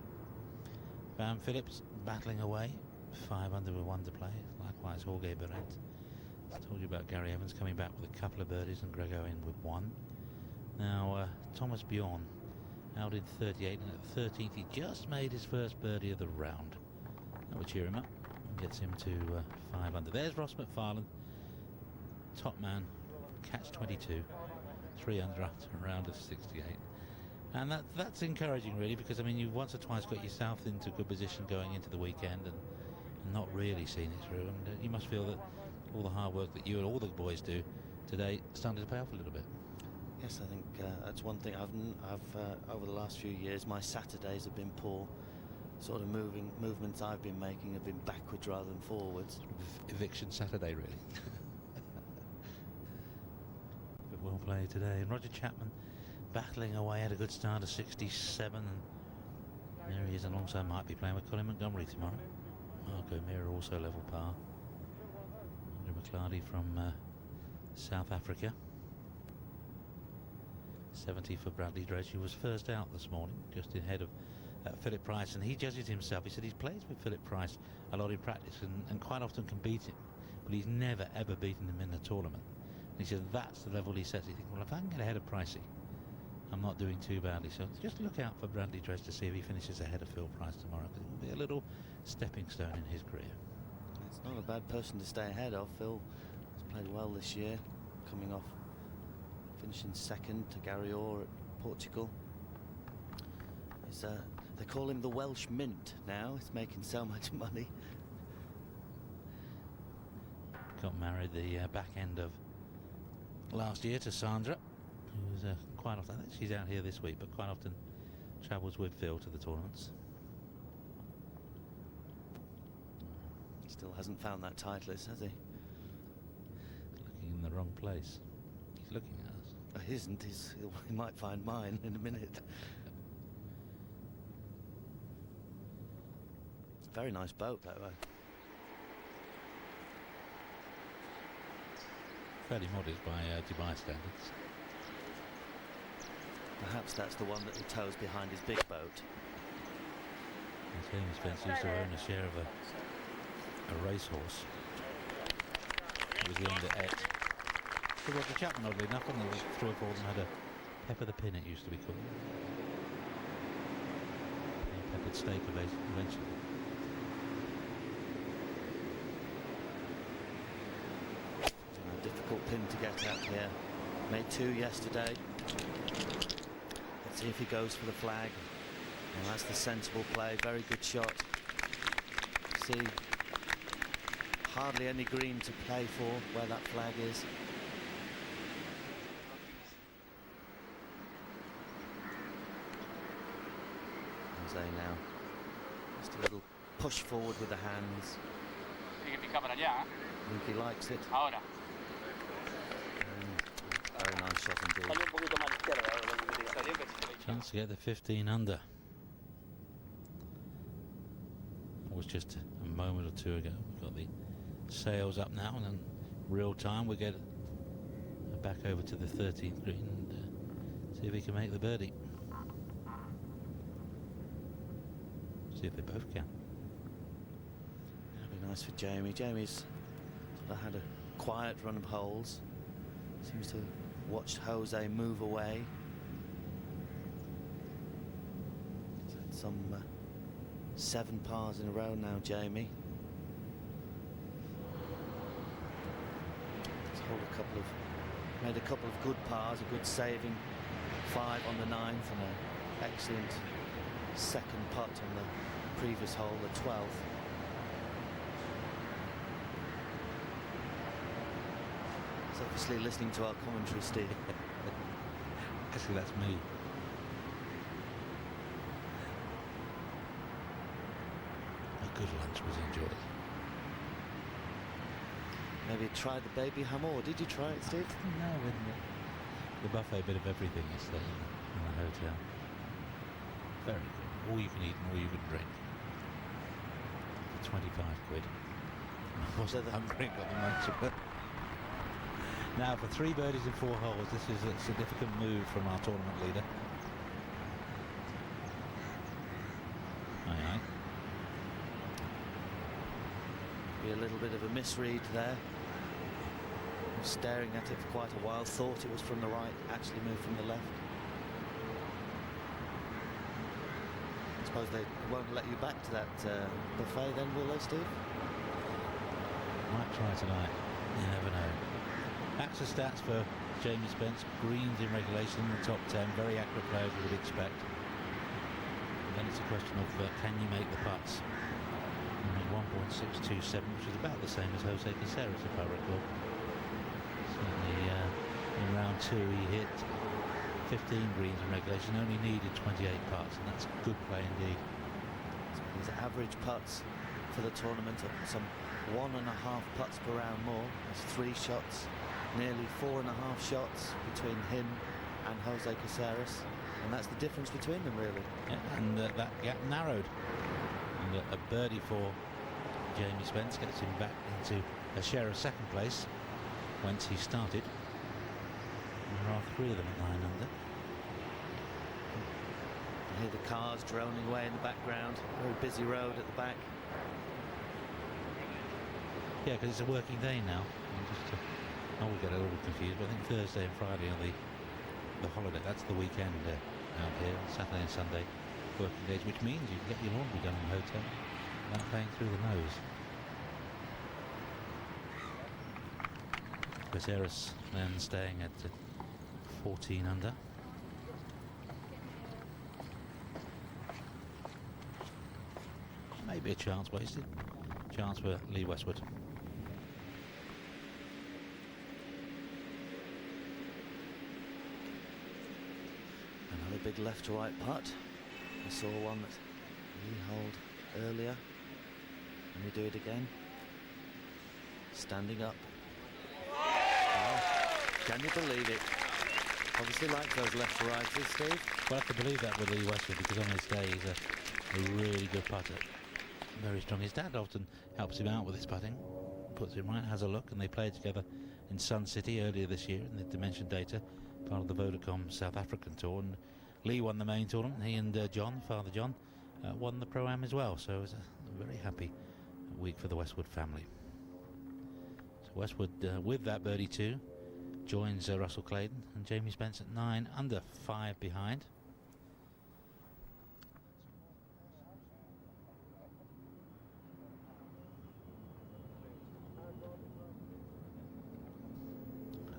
Speaker 3: Van Phillips battling away, 5 under with 1 to play. Likewise, Jorge Berent. I told you about Gary Evans coming back with a couple of birdies and Greg Owen with 1. Now, Thomas Bjorn out in 38, and at 13th he just made his first birdie of the round. That would cheer him up and gets him to 5 under. There's Ross McFarlane, top man, catch 22, 3 under after a round of 68. And that's encouraging, really, because I mean, you've once or twice got yourself into good position going into the weekend and not really seen it through, and you must feel that all the hard work that you and all the boys do today started to pay off a little bit.
Speaker 4: Yes, I think that's one thing I've over the last few years, my Saturdays have been poor. Sort of movements I've been making have been backwards rather than forwards.
Speaker 3: Eviction Saturday, really. But well played today. And Roger Chapman battling away at a good start of 67. And there he is alongside, might be playing with Colin Montgomery tomorrow. Marco Mira also level par. Andrew McClarty from South Africa. 70 for Bradley Dredge, who was first out this morning, just ahead of Philip Price, and he judges himself. He said he's played with Philip Price a lot in practice and quite often can beat him, but he's never ever beaten him in the tournament. And he said that's the level he sets. He thinks, well, if I can get ahead of Pricey, I'm not doing too badly. So just look out for Bradley Dredge to see if he finishes ahead of Phil Price tomorrow, because it will be a little stepping stone in his career.
Speaker 4: It's not a bad person to stay ahead of. Phil has played well this year, coming off finishing second to Gary Orr at Portugal. They call him the Welsh Mint now. He's making so much money.
Speaker 3: Got married the back end of last year to Sandra, who's quite often, I think she's out here this week, but quite often travels with Phil to the tournaments.
Speaker 4: Still hasn't found that Titleist, has he?
Speaker 3: Looking in the wrong place. He's looking at us.
Speaker 4: Oh, he isn't. He might find mine in a minute. Very nice boat, that way.
Speaker 3: Fairly modest by Dubai standards.
Speaker 4: Perhaps that's the one that he tows behind his big boat.
Speaker 3: James Spence used to own a share of a racehorse. It was the end at X. So Roger Chapman, oddly enough, and there was 3 or 4 of them had a pepper the pin, it used to be called. A peppered steak eventually.
Speaker 4: A difficult pin to get at here. Made 2 yesterday. Let's see if he goes for the flag. Well, that's the sensible play. Very good shot. See, hardly any green to play for where that flag is. Jose now. Just a little push forward with the hands.
Speaker 6: Tiene que picar para allá.
Speaker 4: I think he likes it.
Speaker 6: Ahora.
Speaker 4: Very nice shot indeed.
Speaker 6: Salió un poquito más a la izquierda. Ahora lo que salió que se
Speaker 3: Chance to get the 15 under. It was just a moment or two ago. We've got the sails up now, and in real time we get back over to the 13th green and see if he can make the birdie. See if they both can.
Speaker 4: That'd be nice for Jamie. Jamie's sort of had a quiet run of holes. Seems to have watched Jose move away. He's had some 7 pars in a row now, Jamie. He's made a couple of good pars, a good saving 5 on the 9th, and an excellent second putt on the previous hole, the 12th. He's obviously listening to our commentary, Steve.
Speaker 3: Actually, that's me. A good lunch was enjoyed.
Speaker 4: Maybe try the baby hammer, or did you try it, Steve?
Speaker 3: No, with the buffet, bit of everything yesterday in the hotel. Very good. All you can eat and all you can drink. For 25 quid. I wasn't hungry, got the lunch. Now for 3 birdies in 4 holes, this is a significant move from our tournament leader. Aye, aye.
Speaker 4: Be a little bit of a misread there. Was staring at it for quite a while, thought it was from the right, actually moved from the left. I suppose they won't let you back to that buffet then, will they, Steve?
Speaker 3: Might try tonight. You never know. That's the stats for Jamie Spence. Greens in regulation in the top 10. Very accurate players we would expect. And then it's a question of can you make the putts? 1.627, which is about the same as Jose Caceres, if I recall. Certainly in round 2 he hit 15 greens in regulation, only needed 28 putts, and that's good play indeed.
Speaker 4: So his average putts for the tournament are some 1.5 putts per round more. There's 3 shots, nearly 4.5 shots between him and Jose Caceres, and that's the difference between them, really.
Speaker 3: Yeah, and that gap narrowed. And a birdie for Jamie Spence gets him back into a share of second place, whence he started. And there are 3 of them at 9 under.
Speaker 4: You hear the cars droning away in the background. Very busy road at the back.
Speaker 3: Yeah, because it's a working day now. And just I will get a little confused, but I think Thursday and Friday are the holiday. That's the weekend out here. Saturday and Sunday working days, which means you can get your laundry done in the hotel without paying through the nose. Caceres then staying at 14 under. Maybe a chance wasted. Chance for Lee Westwood.
Speaker 4: Another big left to right putt. I saw one that Lee held earlier. Let me do it again. Standing up. Oh, can you believe it? Obviously like those left to rights, Steve.
Speaker 3: Well, I can believe that with Lee Westwood, because on his day he's a really good putter. Very strong. His dad often helps him out with his putting, puts him right, has a look, and they played together in Sun City earlier this year in the Dimension Data, part of the Vodacom South African tour. And Lee won the main tournament. He and John, Father John, won the Pro-Am as well. So it was a very happy week for the Westwood family. So Westwood, with that birdie 2, joins Russell Clayton and Jamie Spence at 9 under, 5 behind.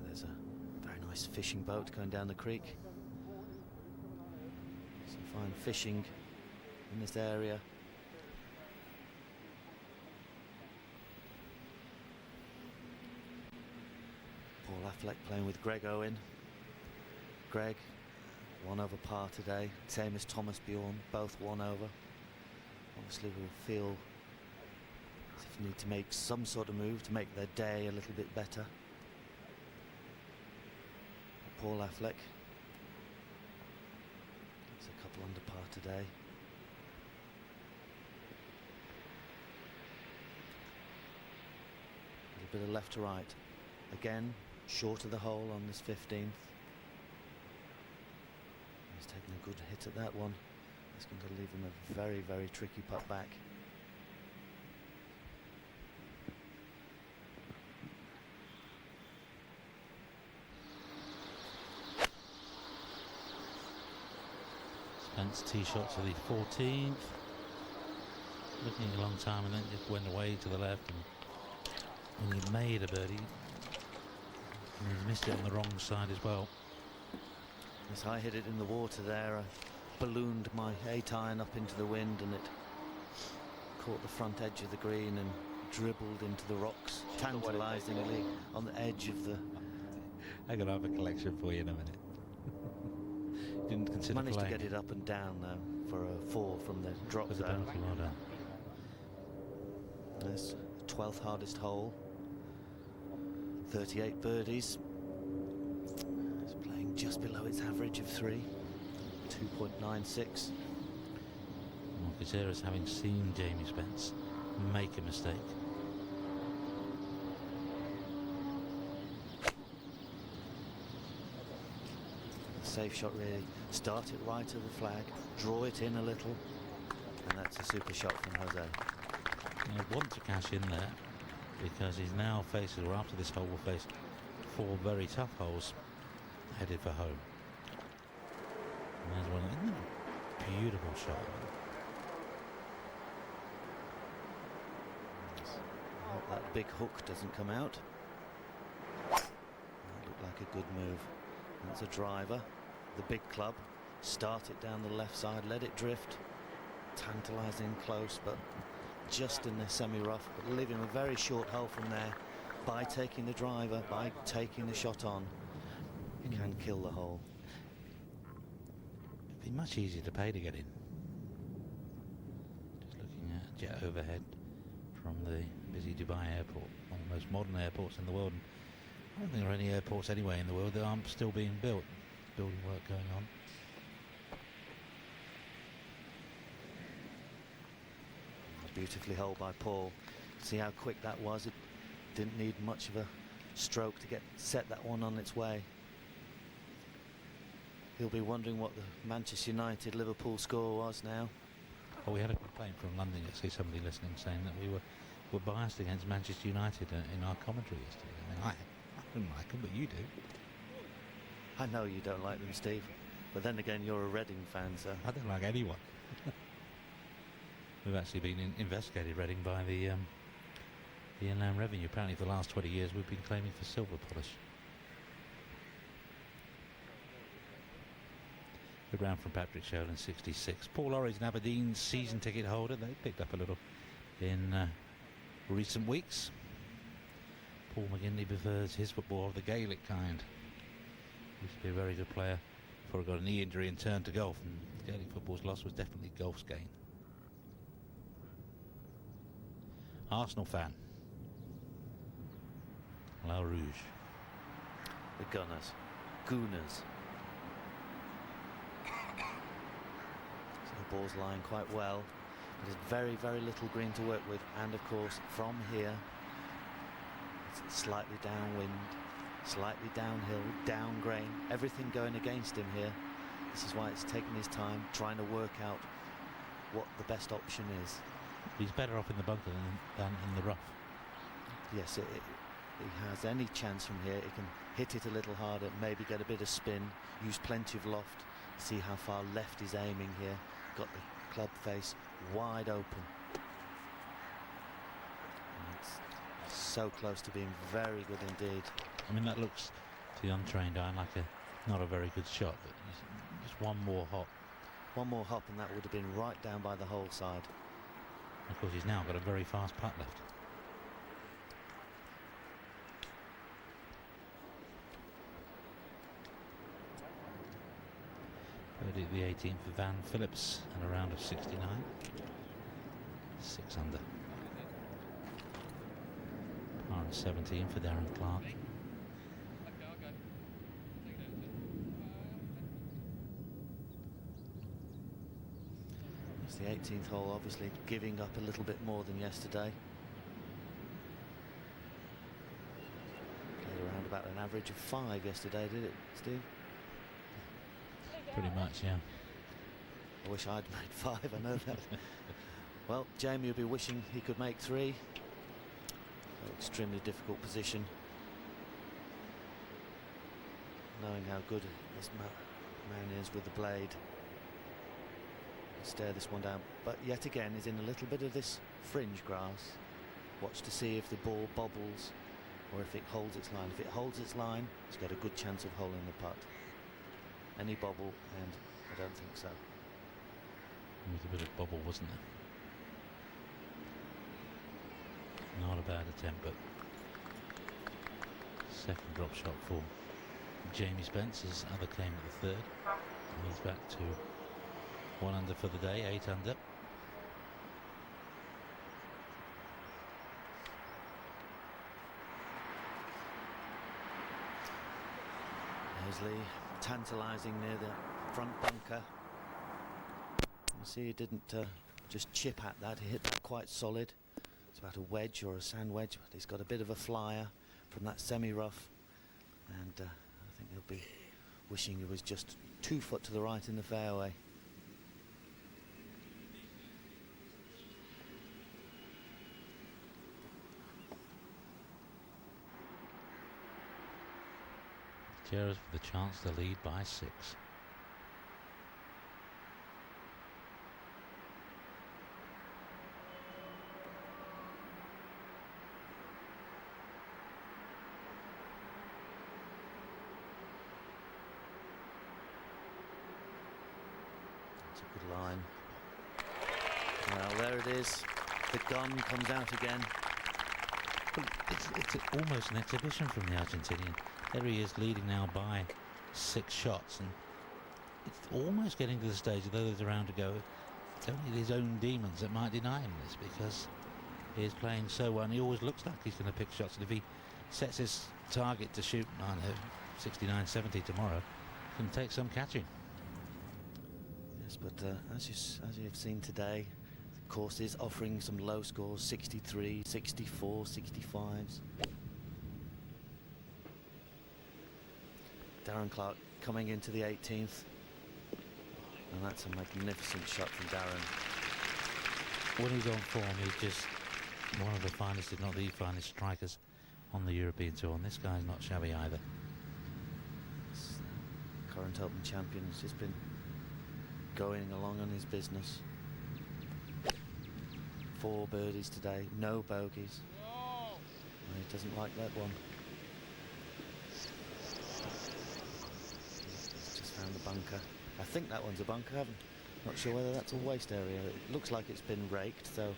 Speaker 4: There's a very nice fishing boat going down the creek. Some fine fishing in this area. Paul Affleck playing with Greg Owen. Greg, 1 over par today, same as Thomas Bjorn, both 1 over. Obviously we'll feel as if you need to make some sort of move to make their day a little bit better. Paul Affleck, it's a couple under par today. A little bit of left to right. Again, short of the hole on this 15th. He's taking a good hit at that one. It's going to leave him a very, very tricky putt back.
Speaker 3: Spence tee shot to the 14th. Looking a long time and then just went away to the left. And when he made a birdie, and he missed it on the wrong side as well.
Speaker 4: As I hit it in the water there, I ballooned my 8-iron up into the wind and it caught the front edge of the green and dribbled into the rocks, tantalisingly on the edge of the...
Speaker 3: I'm going to have a collection for you in a minute. Didn't consider
Speaker 4: Managed
Speaker 3: playing.
Speaker 4: to get it up and down though for a 4 from the drop
Speaker 3: Was a
Speaker 4: zone.
Speaker 3: penalty, well done.
Speaker 4: That's the 12th hardest hole. 38 birdies. It's playing just below its average of 3. 2.96.
Speaker 3: Gutierrez, having seen Jamie Spence make a mistake.
Speaker 4: Safe shot really. Start it right to the flag, draw it in a little, and that's a super shot from Jose.
Speaker 3: I want to cash in there because he's now faces, or after this hole will face 4 very tough holes headed for home. And there's one, isn't it a beautiful shot?
Speaker 4: I hope that big hook doesn't come out. That looked like a good move. That's a driver. The big club. Start it down the left side, let it drift. Tantalising close, but just in the semi-rough, but leaving a very short hole from there. By taking the driver, by taking the shot on, you can kill the hole.
Speaker 3: It'd be much easier to pay to get in. Just looking at jet overhead from the busy Dubai airport, one of the most modern airports in the world. And I don't think there are any airports anywhere in the world that aren't still being built. Building work going on.
Speaker 4: Beautifully holed by Paul. See how quick that was. It didn't need much of a stroke to set that one on its way. He'll be wondering what the Manchester United Liverpool score was now.
Speaker 3: Well, we had a complaint from London. I see somebody listening saying that we were biased against Manchester United in our commentary yesterday. I mean, I don't like them, but you do.
Speaker 4: I know you don't like them, Steve, but then again you're a Reading fan, so...
Speaker 3: I don't like anyone. We've actually been investigated, Reading, by the Inland Revenue. Apparently for the last 20 years we've been claiming for silver polish. Good round from Patrick Sherlin, 66. Paul Orridge, Aberdeen's season ticket holder. They picked up a little in recent weeks. Paul McGinley prefers his football of the Gaelic kind. Used to be a very good player before he got a knee injury and turned to golf. And Gaelic football's loss was definitely golf's gain. Arsenal fan. La Rouge.
Speaker 4: The Gunners. Gooners. So the ball's lying quite well. There's very, very little green to work with. And of course, from here, it's slightly downwind, slightly downhill, down grain, everything going against him here. This is why it's taking his time, trying to work out what the best option is.
Speaker 3: He's better off in the bunker than in the rough.
Speaker 4: Yes, he has any chance from here. He can hit it a little harder, maybe get a bit of spin, use plenty of loft, see how far left he's aiming here. Got the club face wide open. And it's so close to being very good indeed.
Speaker 3: I mean, that looks to the untrained eye like not a very good shot, but just one more hop
Speaker 4: One more hop and that would have been right down by the hole side.
Speaker 3: Of course, he's now got a very fast putt left. Birdie at the 18th for Van Phillips and a round of 69. 6 under. Par and 17 for Darren Clark.
Speaker 7: Okay, I'll go. Take it out.
Speaker 4: It's the 18th hole, obviously giving up a little bit more than yesterday. Played around about an average of 5 yesterday, did it, Steve?
Speaker 3: Pretty much, yeah.
Speaker 4: I wish I'd made 5, I know that. Well, Jamie will be wishing he could make 3. Extremely difficult position. Knowing how good this man is with the blade. Stare this one down. But yet again, he's in a little bit of this fringe grass. Watch to see if the ball bobbles or if it holds its line. If it holds its line, he's got a good chance of holding the putt. Any bobble, and I don't think so.
Speaker 3: There was a bit of bobble, wasn't there? Not a bad attempt, but second drop shot for Jamie Spencer's other claim at the third. And he's back to 1 under for the day, 8 under.
Speaker 4: There's Lee, tantalising near the front bunker. You see he didn't just chip at that, he hit that quite solid. It's about a wedge or a sand wedge, but he's got a bit of a flyer from that semi-rough, and I think he'll be wishing he was just 2 foot to the right in the fairway.
Speaker 3: Jarrett with the chance to lead by 6.
Speaker 4: That's a good line. Well, there it is. The gun comes out again.
Speaker 3: Well, it's almost an exhibition from the Argentinian. There he is, leading now by 6 shots, and it's almost getting to the stage, although there's a round to go, it's only his own demons that might deny him this, because he is playing so well, and he always looks like he's going to pick shots, and if he sets his target to shoot, I don't know, 69, 70 tomorrow, it's going to take some catching.
Speaker 4: Yes, but as you've seen today, the course is offering some low scores, 63, 64, 65s. Darren Clark coming into the 18th, and that's a magnificent shot from Darren.
Speaker 3: When he's on form, he's just one of the finest, if not the finest, strikers on the European Tour, and this guy's not shabby either.
Speaker 4: This current Open champion has just been going along on his business. 4 birdies today, no bogeys. Well, he doesn't like that one. He's just found the bunker. I think that one's a bunker. I'm not sure whether that's a waste area. It looks like it's been raked, so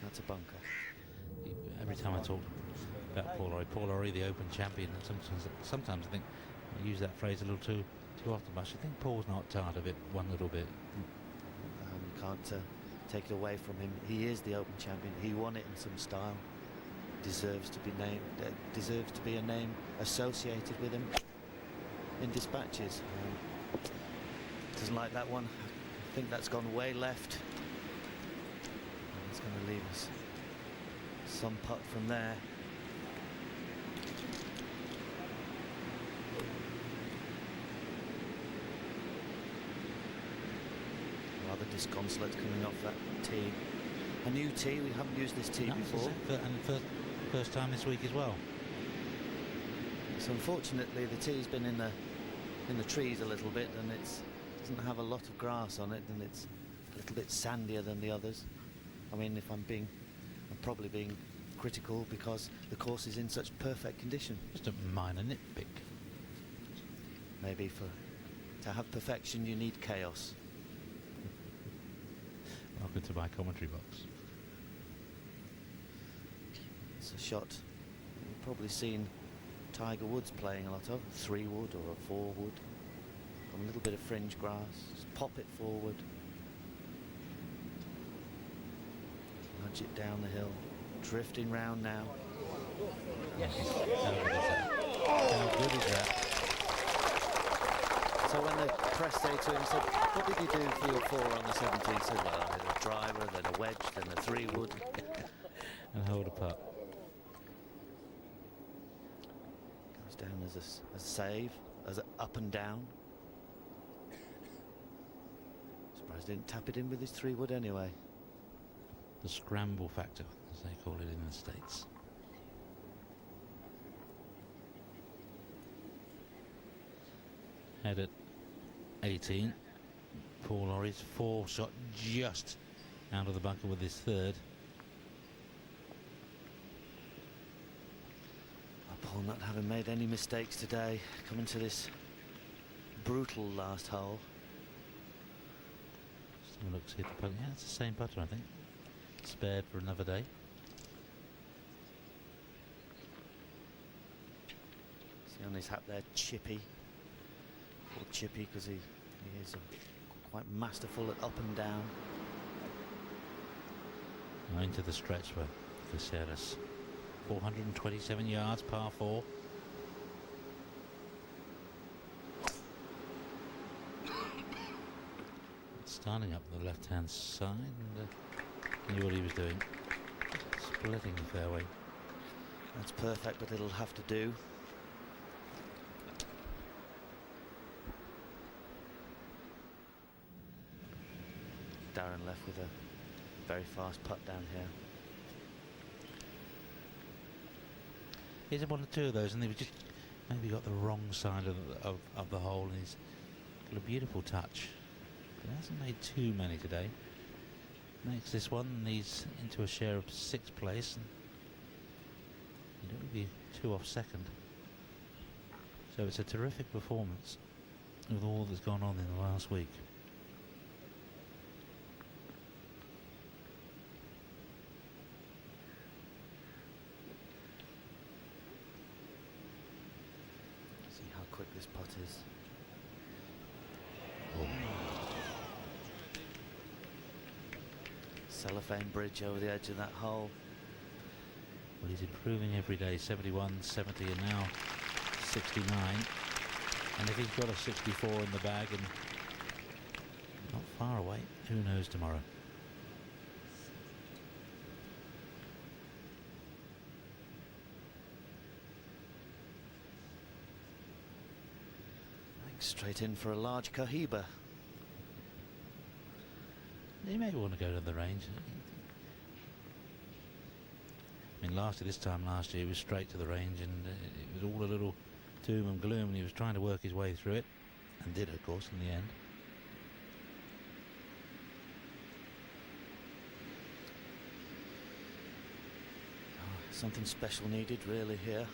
Speaker 4: that's a bunker.
Speaker 3: Every time I talk about Paul Ory, the Open champion, and sometimes I think I use that phrase a little too often, but I should think Paul's not tired of it one little bit.
Speaker 4: You can't take it away from him. He is the Open champion. He won it in some style. Deserves to be named. Deserves to be a name associated with him in dispatches. Doesn't like that one. I think that's gone way left. And it's going to leave us some putt from there. Rather disconsolate coming off that tee. A new tee. We haven't used this tee before.
Speaker 3: And first time this week as well.
Speaker 4: So unfortunately the tee's been in the trees a little bit, and it doesn't have a lot of grass on it, and it's a little bit sandier than the others. I mean, if I'm probably being critical because the course is in such perfect condition.
Speaker 3: Just a minor nitpick.
Speaker 4: Maybe to have perfection you need chaos.
Speaker 3: into my commentary box.
Speaker 4: It's a shot you've probably seen Tiger Woods playing a lot of. 3-wood or a 4-wood. From a little bit of fringe grass. Just pop it forward. Nudge it down the hill. Drifting round now.
Speaker 3: How good is that? How good is that?
Speaker 4: So when the press say to him, said, what did you do for your 4 on the 17th? He said, well, I had a driver, then a wedge, then a 3-wood.
Speaker 3: And hold a putt.
Speaker 4: Goes down as a save, as a up and down. Surprised he didn't tap it in with his 3-wood anyway.
Speaker 3: The scramble factor, as they call it in the States. Head at 18. Paul Lawry's 4 shot just out of the bunker with his 3rd.
Speaker 4: Paul not having made any mistakes today, coming to this brutal last hole.
Speaker 3: Just have a look, see if the putter. Yeah, it's the same putter, I think. Spared for another day.
Speaker 4: See on his hat there, Chippy. Called Chippy because he is quite masterful at up and down.
Speaker 3: Now into the stretch for Caceres. 427 yards, par 4. Starting up the left-hand side, and knew what he was doing. Splitting the fairway.
Speaker 4: That's perfect, but it'll have to do. Darren left with a very fast putt down here.
Speaker 3: He's had 1 or 2 of those, and they were just maybe got the wrong side of the hole, and he's got a beautiful touch. But he hasn't made too many today. Next, this one, and he's into a share of 6th place, and he don't be 2 off 2nd. So it's a terrific performance with all that's gone on in the last week.
Speaker 4: See how quick this putt is. Cellophane bridge over the edge of that hole.
Speaker 3: Well, he's improving every day. 71, 70, and now 69. And if he's got a 64 in the bag and not far away, who knows tomorrow?
Speaker 4: Straight in for a large Cohiba.
Speaker 3: He may want to go to the range. I mean, this time last year, he was straight to the range, and it was all a little doom and gloom, and he was trying to work his way through it, and did, of course, in the end.
Speaker 4: Oh, something special needed, really, here,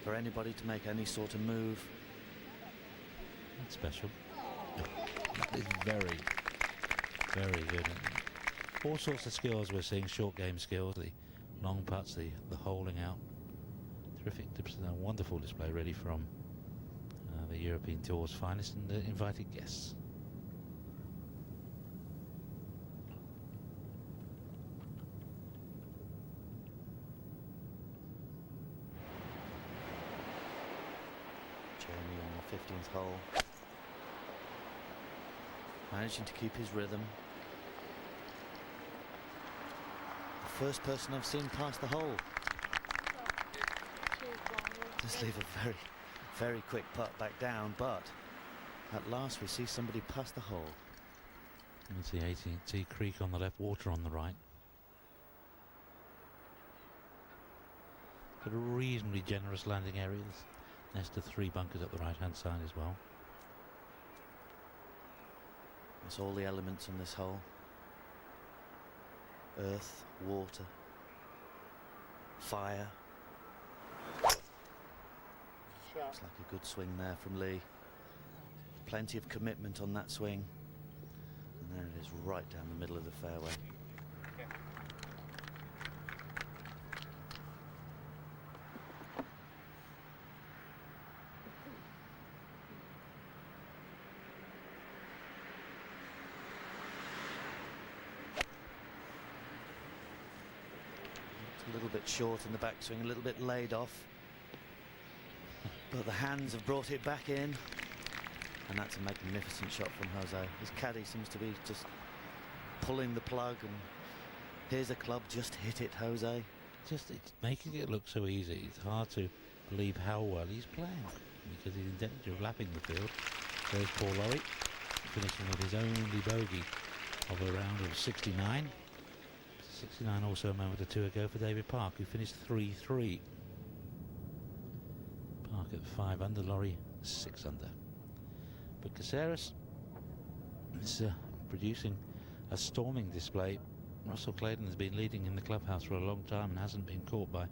Speaker 4: for anybody to make any sort of move.
Speaker 3: That's special. It's very, very good. All sorts of skills we're seeing, short game skills, the long putts, the holding out. Terrific, a wonderful display really from the European Tour's finest and invited guests.
Speaker 4: Jeremy on the 15th hole. Managing to keep his rhythm. The first person I've seen pass the hole. Just leave a very, very quick putt back down, but at last we see somebody pass the hole.
Speaker 3: That's the 18th tee, creek on the left, water on the right. Got a reasonably generous landing area. Nest of 3 bunkers up the right hand side as well.
Speaker 4: There's all the elements on this hole. Earth, water, fire. Looks like a good swing there from Lee. Plenty of commitment on that swing. And there it is, is right down the middle of the fairway. It's a little bit short in the backswing, a little bit laid off. But the hands have brought it back in. And that's a magnificent shot from Jose. His caddy seems to be just pulling the plug, and here's a club, just hit it, Jose.
Speaker 3: Just it's making it look so easy. It's hard to believe how well he's playing, because he's in danger of lapping the field. There's Paul Lawrie, finishing with his only bogey of a round of 69. 69 also a moment or two ago for David Park, who finished 3-3. Park at 5 under, Lawrie 6 under. But Caceres is producing a storming display. Russell Clayton has been leading in the clubhouse for a long time and hasn't been caught by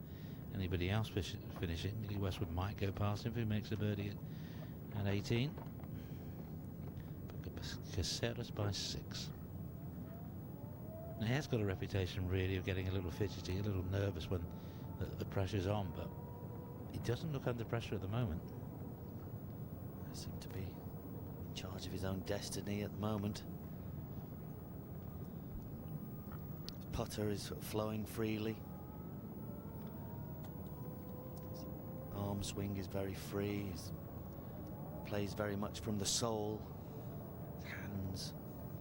Speaker 3: anybody else finishing. Lee Westwood might go past him if he makes a birdie at 18. But Caceres by 6. Now, he has got a reputation really of getting a little fidgety, a little nervous when the pressure's on, but he doesn't look under pressure at the moment.
Speaker 4: He seems to be in charge of his own destiny at the moment. His putter is sort of flowing freely. His arm swing is very free. He plays very much from the soul. His hands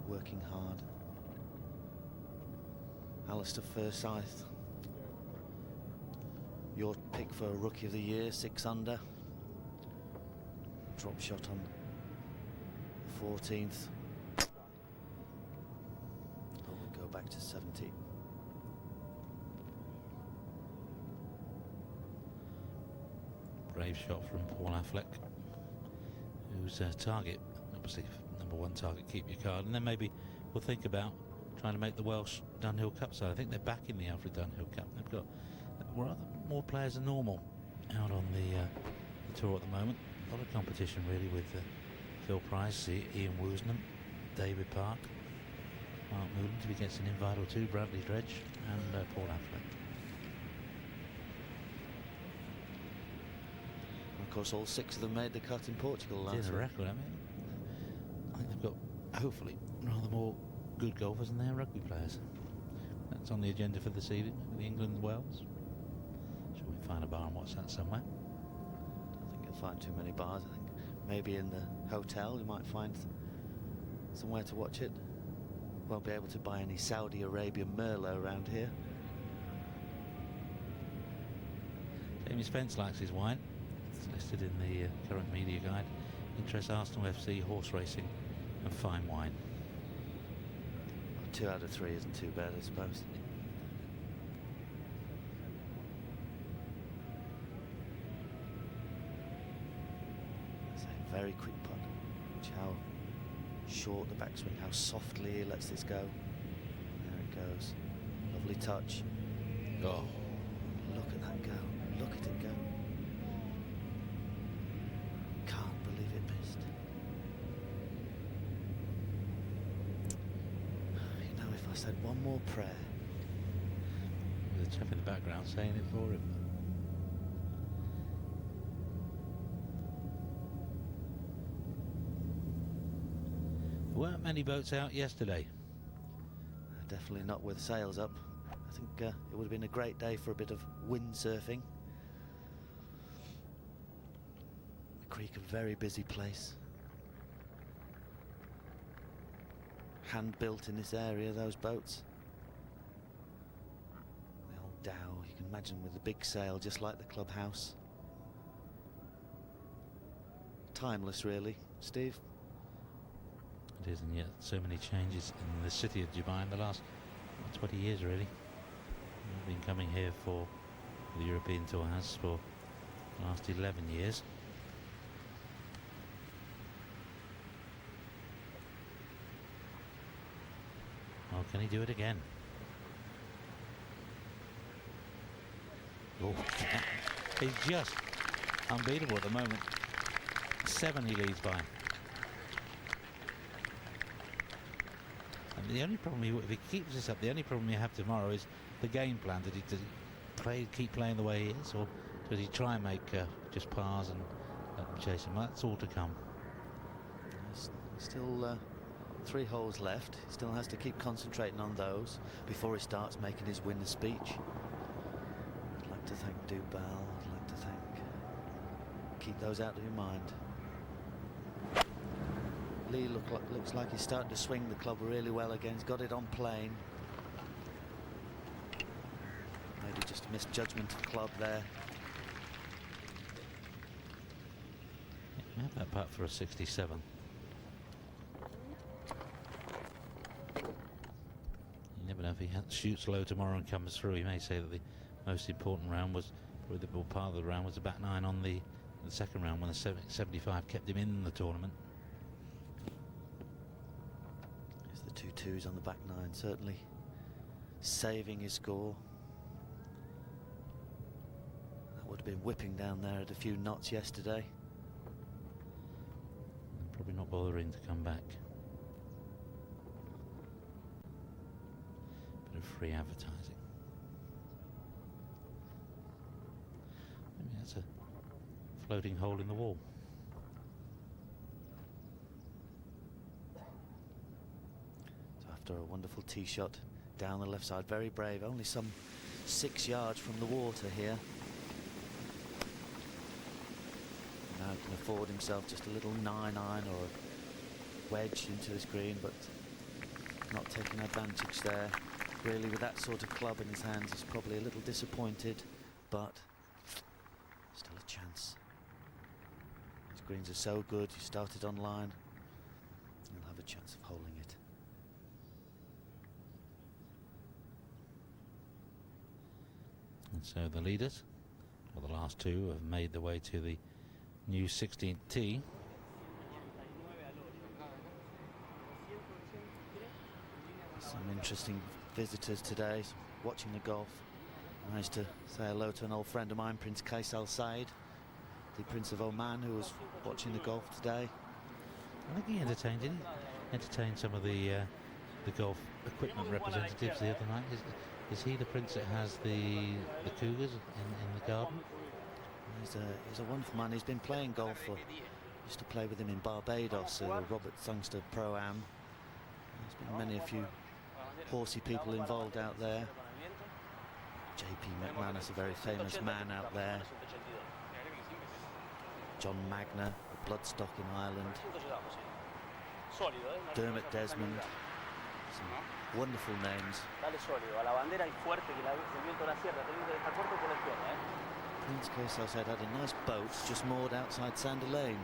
Speaker 4: working hard. Alistair Forsyth, your pick for Rookie of the Year, 6 under. Drop shot on 14th. Oh, we'll go back to 70.
Speaker 3: Brave shot from Paul Affleck, whose target, obviously #1 target, keep your card, and then maybe we'll think about trying to make the Welsh Dunhill Cup side. I think they're back in the Alfred Dunhill Cup. They've got rather more players than normal out on the tour at the moment. A lot of competition really with Phil Price, Ian Woosnam, David Park, Mark Moulin if he gets an invite or two, Bradley Dredge and Paul Affleck.
Speaker 4: And of course, all 6 of them made the cut in Portugal last
Speaker 3: It's a
Speaker 4: week.
Speaker 3: record. I mean, I think they've got hopefully rather more good golfers than their rugby players. That's on the agenda for this evening, the England-Wales. Shall we find a bar and watch that somewhere?
Speaker 4: I think you'll find too many bars. I think maybe in the hotel you might find somewhere to watch it. Won't be able to buy any Saudi Arabian Merlot around here.
Speaker 3: Jamie Spence likes his wine. It's listed in the current media guide. Interest Arsenal FC, horse racing and fine wine.
Speaker 4: 2 out of 3 isn't too bad, I suppose. It's a very quick putt. Watch how short the backswing, how softly he lets this go. There it goes. Lovely touch.
Speaker 3: Oh,
Speaker 4: Look at that go. Look at it go. Can't believe it missed. You know, if I said one more prayer.
Speaker 3: with a chap in the background saying it for him. There weren't many boats out yesterday.
Speaker 4: Definitely not with sails up. I think it would have been a great day for a bit of windsurfing. The creek, a very busy place. Hand built in this area, those boats. The old dhow, you can imagine, with the big sail, just like the clubhouse. Timeless, really, Steve.
Speaker 3: It is, and yet so many changes in the city of Dubai in the last 20 years, really. We've been coming here for the European Tour has for the last 11 years. Oh, can he do it again? Oh, he's just unbeatable at the moment. 7 he leads by. And The only problem, if he keeps this up, the only problem you have tomorrow is the game plan. Does he keep playing the way he is, or does he try and make just pars and let them chase him? That's all to come.
Speaker 4: There's still 3 holes left. He still has to keep concentrating on those before he starts making his winner speech. I'd like to thank Dubal. I'd like to thank... Keep those out of your mind. Lee looks like he's starting to swing the club really well again. He's got it on plane. Maybe just a misjudgment of club there.
Speaker 3: Yeah, that putt for a 67. You never know if he shoots low tomorrow and comes through. He may say that the most important round was, or the part of the round was the back 9 on the second round when the 75 kept him in the tournament.
Speaker 4: There's the 2 twos on the back 9, certainly saving his score. That would have been whipping down there at a few knots yesterday.
Speaker 3: Probably not bothering to come back. Bit of free advertising. Maybe that's a floating hole in the wall.
Speaker 4: So after a wonderful tee shot down the left side, very brave, only some 6 yards from the water here. Now can afford himself just a little 9-iron or a wedge into his green, but not taking advantage there. Really, with that sort of club in his hands, he's probably a little disappointed, but still a chance. His greens are so good. You started on line, you'll have a chance of holding it.
Speaker 3: And so the leaders, or the last 2, have made their way to the new 16th tee.
Speaker 4: Some interesting visitors today watching the golf. Managed to say hello to an old friend of mine, Prince Qais Al Said, the Prince of Oman, who was watching the golf today.
Speaker 3: I think he entertained some of the golf equipment representatives the other night. Is he the prince that has the cougars in the garden?
Speaker 4: He's a wonderful man. He's been playing golf for... Used to play with him in Barbados, Robert Sangster Pro-Am. There's been a few horsey people involved out there. J.P. McManus, a very famous man out there. John Magner, the bloodstock in Ireland. Dermot Desmond. Some wonderful names. Prince Qais Al Said had a nice boat just moored outside Sander Lane.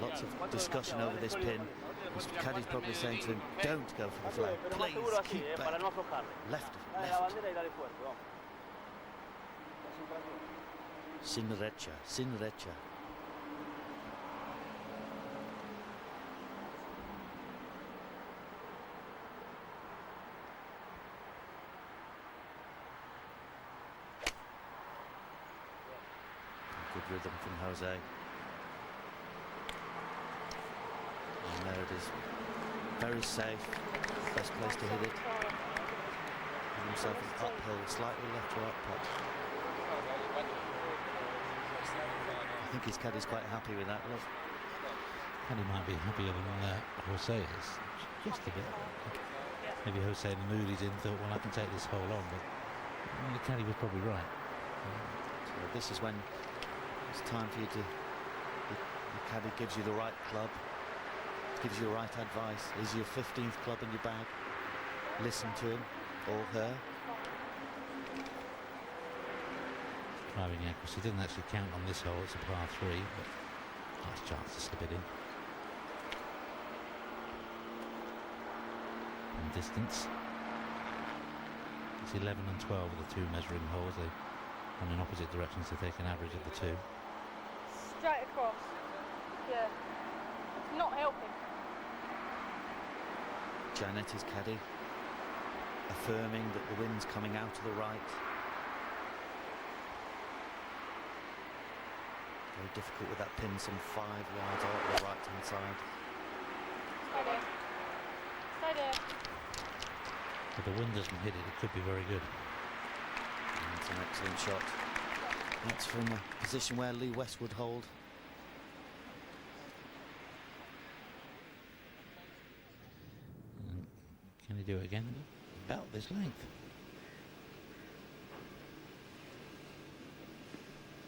Speaker 4: Lots of discussion over this pin. Mr. Caddy's probably saying to him, don't go for the flag, please keep back. Left. Sin recha. Good rhythm from Jose. And there it is. Very safe. Best place to hit it. Give himself an uphill, slightly left or up putt. I think his caddy's quite happy with that. Look.
Speaker 3: Caddy might be happier than Jose is. Just a bit. Maybe Jose in the mood he's in thought, well, I can take this hole on, but the caddy was probably right.
Speaker 4: So this is when it's time for you to... The caddy gives you the right club, gives you the right advice. Is your 15th club in your bag? Listen to him or her.
Speaker 3: Driving accuracy doesn't actually count on this hole. It's a par 3, but nice chance to slip it in. And distance. It's 11 and 12 are the 2 measuring holes. They run in opposite directions to take an average of the 2.
Speaker 8: Straight across. Yeah. It's not helping.
Speaker 4: Janet, his caddy, affirming that the wind's coming out to the right. Very difficult with that pin some 5 yards out of the right hand side.
Speaker 8: Stay there. Stay there.
Speaker 3: If the wind doesn't hit it, it could be very good.
Speaker 4: And it's an excellent shot. That's from a position where Lee West would hold.
Speaker 3: And can he do it again? About this length.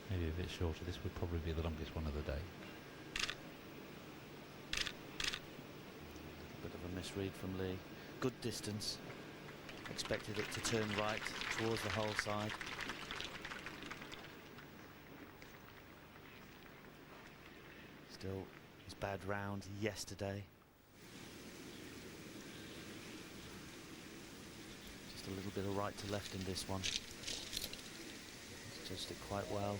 Speaker 3: Maybe a bit shorter. This would probably be the longest one of the day.
Speaker 4: Bit of a misread from Lee. Good distance. Expected it to turn right towards the hull side. Still, his bad round yesterday. Just a little bit of right to left in this one. He's judged it quite well.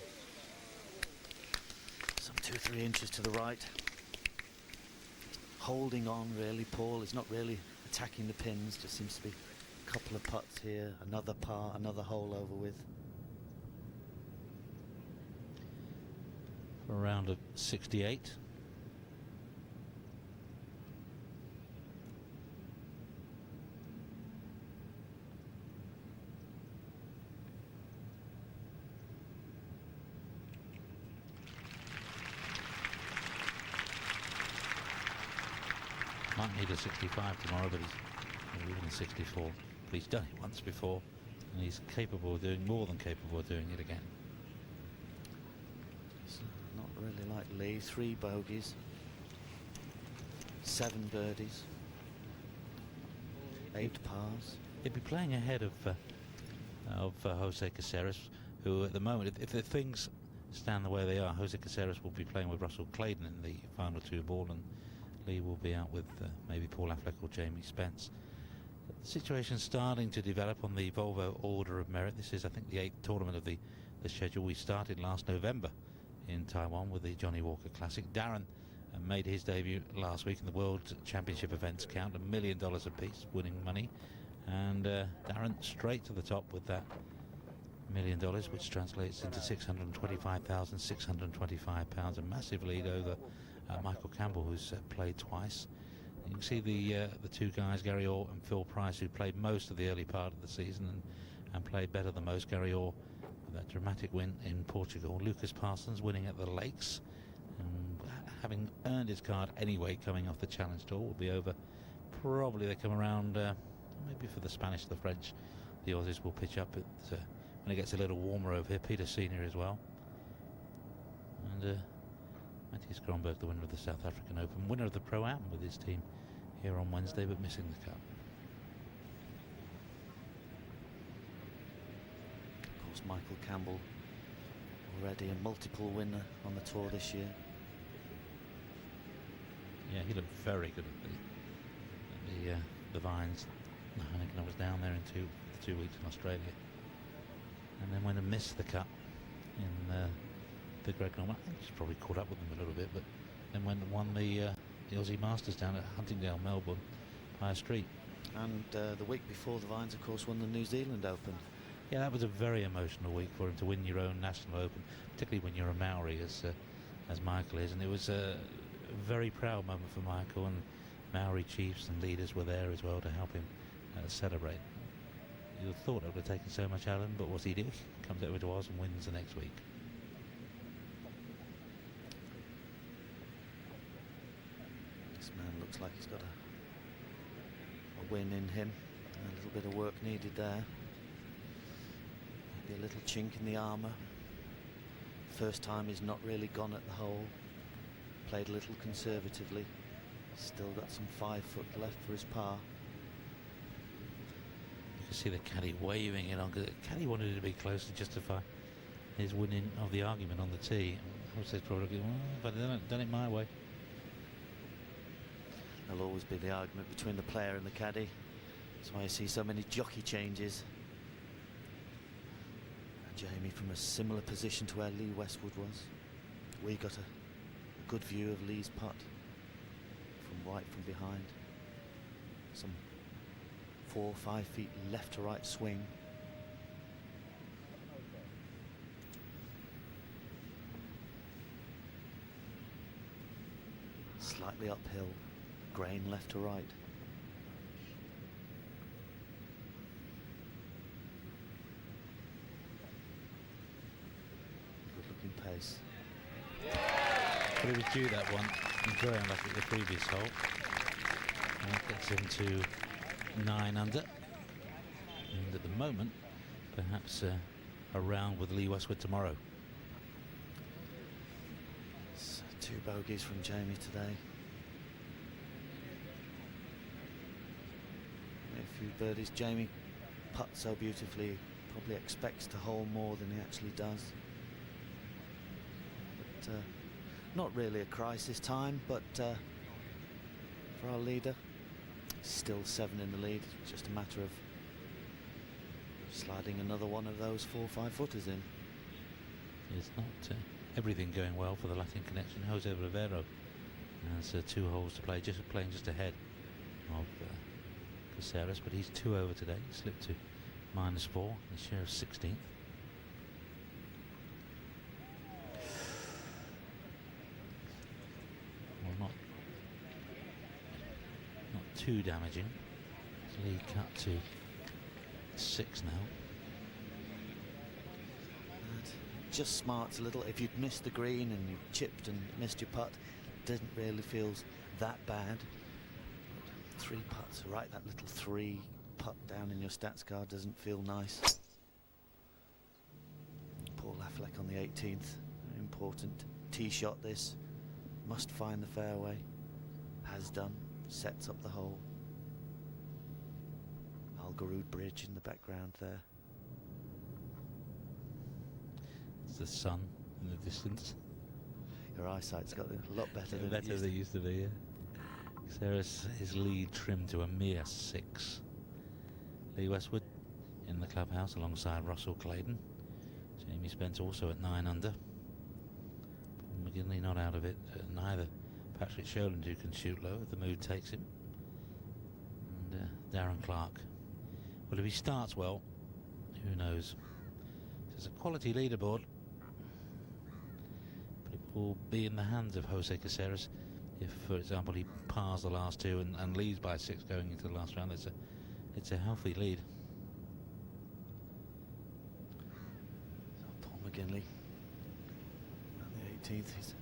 Speaker 4: Some 2-3 inches to the right. Holding on really, Paul. He's not really attacking the pins. Just seems to be a couple of putts here, another par, another hole over with.
Speaker 3: For a round of 68. Might need a 65 tomorrow, but he's even a 64. But he's done it once before, and he's capable of doing more than capable of doing it again.
Speaker 4: It's not really like Lee. 3 bogeys, 7 birdies, 8 pars.
Speaker 3: He'd be playing ahead of Jose Caceres, who at the moment, if the things stand the way they are, Jose Caceres will be playing with Russell Clayton in the final 2 ball, and Lee will be out with maybe Paul Affleck or Jamie Spence. The situation's starting to develop on the Volvo Order of Merit. This is, I think, the 8th tournament of the schedule. We started last November in Taiwan with the Johnny Walker Classic. Darren made his debut last week in the World Championship events count, $1 million apiece, winning money. And Darren straight to the top with that $1 million, which translates into £625,625, a massive lead over Michael Campbell, who's played twice. You can see the 2 guys, Gary Orr and Phil Price, who played most of the early part of the season and played better than most. Gary Orr with that dramatic win in Portugal. Lucas Parsons winning at the Lakes, and having earned his card anyway, coming off the Challenge Tour, will be over. Probably they come around maybe for the Spanish, the French. The Aussies will pitch up when it gets a little warmer over here. Peter Senior as well. And Mathias Kronberg, the winner of the South African Open, winner of the Pro-Am with his team here on Wednesday, but missing the cut.
Speaker 4: Of course, Michael Campbell, already a multiple winner on the tour this year.
Speaker 3: Yeah, he looked very good at the Vines. I think I was down there in 2 weeks in Australia, and then went and missed the cut in the Greg Norman. I think he's probably caught up with them a little bit, but then went and won the Aussie Masters down at Huntingdale, Melbourne, by a street.
Speaker 4: And the week before, the Vines, of course, won the New Zealand Open.
Speaker 3: Yeah, that was a very emotional week for him to win your own national open, particularly when you're a Maori, as Michael is. And it was a very proud moment for Michael, and Maori chiefs and leaders were there as well to help him celebrate. You would have thought it would have taken so much out of him, but what he did, comes over to Oz and wins the next week.
Speaker 4: This man looks like he's got a win in him. A little bit of work needed there. Maybe a little chink in the armour. First time he's not really gone at the hole. Played a little conservatively. Still got some 5 foot left for his par.
Speaker 3: You can see the caddy waving it on, because the caddy wanted it to be close to justify his winning of the argument on the tee. Jose's probably looking, but I've done it my way.
Speaker 4: There'll always be the argument between the player and the caddy. That's why you see so many jockey changes. And Jamie from a similar position to where Lee Westwood was. We got a good view of Lee's putt from right from behind. Some 4 or 5 feet left to right swing. Slightly uphill, grain left to right. Good looking pace.
Speaker 3: But he was due that one. He's very unlucky at the previous hole. And that gets him to 9 under. And at the moment, perhaps a round with Lee Westwood tomorrow.
Speaker 4: So 2 bogeys from Jamie today. A few birdies. Jamie putts so beautifully, probably expects to hole more than he actually does. But not really a crisis time, but for our leader, still 7 in the lead. It's just a matter of sliding another one of those 4 or 5 footers in.
Speaker 3: It's not everything going well for the Latin connection. Jose Rivero has 2 holes to play, playing just ahead of Caceres, but he's 2 over today. He slipped to -4, a share of 16th. Well, not too damaging. Lead cut to 6 now.
Speaker 4: Just smarts a little. If you'd missed the green and you chipped and missed your putt, doesn't really feel that bad. 3 putts, right? That little 3 putt down in your stats card doesn't feel nice. Paul Affleck on the 18th, very important tee shot. This must find the fairway. Has done. Sets up the hole. Al Garood Bridge in the background there.
Speaker 3: It's the sun in the distance.
Speaker 4: Your eyesight's got a lot better than
Speaker 3: Better than it used to be, yeah. Caceres, his lead trimmed to a mere 6. Lee Westwood in the clubhouse alongside Russell Clayton. Jamie Spence also at 9 under. Paul McGinley not out of it. Neither Patrick Sholand, who can shoot low if the mood takes him. And Darren Clark. Well, if he starts well, who knows? It's a quality leaderboard. But it will be in the hands of Jose Caceres if, for example, he pars the last 2 and leads by 6 going into the last round. It's a healthy lead.
Speaker 4: So Paul McGinley on the 18th. He's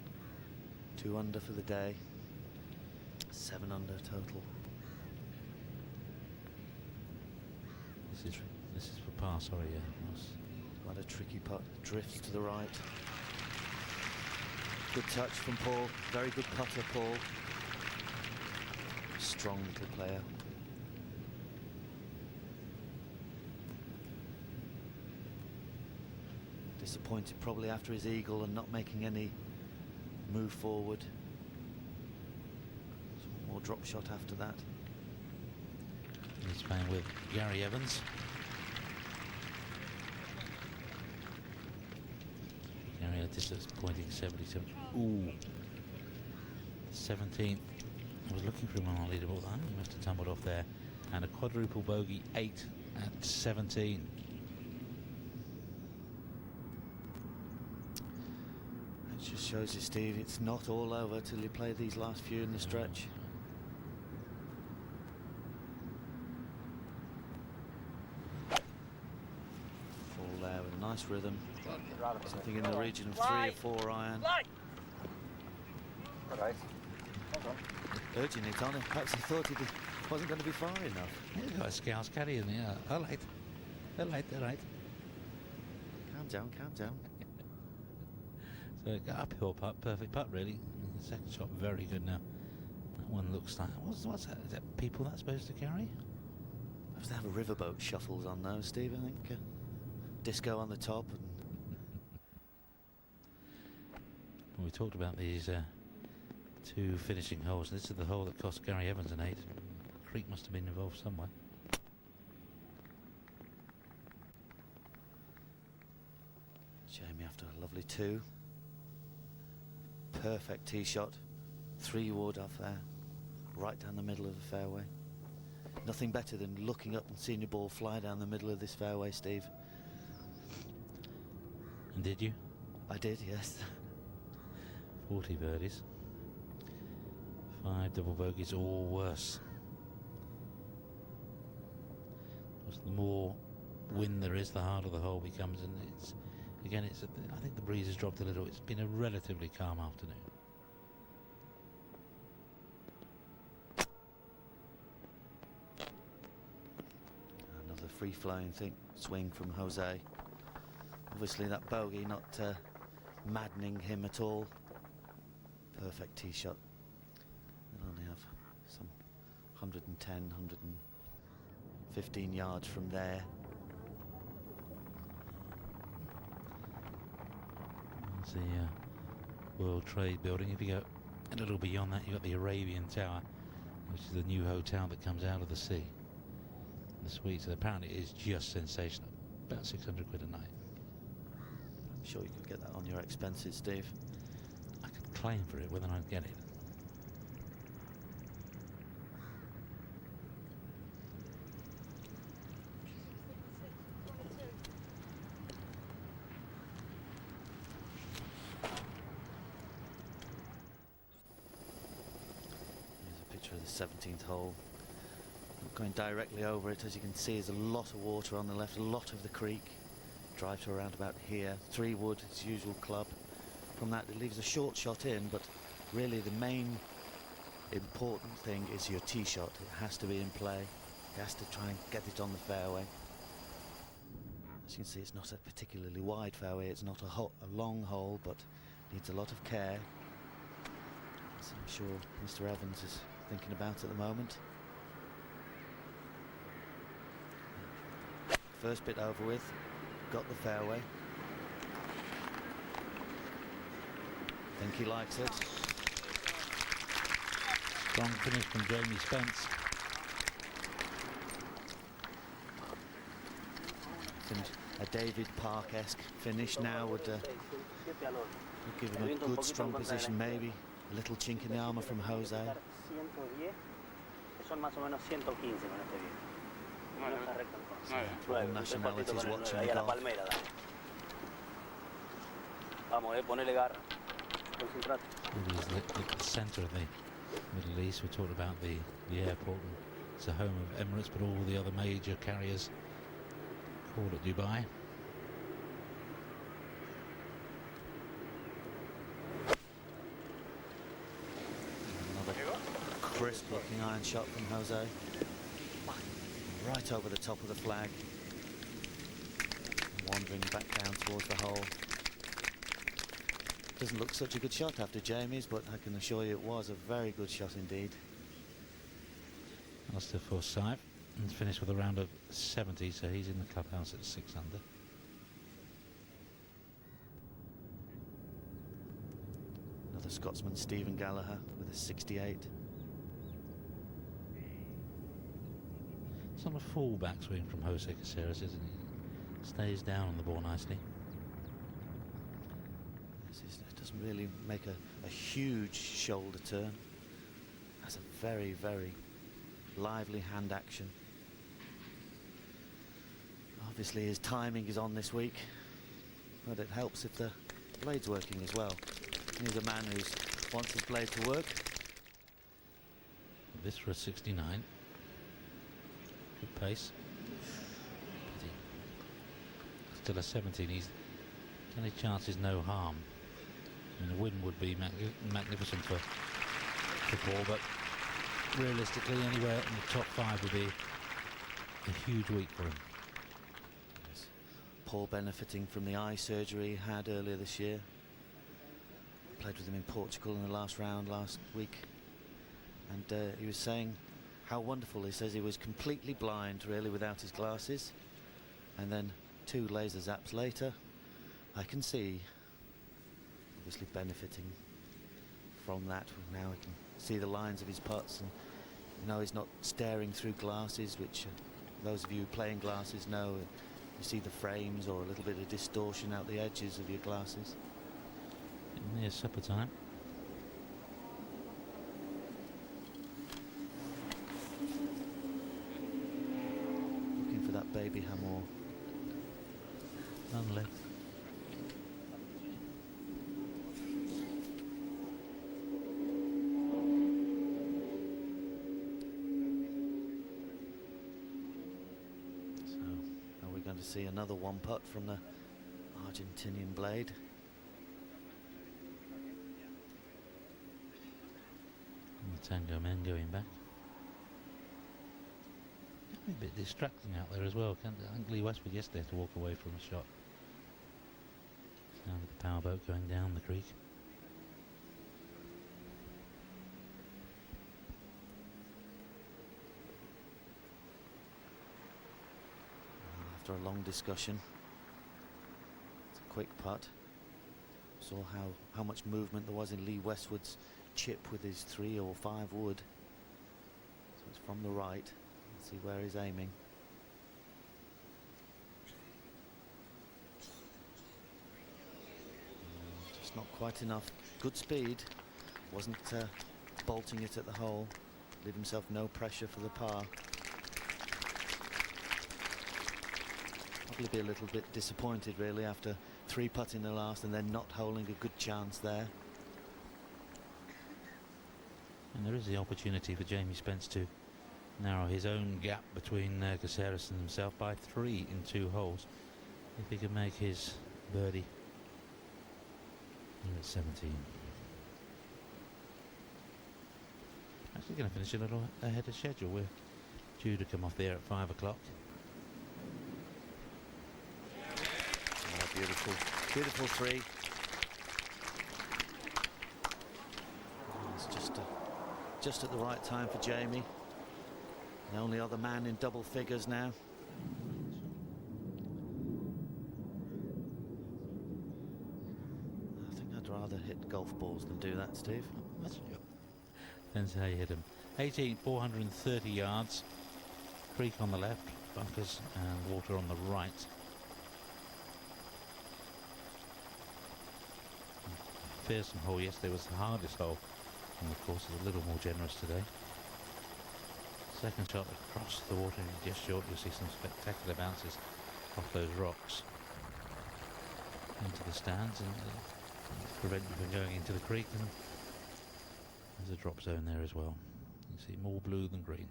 Speaker 4: 2 under for the day. 7 under total.
Speaker 3: This is for par, sorry, yeah.
Speaker 4: Quite a tricky putt. Drifts to the right. Good touch from Paul. Very good putter, Paul. Strong little player. Disappointed probably after his eagle and not making any move forward. Some more drop shot after that.
Speaker 3: He's playing with Gary Evans. Gary at a disappointing 77. Ooh. 17th. I was looking for him on our leaderboard. He must have tumbled off there. And a quadruple bogey 8 at 17.
Speaker 4: It just shows you, Steve, it's not all over till you play these last few in the stretch. Fall there with a nice rhythm. Something in the region of 3 or 4 iron.
Speaker 5: Alright.
Speaker 4: Urging it on him. Perhaps he thought he wasn't going to be far enough.
Speaker 3: He's got a Scouse caddy in there. All right. All right, all right.
Speaker 4: Calm down, calm down.
Speaker 3: So uphill putt, perfect putt really. The second shot very good now. That one looks like, what's that? Is that people that's supposed to carry?
Speaker 4: Perhaps they have a riverboat shuffles on those, Steve, I think. Disco on the top. And
Speaker 3: Well, we talked about these 2 finishing holes. This is the hole that cost Gary Evans an 8. Creek must have been involved somewhere.
Speaker 4: Jamie after a lovely 2. Perfect tee shot. 3 wood off there. Right down the middle of the fairway. Nothing better than looking up and seeing your ball fly down the middle of this fairway, Steve.
Speaker 3: And did you?
Speaker 4: I did, yes.
Speaker 3: 40 birdies. 5 double bogeys or worse. Of course, the more wind there is, the harder the hole becomes, and it's again, I think the breeze has dropped a little. It's been a relatively calm afternoon.
Speaker 4: Another free-flowing swing from Jose. Obviously that bogey not maddening him at all. Perfect tee shot. He'll only have some 110, 115 yards from there.
Speaker 3: There's the World Trade Building. If you go a little beyond that, you've got the Arabian Tower, which is the new hotel that comes out of the sea. The suites, apparently, it is just sensational. About 600 quid a night.
Speaker 4: I'm sure you could get that on your expenses, Steve.
Speaker 3: I could claim for it, whether I'd get it.
Speaker 4: Here's a picture of the 17th hole. Not going directly over it, as you can see, there's a lot of water on the left, a lot of the creek. Drive to around about here. 3 wood, its usual club. From that, it leaves a short shot in, but really the main important thing is your tee shot. It has to be in play. It has to try and get it on the fairway. As you can see, it's not a particularly wide fairway. It's not a long hole, but needs a lot of care. As I'm sure Mr. Evans is thinking about at the moment. First bit over with. Got the fairway. Think he likes it.
Speaker 3: Strong finish from Jamie Spence.
Speaker 4: A David Park-esque finish now would give him a good strong position, maybe. A little chink in the armour from Jose. All nationalities watching the golf.
Speaker 3: It is the centre of the Middle East. We talked about the airport. And it's the home of Emirates, but all the other major carriers call it Dubai.
Speaker 4: Another crisp-looking iron shot from Jose. Right over the top of the flag. Wandering back down towards the hole. Doesn't look such a good shot after Jamie's, but I can assure you it was a very good shot indeed.
Speaker 3: Alistair Forsyth and finished with a round of 70, so he's in the clubhouse at 6 under.
Speaker 4: Another Scotsman, Stephen Gallagher, with a 68.
Speaker 3: It's not a full backswing from Jose Caceres, isn't he? Stays down on the ball nicely.
Speaker 4: It doesn't really make a huge shoulder turn. Has a very, very lively hand action. Obviously his timing is on this week, but it helps if the blade's working as well. He's a man who wants his blade to work.
Speaker 3: This for a 69. Good pace. Still a 17. He's any chance is no harm. I mean, the win would be magnificent for Paul, but realistically, anywhere in the top 5 would be a huge week for him.
Speaker 4: Yes. Paul benefiting from the eye surgery he had earlier this year. Played with him in Portugal in the last round last week, and he was saying how wonderful. He says he was completely blind, really, without his glasses, and then 2 laser zaps later, I can see. Obviously benefiting from that. Now he can see the lines of his putts, and you know he's not staring through glasses, which those of you playing glasses know. You see the frames or a little bit of distortion out the edges of your glasses.
Speaker 3: Near supper time.
Speaker 4: Looking for that baby hammer.
Speaker 3: None left.
Speaker 4: to see another one putt from the Argentinian blade.
Speaker 3: And the Tango men going back. A bit distracting out there as well. I think Lee Westwood yesterday had to walk away from a shot. Sound of the powerboat going down the creek.
Speaker 4: After a long discussion, it's a quick putt. Saw how much movement there was in Lee Westwood's chip with his 3 or 5 wood. So it's from the right. Let's see where he's aiming. Just not quite enough. Good speed. Wasn't bolting it at the hole. Leave himself no pressure for the par. Probably be a little bit disappointed really after 3 putting the last and then not holding a good chance there.
Speaker 3: And there is the opportunity for Jamie Spence to narrow his own gap between Caceres and himself by 3 in 2 holes if he can make his birdie here at 17. Actually going to finish a little ahead of schedule. We're due to come off there at 5 o'clock.
Speaker 4: Oh, beautiful, beautiful 3. It's just at the right time for Jamie. The only other man in double figures now. I think I'd rather hit golf balls than do that, Steve.
Speaker 3: Depends how you hit them. 18, 430 yards. Creek on the left, bunkers and water on the right. Fearsome hole yesterday was the hardest hole, and of course is a little more generous today. Second shot across the water, just short. You'll see some spectacular bounces off those rocks into the stands and prevent you from going into the creek. And there's a drop zone there as well. You see more blue than green.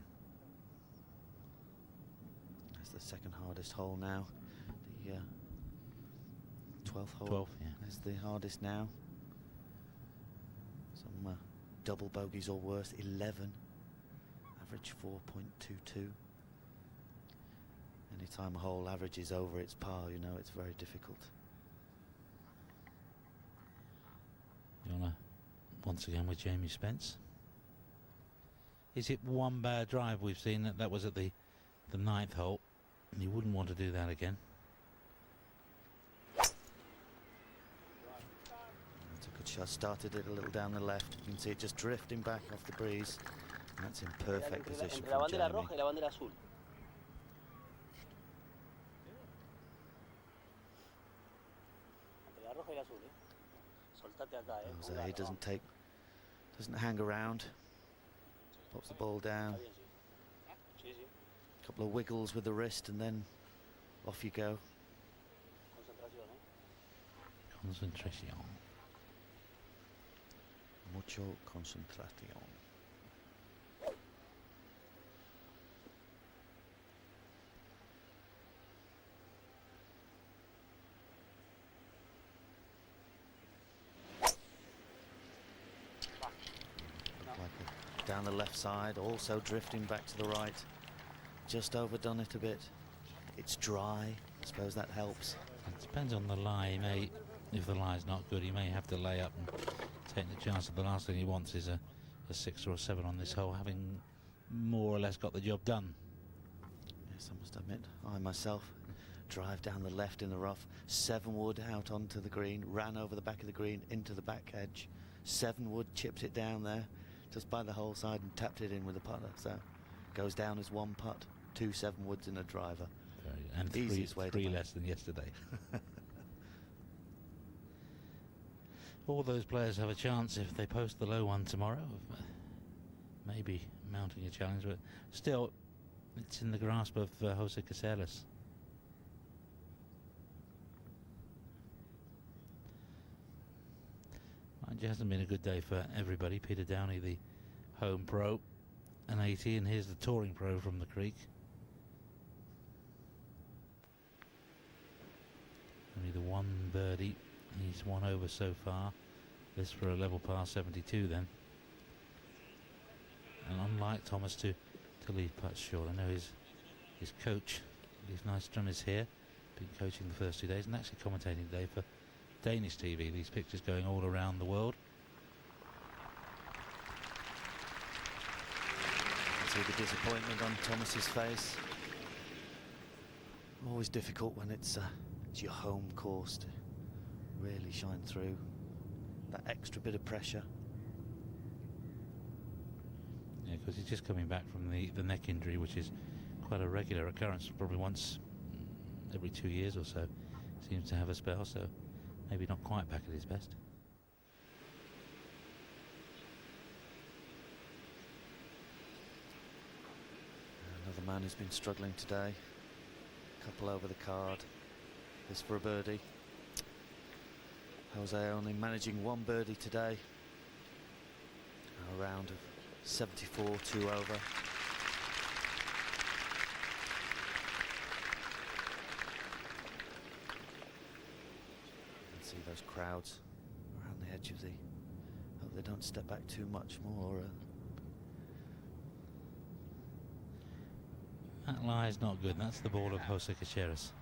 Speaker 4: That's the second hardest hole now. The 12th hole
Speaker 3: 12th, yeah.
Speaker 4: is the hardest now. Some double bogeys or worse, 11. Average 4.22. Anytime a hole averages over its par, you know it's very difficult.
Speaker 3: Yona once again with Jamie Spence. Is it one bad drive we've seen? That was at the 9th hole. And you wouldn't want to do that again.
Speaker 4: That's a good shot. Started it a little down the left. You can see it just drifting back off the breeze. And that's in perfect position
Speaker 6: La
Speaker 4: from
Speaker 6: bandera
Speaker 4: Jamie.
Speaker 6: roja y la bandera azul. Entre la roja y la azul, Soltate acá,
Speaker 4: Jose, he doesn't hang around. Pops the ball down.
Speaker 6: Sí, sí.
Speaker 4: Couple of wiggles with the wrist and then off you go.
Speaker 6: Concentración,
Speaker 3: Concentration.
Speaker 4: Mucho concentración. Down the left side, also drifting back to the right. Just overdone it a bit. It's dry. I suppose that helps.
Speaker 3: It depends on the lie. He may, if the lie's not good, he may have to lay up and take the chance that the last thing he wants is a 6 or a 7 on this hole, having more or less got the job done.
Speaker 4: Yes, I must admit, I myself drive down the left in the rough, 7 wood out onto the green, ran over the back of the green into the back edge, 7 wood, chipped it down there just by the hole side and tapped it in with a putter. So goes down as 1 putt, 2 7 woods and a driver.
Speaker 3: And
Speaker 4: Easiest way to
Speaker 3: three
Speaker 4: play.
Speaker 3: less than yesterday. All those players have a chance if they post the low one tomorrow of maybe mounting a challenge, but still it's in the grasp of Jose Caceres. It hasn't been a good day for everybody. Peter Downey, the home pro, an 80, and here's the touring pro from the creek. Only the one birdie he's won over so far. This for a level par 72 then. And unlike Thomas to leave putts short, I know his coach, Leif Nystrom, is here. Been coaching the first 2 days and actually commentating today for Danish TV. These pictures going all around the world.
Speaker 4: You can see the disappointment on Thomas's face. Always difficult when it's your home course to really shine through. That extra bit of pressure.
Speaker 3: Yeah, because he's just coming back from the neck injury, which is quite a regular occurrence, probably once every 2 years or so. Seems to have a spell, so maybe not quite back at his best.
Speaker 4: Another man who's been struggling today. Couple over the card. This for a birdie. Jose only managing one birdie today. A round of 74, 2 over. You can see those crowds around the edge of the... Hope they don't step back too much more.
Speaker 3: That lie is not good. That's the ball of Jose Caceres.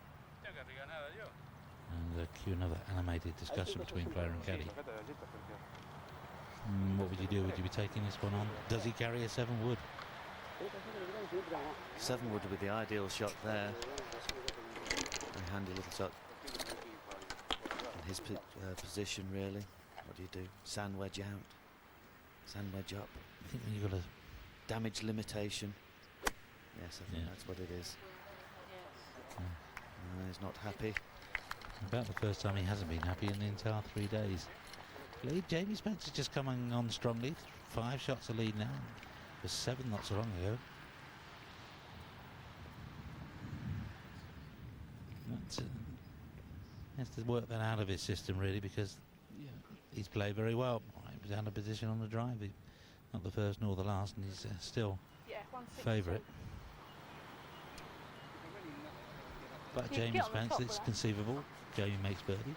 Speaker 3: And cue another animated discussion between player and caddy. What would you do? Would you be taking this one on? Does he carry a 7 wood?
Speaker 4: 7 would be the ideal shot there. A handy little shot. In his position, really. What do you do? Sand wedge out. Sand wedge up.
Speaker 3: I think when you've got a
Speaker 4: Damage limitation. Yes, I think that's what it is. He's not happy.
Speaker 3: About the first time he hasn't been happy in the entire 3 days. Lead, Jamie Spencer just coming on strongly. 5 shots of lead now. It was 7 not so long ago. That's, he has to work that out of his system really, because he's played very well. He was out of position on the drive. Not the first nor the last, and he's still favourite. But Jamie Spence, it's conceivable. Jamie makes birdie.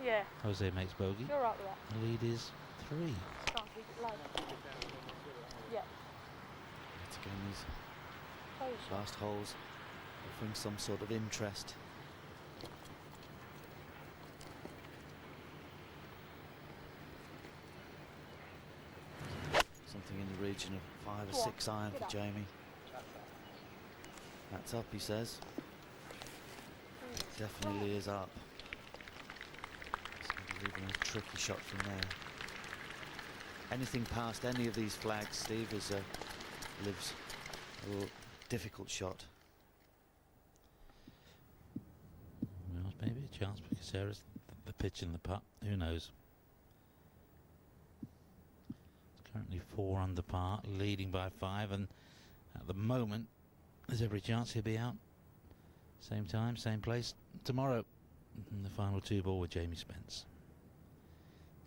Speaker 8: Yeah.
Speaker 3: Jose makes bogey.
Speaker 8: You're right with that.
Speaker 3: The lead is 3.
Speaker 8: Can't keep it low. Yeah.
Speaker 4: It's again these last holes offering some sort of interest. Something in the region of 5 or 6 iron for Jamie. That's up, he says. Definitely is up. It's leaving a tricky shot from there. Anything past any of these flags, Steve, is lives a little difficult shot.
Speaker 3: Well, maybe a chance for Caceres, the pitch and the putt. Who knows? It's currently 4 under par, leading by 5, and at the moment there's every chance he'll be out. Same time, same place tomorrow. In the final 2 ball with Jamie Spence.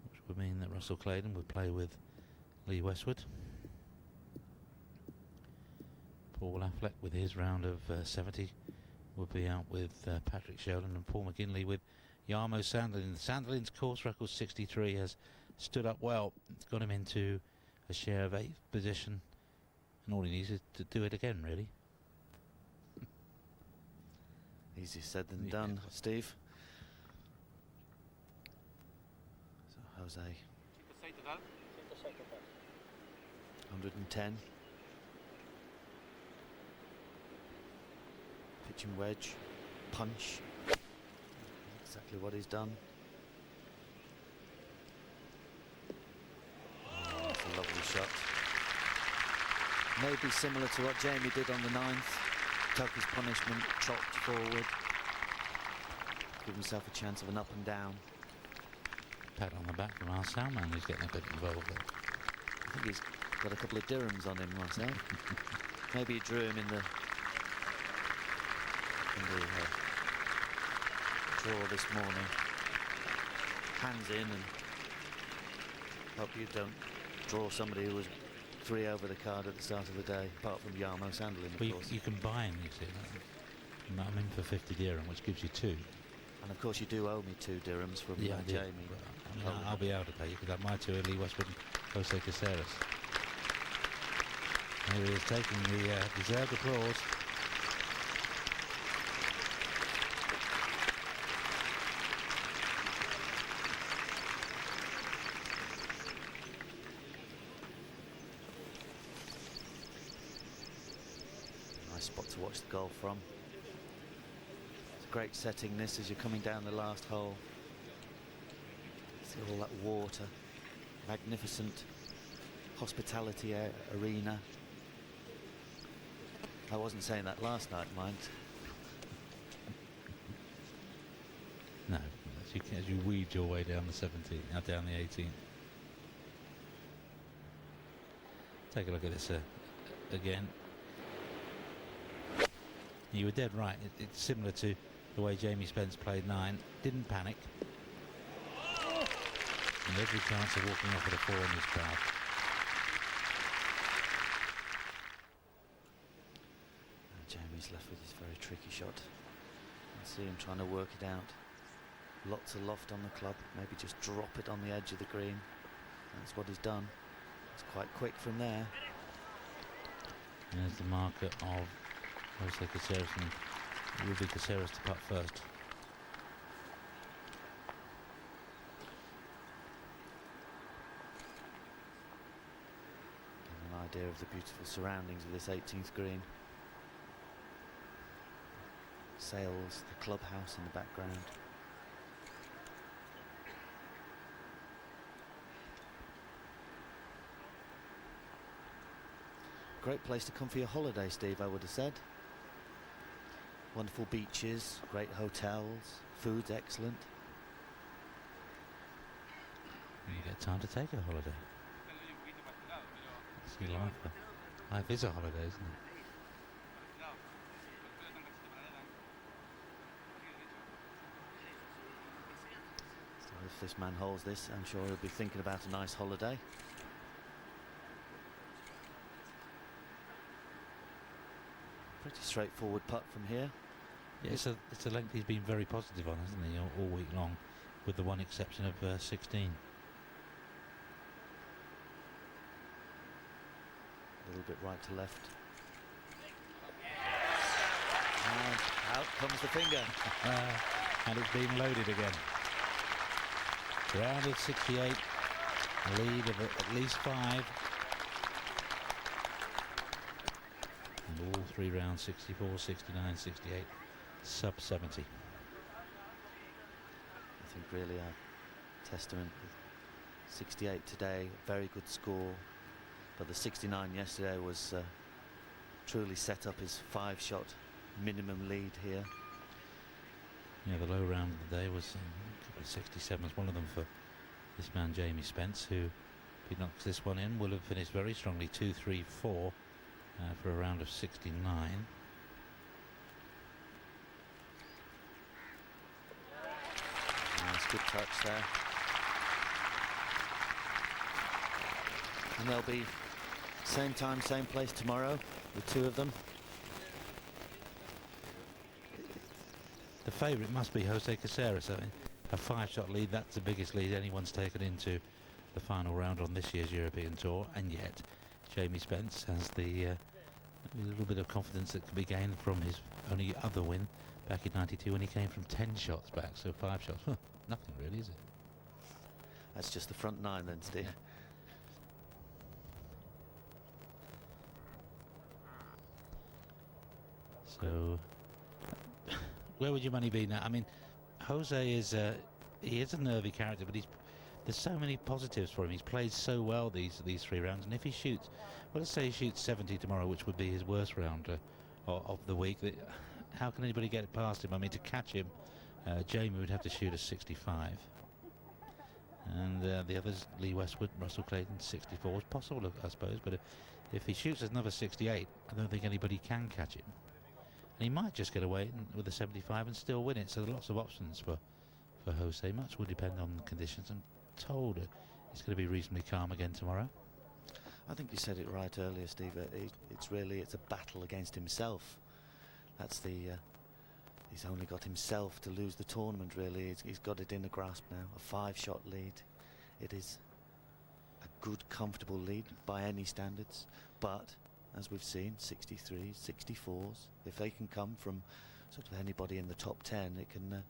Speaker 3: Which would mean that Russell Clayton would play with Lee Westwood. Paul Affleck with his round of 70 would be out with Patrick Sheldon, and Paul McKinley with Jarmo Sandelin. Sandelin's course record 63 has stood up well. It's got him into a share of 8th position, and all he needs is to do it again, really.
Speaker 4: Easier said than done, Steve. So Jose, 110. Pitching wedge, punch. Exactly what he's done. Oh, that's a lovely shot. Maybe similar to what Jamie did on the 9th. Took his punishment, chopped forward. Give himself a chance of an up and down.
Speaker 3: Pat on the back from our sound man who's getting a bit involved there.
Speaker 4: I think he's got a couple of dirhams on him myself. Maybe he drew him in the draw this morning. Hands in, and hope you don't draw somebody who was 3 over the card at the start of the day, apart from Jarmo Sandelin, of
Speaker 3: Well,
Speaker 4: course.
Speaker 3: you can buy him, you see. I'm in for 50 dirham, which gives you 2.
Speaker 4: And of course you do owe me 2 dirhams from
Speaker 3: Yeah, I did.
Speaker 4: Jamie.
Speaker 3: But, I mean, I'll be able to pay you because my two are Lee Westwood and Jose Caceres. Here he is taking the deserved applause.
Speaker 4: Nice spot to watch the golf from. It's a great setting this as you're coming down the last hole. See all that water, magnificent hospitality arena. I wasn't saying that last night, mind.
Speaker 3: No, as you weed your way down the 17th, down the 18th. Take a look at this again. You were dead right. It's similar to the way Jamie Spence played 9. Didn't panic. And every chance of walking off with a 4 in this crowd.
Speaker 4: And Jamie's left with his very tricky shot. I see him trying to work it out. Lots of loft on the club. Maybe just drop it on the edge of the green. That's what he's done. It's quite quick from there.
Speaker 3: There's the marker of Jose Caceres, and it will be Caceres to putt first.
Speaker 4: Get an idea of the beautiful surroundings of this 18th green. Sails, the clubhouse in the background. Great place to come for your holiday, Steve, I would have said. Wonderful beaches, great hotels, food's excellent.
Speaker 3: You get time to take a holiday. See, life is a holiday, isn't it?
Speaker 4: So if this man holds this, I'm sure he'll be thinking about a nice holiday. Pretty straightforward putt from here.
Speaker 3: Yeah, it's a length he's been very positive on, hasn't he, all week long, with the one exception of 16.
Speaker 4: A little bit right to left. And out comes the finger.
Speaker 3: And it's been loaded again. Round of 68, a lead of at least 5. And all 3 rounds, 64, 69, 68, sub 70.
Speaker 4: I think really a testament. 68 today, very good score. But the 69 yesterday was truly set up his 5-shot minimum lead here.
Speaker 3: Yeah, the low round of the day was a couple of 67s, one of them for this man Jamie Spence, who, if he knocks this one in, will have finished very strongly 2-3-4 for a round of 69.
Speaker 4: Nice, good touch there. And they'll be same time, same place tomorrow, the 2 of them.
Speaker 3: The favourite must be Jose Caceres. I mean, a 5-shot lead, that's the biggest lead anyone's taken into the final round on this year's European Tour, and yet Jamie Spence has the a little bit of confidence that can be gained from his only other win back in '92 when he came from 10 shots back, so 5 shots, nothing really, is it?
Speaker 4: That's just the front 9 then, Steve.
Speaker 3: So, where would your money be now? I mean, Jose is he is a nervy character, but there's so many positives for him. He's played so well these 3 rounds, and if he shoots, well, let's say he shoots 70 tomorrow, which would be his worst round of the week. How can anybody get past him? I mean, to catch him, Jamie would have to shoot a 65, and the others, Lee Westwood, Russell Clayton, 64 is possible, I suppose. But if he shoots another 68, I don't think anybody can catch him. And he might just get away with a 75 and still win it. So there are lots of options for Jose. Much will depend on the conditions. I'm told it's going to be reasonably calm again tomorrow.
Speaker 4: I think you said it right earlier, Steve. It's a battle against himself. That's the he's only got himself to lose the tournament, really. He's got it in a grasp now. A 5-shot lead. It is a good, comfortable lead by any standards. But, as we've seen, 63s, 64s, if they can come from sort of anybody in the top 10, it can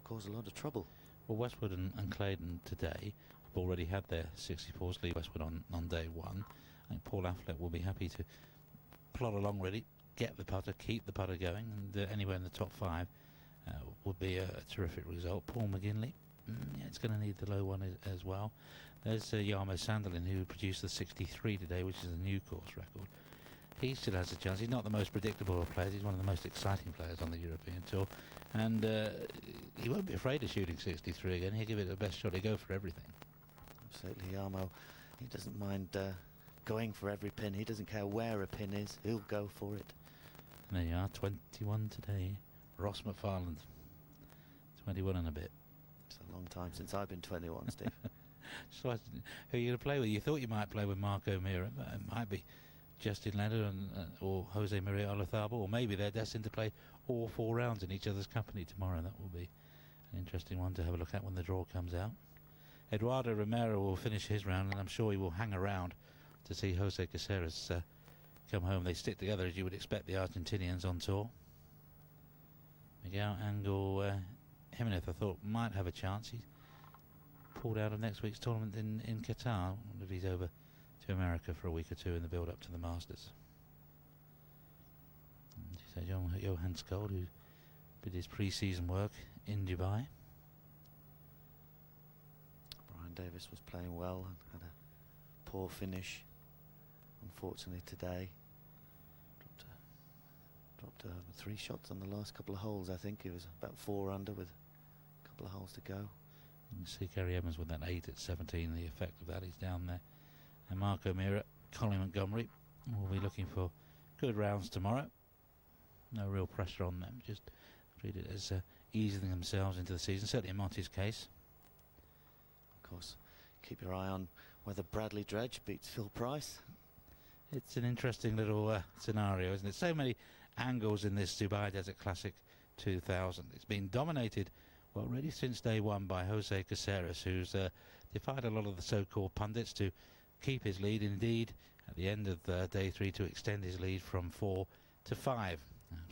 Speaker 4: cause a lot of trouble.
Speaker 3: Well, Westwood and Claydon today have already had their 64s. Lee Westwood on day one. I think Paul Affleck will be happy to plod along, really, get the putter, keep the putter going, and anywhere in the top 5 would be a terrific result. Paul McGinley, yeah, it's going to need the low one as well. There's Jarmo Sanderlin, who produced the 63 today, which is a new course record. He still has a chance. He's not the most predictable of players. He's one of the most exciting players on the European Tour, and he won't be afraid of shooting 63 again. He'll give it the best shot. He'll go for everything.
Speaker 4: Absolutely, Jarmo. He doesn't mind going for every pin. He doesn't care where a pin is. He'll go for it.
Speaker 3: And there you are, 21 today. Ross McFarland, 21 and a bit.
Speaker 4: It's a long time since I've been 21, Steve.
Speaker 3: So who are you going to play with? You thought you might play with Mark O'Meara, but it might be Justin Leonard or Jose Maria Olazabal, or maybe they're destined to play all 4 rounds in each other's company tomorrow. That will be an interesting one to have a look at when the draw comes out. Eduardo Romero will finish his round, and I'm sure he will hang around to see Jose Caceres come home. They stick together, as you would expect, the Argentinians on tour. Miguel Angel Jimenez, I thought, might have a chance. He's pulled out of next week's tournament in Qatar. I wonder if he's over to America for a week or 2 in the build-up to the Masters. And so Johan Skold, who did his pre-season work in Dubai.
Speaker 4: Brian Davis was playing well and had a poor finish, unfortunately, today. Dropped 3 shots on the last couple of holes. I think he was about 4 under with a couple of holes to go.
Speaker 3: You see Gary Evans with that 8 at 17, the effect of that, he's down there. And Mark O'Meara, Colin Montgomery will be looking for good rounds tomorrow. No real pressure on them, just treat it as easing themselves into the season, certainly in Monty's case.
Speaker 4: Of course, keep your eye on whether Bradley Dredge beats Phil Price.
Speaker 3: It's an interesting little scenario, isn't it? So many angles in this Dubai Desert Classic 2000. It's been dominated, well, really since day one by Jose Caceres, who's defied a lot of the so-called pundits to keep his lead. Indeed, at the end of day 3, to extend his lead from 4 to 5.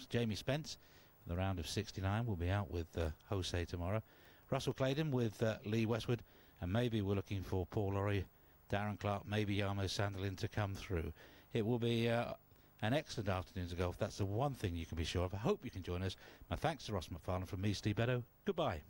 Speaker 3: Jamie Spence, the round of 69, will be out with Jose tomorrow. Russell Claydon with Lee Westwood, and maybe we're looking for Paul Lawrie, Darren Clark, maybe Jarmo Sanderlin to come through. It will be an excellent afternoon's of golf. That's the one thing you can be sure of. I hope you can join us. My thanks to Ross McFarland from me, Steve Beddoe. Goodbye.